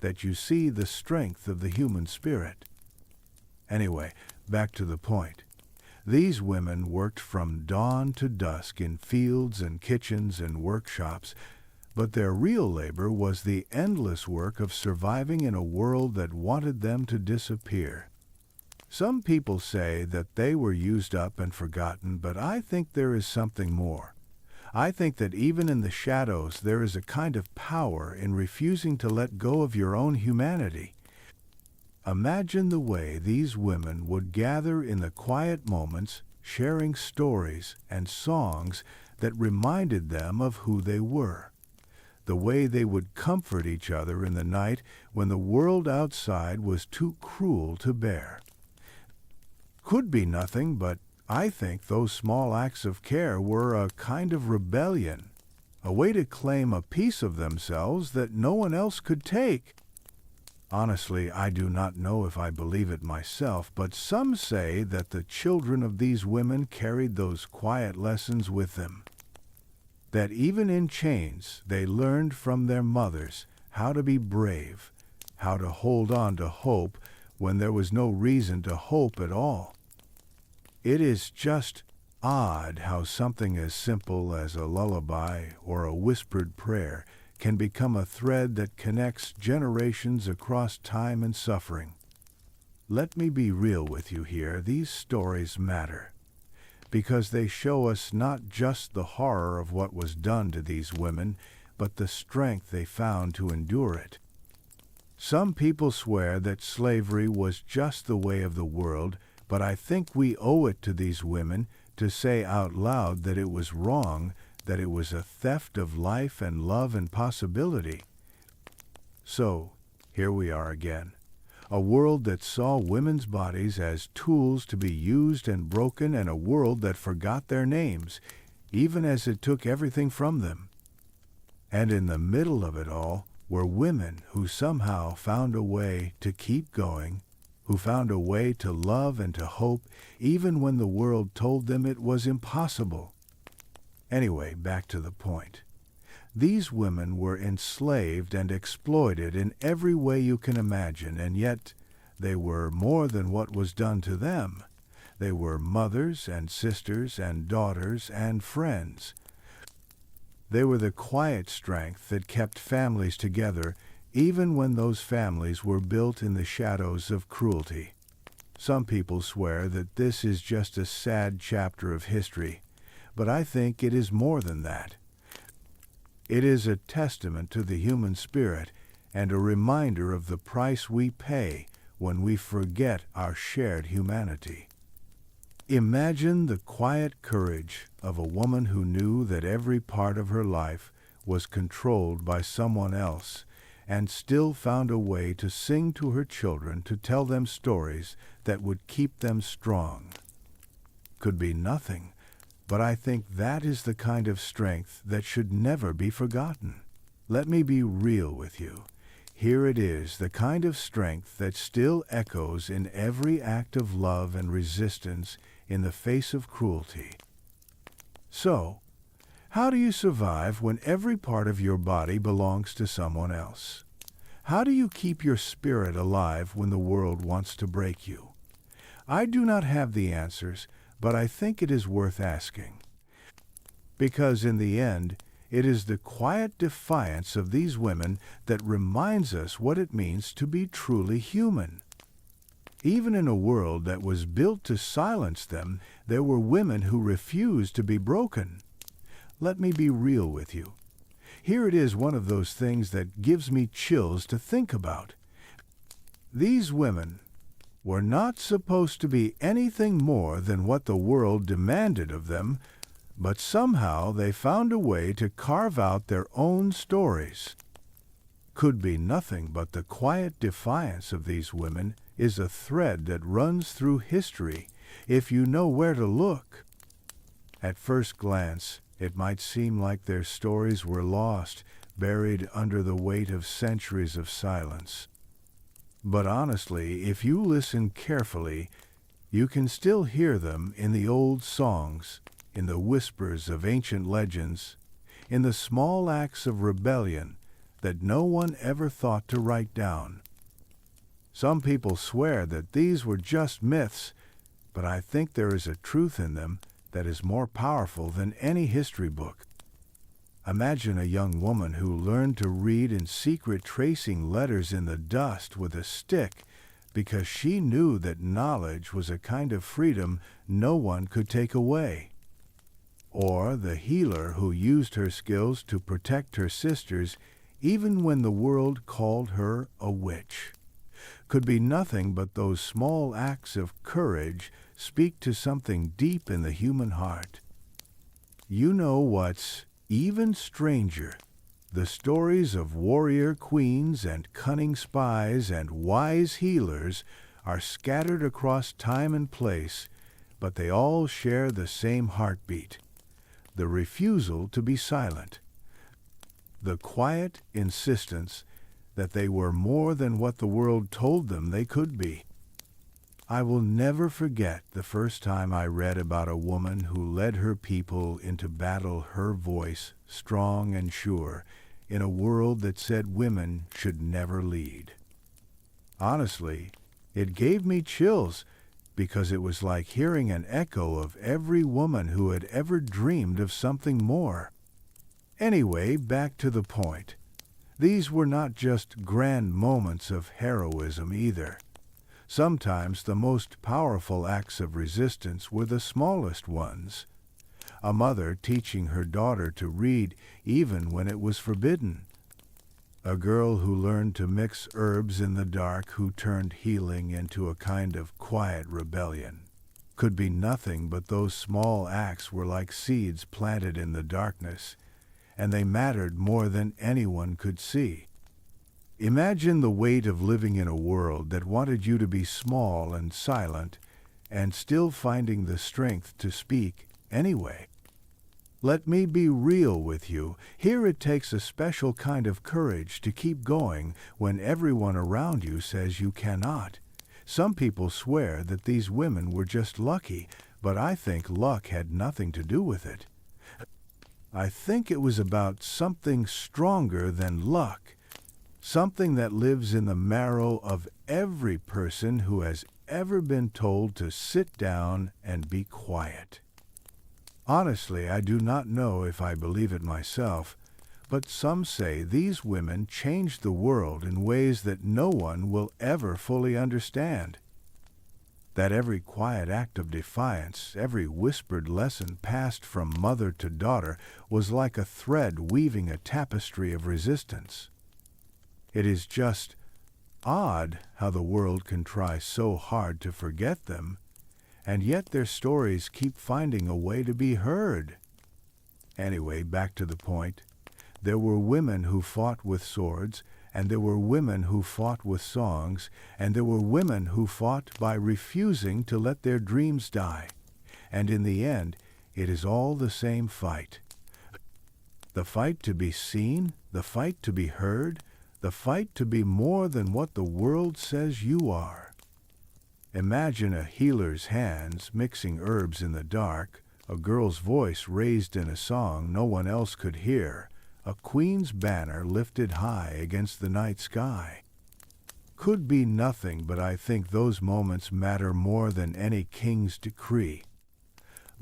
that you see the strength of the human spirit. Anyway, back to the point. These women worked from dawn to dusk in fields and kitchens and workshops, but their real labor was the endless work of surviving in a world that wanted them to disappear. Some people say that they were used up and forgotten, but I think there is something more. I think that even in the shadows there is a kind of power in refusing to let go of your own humanity. Imagine the way these women would gather in the quiet moments, sharing stories and songs that reminded them of who they were. The way they would comfort each other in the night when the world outside was too cruel to bear. Could be nothing, but I think those small acts of care were a kind of rebellion, a way to claim a piece of themselves that no one else could take. Honestly, I do not know if I believe it myself, but some say that the children of these women carried those quiet lessons with them. That even in chains they learned from their mothers how to be brave, how to hold on to hope when there was no reason to hope at all. It is just odd how something as simple as a lullaby or a whispered prayer can become a thread that connects generations across time and suffering. Let me be real with you here. These stories matter, because they show us not just the horror of what was done to these women, but the strength they found to endure it. Some people swear that slavery was just the way of the world, but I think we owe it to these women to say out loud that it was wrong, that it was a theft of life and love and possibility. So, here we are again. A world that saw women's bodies as tools to be used and broken, and a world that forgot their names, even as it took everything from them. And in the middle of it all were women who somehow found a way to keep going, who found a way to love and to hope, even when the world told them it was impossible. Anyway, back to the point. These women were enslaved and exploited in every way you can imagine, and yet they were more than what was done to them. They were mothers and sisters and daughters and friends. They were the quiet strength that kept families together, even when those families were built in the shadows of cruelty. Some people swear that this is just a sad chapter of history, but I think it is more than that. It is a testament to the human spirit and a reminder of the price we pay when we forget our shared humanity. Imagine the quiet courage of a woman who knew that every part of her life was controlled by someone else, and still found a way to sing to her children, to tell them stories that would keep them strong. Could be nothing, but I think that is the kind of strength that should never be forgotten. Let me be real with you. Here it is, the kind of strength that still echoes in every act of love and resistance in the face of cruelty. So, how do you survive when every part of your body belongs to someone else? How do you keep your spirit alive when the world wants to break you? I do not have the answers, but I think it is worth asking. Because in the end, it is the quiet defiance of these women that reminds us what it means to be truly human. Even in a world that was built to silence them, there were women who refused to be broken. Let me be real with you. Here it is, one of those things that gives me chills to think about. These women were not supposed to be anything more than what the world demanded of them, but somehow they found a way to carve out their own stories. Could be nothing but the quiet defiance of these women is a thread that runs through history if you know where to look. At first glance, it might seem like their stories were lost, buried under the weight of centuries of silence. But honestly, if you listen carefully, you can still hear them in the old songs, in the whispers of ancient legends, in the small acts of rebellion that no one ever thought to write down. Some people swear that these were just myths, but I think there is a truth in them that is more powerful than any history book. Imagine a young woman who learned to read in secret, tracing letters in the dust with a stick because she knew that knowledge was a kind of freedom no one could take away. Or the healer who used her skills to protect her sisters even when the world called her a witch. Could be nothing but those small acts of courage speak to something deep in the human heart. You know what's even stranger? The stories of warrior queens and cunning spies and wise healers are scattered across time and place, but they all share the same heartbeat: the refusal to be silent, the quiet insistence that they were more than what the world told them they could be. I will never forget the first time I read about a woman who led her people into battle, her voice strong and sure, in a world that said women should never lead. Honestly, it gave me chills because it was like hearing an echo of every woman who had ever dreamed of something more. Anyway, back to the point. These were not just grand moments of heroism either. Sometimes the most powerful acts of resistance were the smallest ones. A mother teaching her daughter to read even when it was forbidden. A girl who learned to mix herbs in the dark, who turned healing into a kind of quiet rebellion. Could be nothing but those small acts were like seeds planted in the darkness, and they mattered more than anyone could see. Imagine the weight of living in a world that wanted you to be small and silent, and still finding the strength to speak anyway. Let me be real with you. Here it takes a special kind of courage to keep going when everyone around you says you cannot. Some people swear that these women were just lucky, but I think luck had nothing to do with it. I think it was about something stronger than luck, something that lives in the marrow of every person who has ever been told to sit down and be quiet. Honestly, I do not know if I believe it myself, but some say these women changed the world in ways that no one will ever fully understand. That every quiet act of defiance, every whispered lesson passed from mother to daughter, was like a thread weaving a tapestry of resistance. It is just odd how the world can try so hard to forget them, and yet their stories keep finding a way to be heard. Anyway, back to the point. There were women who fought with swords, and there were women who fought with songs, and there were women who fought by refusing to let their dreams die. And in the end, it is all the same fight. The fight to be seen, the fight to be heard, the fight to be more than what the world says you are. Imagine a healer's hands mixing herbs in the dark, a girl's voice raised in a song no one else could hear, a queen's banner lifted high against the night sky. Could be nothing, but I think those moments matter more than any king's decree.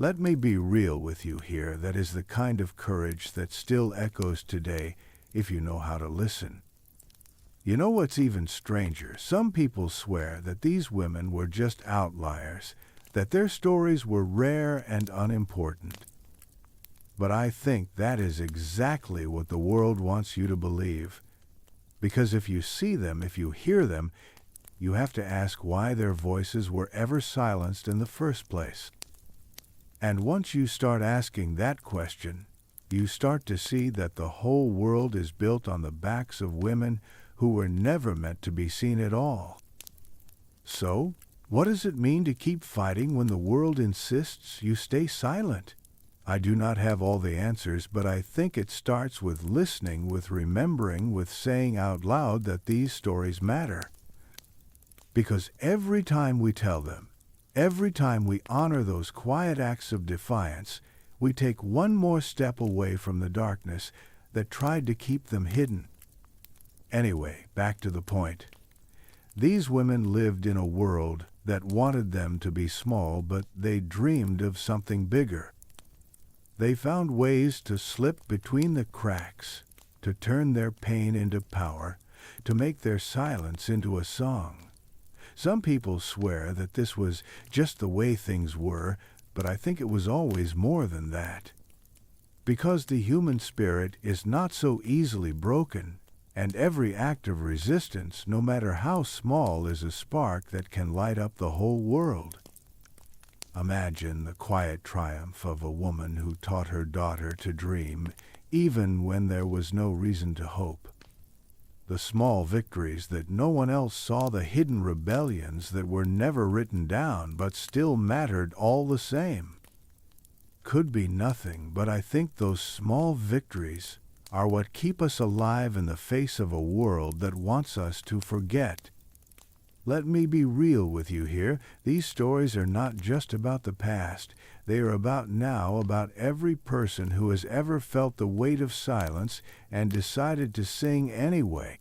Let me be real with you here. That is the kind of courage that still echoes today if you know how to listen. You know what's even stranger? Some people swear that these women were just outliers, that their stories were rare and unimportant. But I think that is exactly what the world wants you to believe. Because if you see them, if you hear them, you have to ask why their voices were ever silenced in the first place. And once you start asking that question, you start to see that the whole world is built on the backs of women who were never meant to be seen at all. So, what does it mean to keep fighting when the world insists you stay silent? I do not have all the answers, but I think it starts with listening, with remembering, with saying out loud that these stories matter. Because every time we tell them, every time we honor those quiet acts of defiance, we take one more step away from the darkness that tried to keep them hidden. Anyway, back to the point. These women lived in a world that wanted them to be small, but they dreamed of something bigger. They found ways to slip between the cracks, to turn their pain into power, to make their silence into a song. Some people swear that this was just the way things were, but I think it was always more than that. Because the human spirit is not so easily broken, and every act of resistance, no matter how small, is a spark that can light up the whole world. Imagine the quiet triumph of a woman who taught her daughter to dream, even when there was no reason to hope. The small victories that no one else saw, the hidden rebellions that were never written down but still mattered all the same. Could be nothing, but I think those small victories are what keep us alive in the face of a world that wants us to forget. Let me be real with you here. These stories are not just about the past. They are about now, about every person who has ever felt the weight of silence and decided to sing anyway.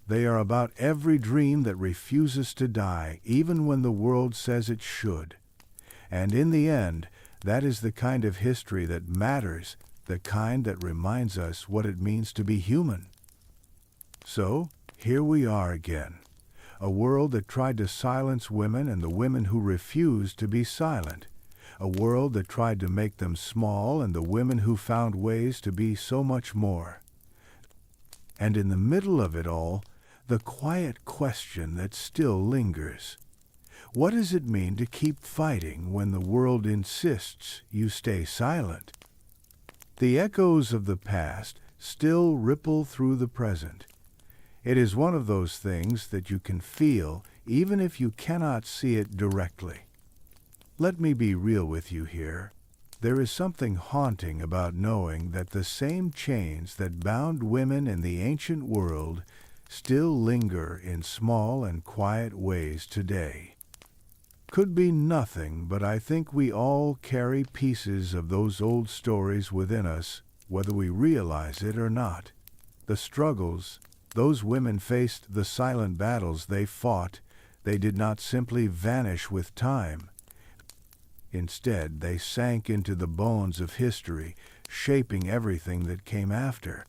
They are about every dream that refuses to die, even when the world says it should. And in the end, that is the kind of history that matters, the kind that reminds us what it means to be human. So, here we are again. A world that tried to silence women and the women who refused to be silent. A world that tried to make them small and the women who found ways to be so much more. And in the middle of it all, the quiet question that still lingers. What does it mean to keep fighting when the world insists you stay silent? The echoes of the past still ripple through the present. It is one of those things that you can feel even if you cannot see it directly. Let me be real with you here. There is something haunting about knowing that the same chains that bound women in the ancient world still linger in small and quiet ways today. Could be nothing, but I think we all carry pieces of those old stories within us, whether we realize it or not. The struggles those women faced, the silent battles they fought, they did not simply vanish with time. Instead, they sank into the bones of history, shaping everything that came after.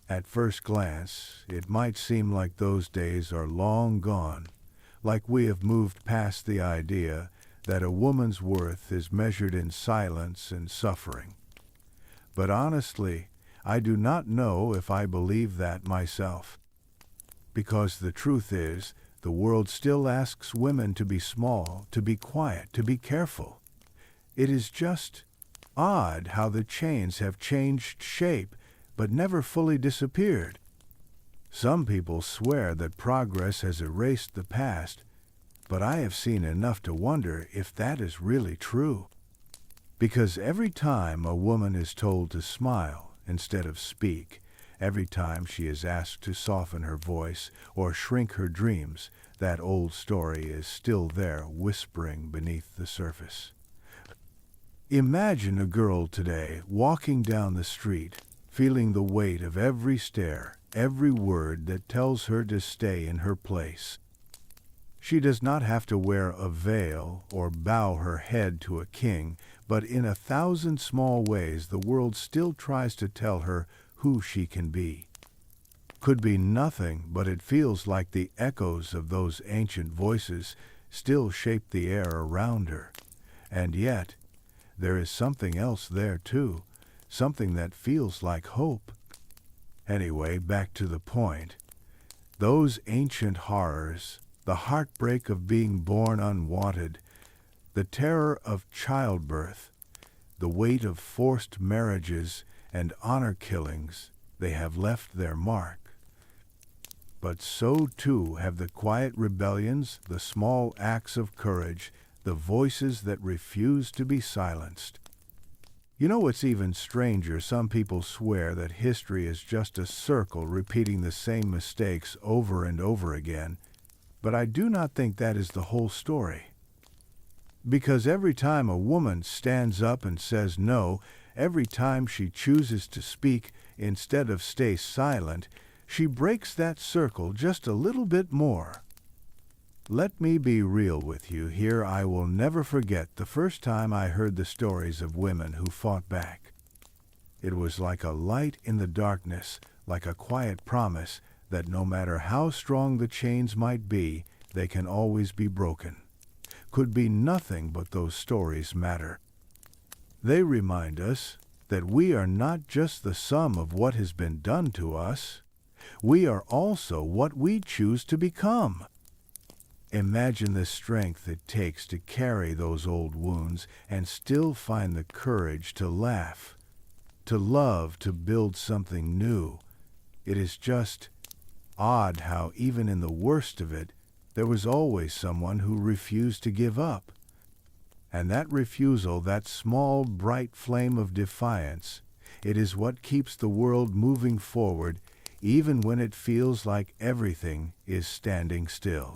At first glance, it might seem like those days are long gone, like we have moved past the idea that a woman's worth is measured in silence and suffering. But honestly, I do not know if I believe that myself. Because the truth is, the world still asks women to be small, to be quiet, to be careful. It is just odd how the chains have changed shape, but never fully disappeared. Some people swear that progress has erased the past, but I have seen enough to wonder if that is really true. Because every time a woman is told to smile instead of speak, every time she is asked to soften her voice or shrink her dreams, that old story is still there whispering beneath the surface. Imagine a girl today walking down the street, feeling the weight of every stare, every word that tells her to stay in her place. She does not have to wear a veil or bow her head to a king, but in 1,000 small ways the world still tries to tell her who she can be. Could be nothing, but it feels like the echoes of those ancient voices still shape the air around her. And yet, there is something else there too, something that feels like hope. Anyway, back to the point. Those ancient horrors, the heartbreak of being born unwanted, the terror of childbirth, the weight of forced marriages and honor killings, they have left their mark. But so too have the quiet rebellions, the small acts of courage, the voices that refuse to be silenced. You know what's even stranger? Some people swear that history is just a circle repeating the same mistakes over and over again, but I do not think that is the whole story. Because every time a woman stands up and says no, every time she chooses to speak instead of stay silent, she breaks that circle just a little bit more. Let me be real with you here. I will never forget the first time I heard the stories of women who fought back. It was like a light in the darkness, like a quiet promise that no matter how strong the chains might be, they can always be broken. Could be nothing but those stories matter. They remind us that we are not just the sum of what has been done to us. We are also what we choose to become. Imagine the strength it takes to carry those old wounds and still find the courage to laugh, to love, to build something new. It is just odd how even in the worst of it, there was always someone who refused to give up. And that refusal, that small, bright flame of defiance, it is what keeps the world moving forward even when it feels like everything is standing still.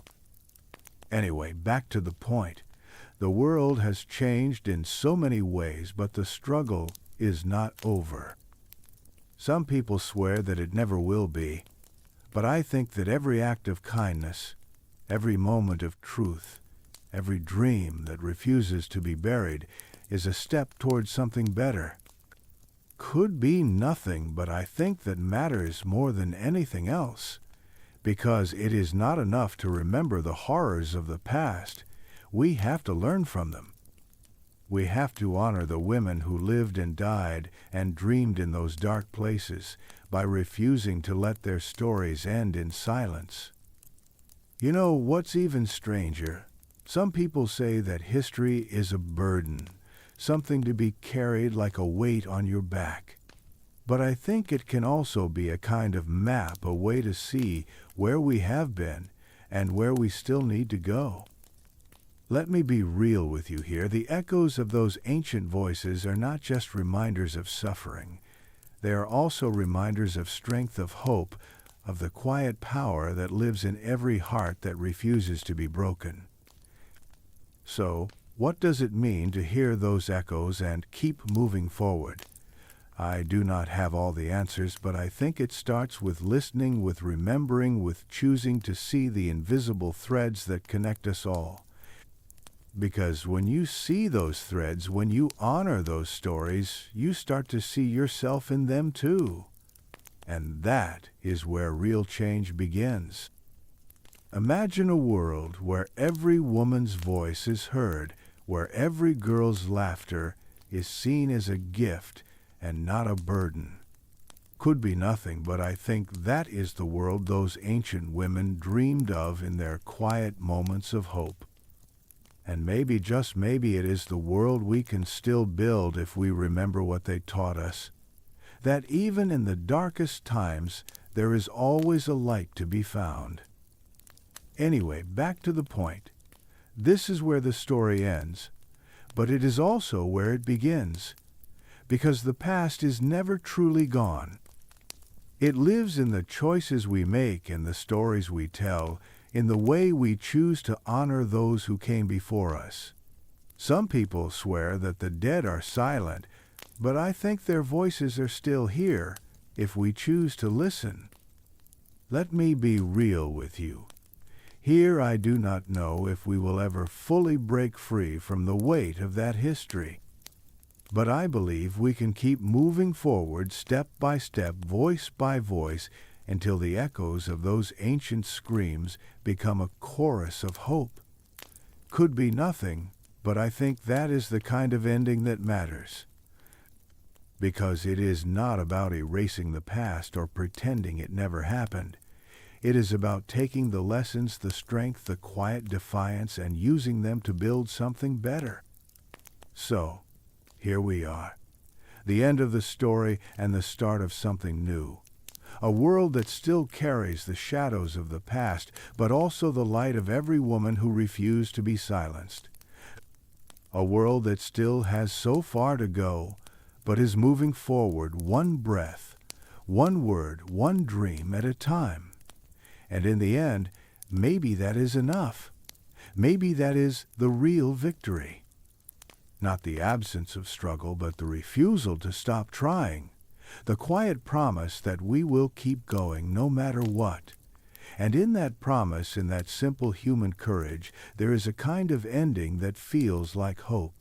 Anyway, back to the point. The world has changed in so many ways, but the struggle is not over. Some people swear that it never will be, but I think that every act of kindness, every moment of truth, every dream that refuses to be buried is a step towards something better. Could be nothing, but I think that matters more than anything else. Because it is not enough to remember the horrors of the past. We have to learn from them. We have to honor the women who lived and died and dreamed in those dark places by refusing to let their stories end in silence. You know what's even stranger? Some people say that history is a burden, something to be carried like a weight on your back. But I think it can also be a kind of map, a way to see where we have been and where we still need to go. Let me be real with you here. The echoes of those ancient voices are not just reminders of suffering. They are also reminders of strength, of hope, of the quiet power that lives in every heart that refuses to be broken. So, what does it mean to hear those echoes and keep moving forward? I do not have all the answers, but I think it starts with listening, with remembering, with choosing to see the invisible threads that connect us all. Because when you see those threads, when you honor those stories, you start to see yourself in them too. And that is where real change begins. Imagine a world where every woman's voice is heard, where every girl's laughter is seen as a gift and not a burden. Could be nothing, but I think that is the world those ancient women dreamed of in their quiet moments of hope. And maybe, just maybe, it is the world we can still build if we remember what they taught us. That even in the darkest times, there is always a light to be found. Anyway, back to the point. This is where the story ends, but it is also where it begins. Because the past is never truly gone. It lives in the choices we make and the stories we tell, in the way we choose to honor those who came before us. Some people swear that the dead are silent, but I think their voices are still here if we choose to listen. Let me be real with you. Here I do not know if we will ever fully break free from the weight of that history. But I believe we can keep moving forward step by step, voice by voice, until the echoes of those ancient screams become a chorus of hope. Could be nothing, but I think that is the kind of ending that matters. Because it is not about erasing the past or pretending it never happened. It is about taking the lessons, the strength, the quiet defiance, and using them to build something better. So, here we are. The end of the story and the start of something new. A world that still carries the shadows of the past, but also the light of every woman who refused to be silenced. A world that still has so far to go, but is moving forward one breath, one word, one dream at a time. And in the end, maybe that is enough. Maybe that is the real victory. Not the absence of struggle, but the refusal to stop trying. The quiet promise that we will keep going no matter what. And in that promise, in that simple human courage, there is a kind of ending that feels like hope.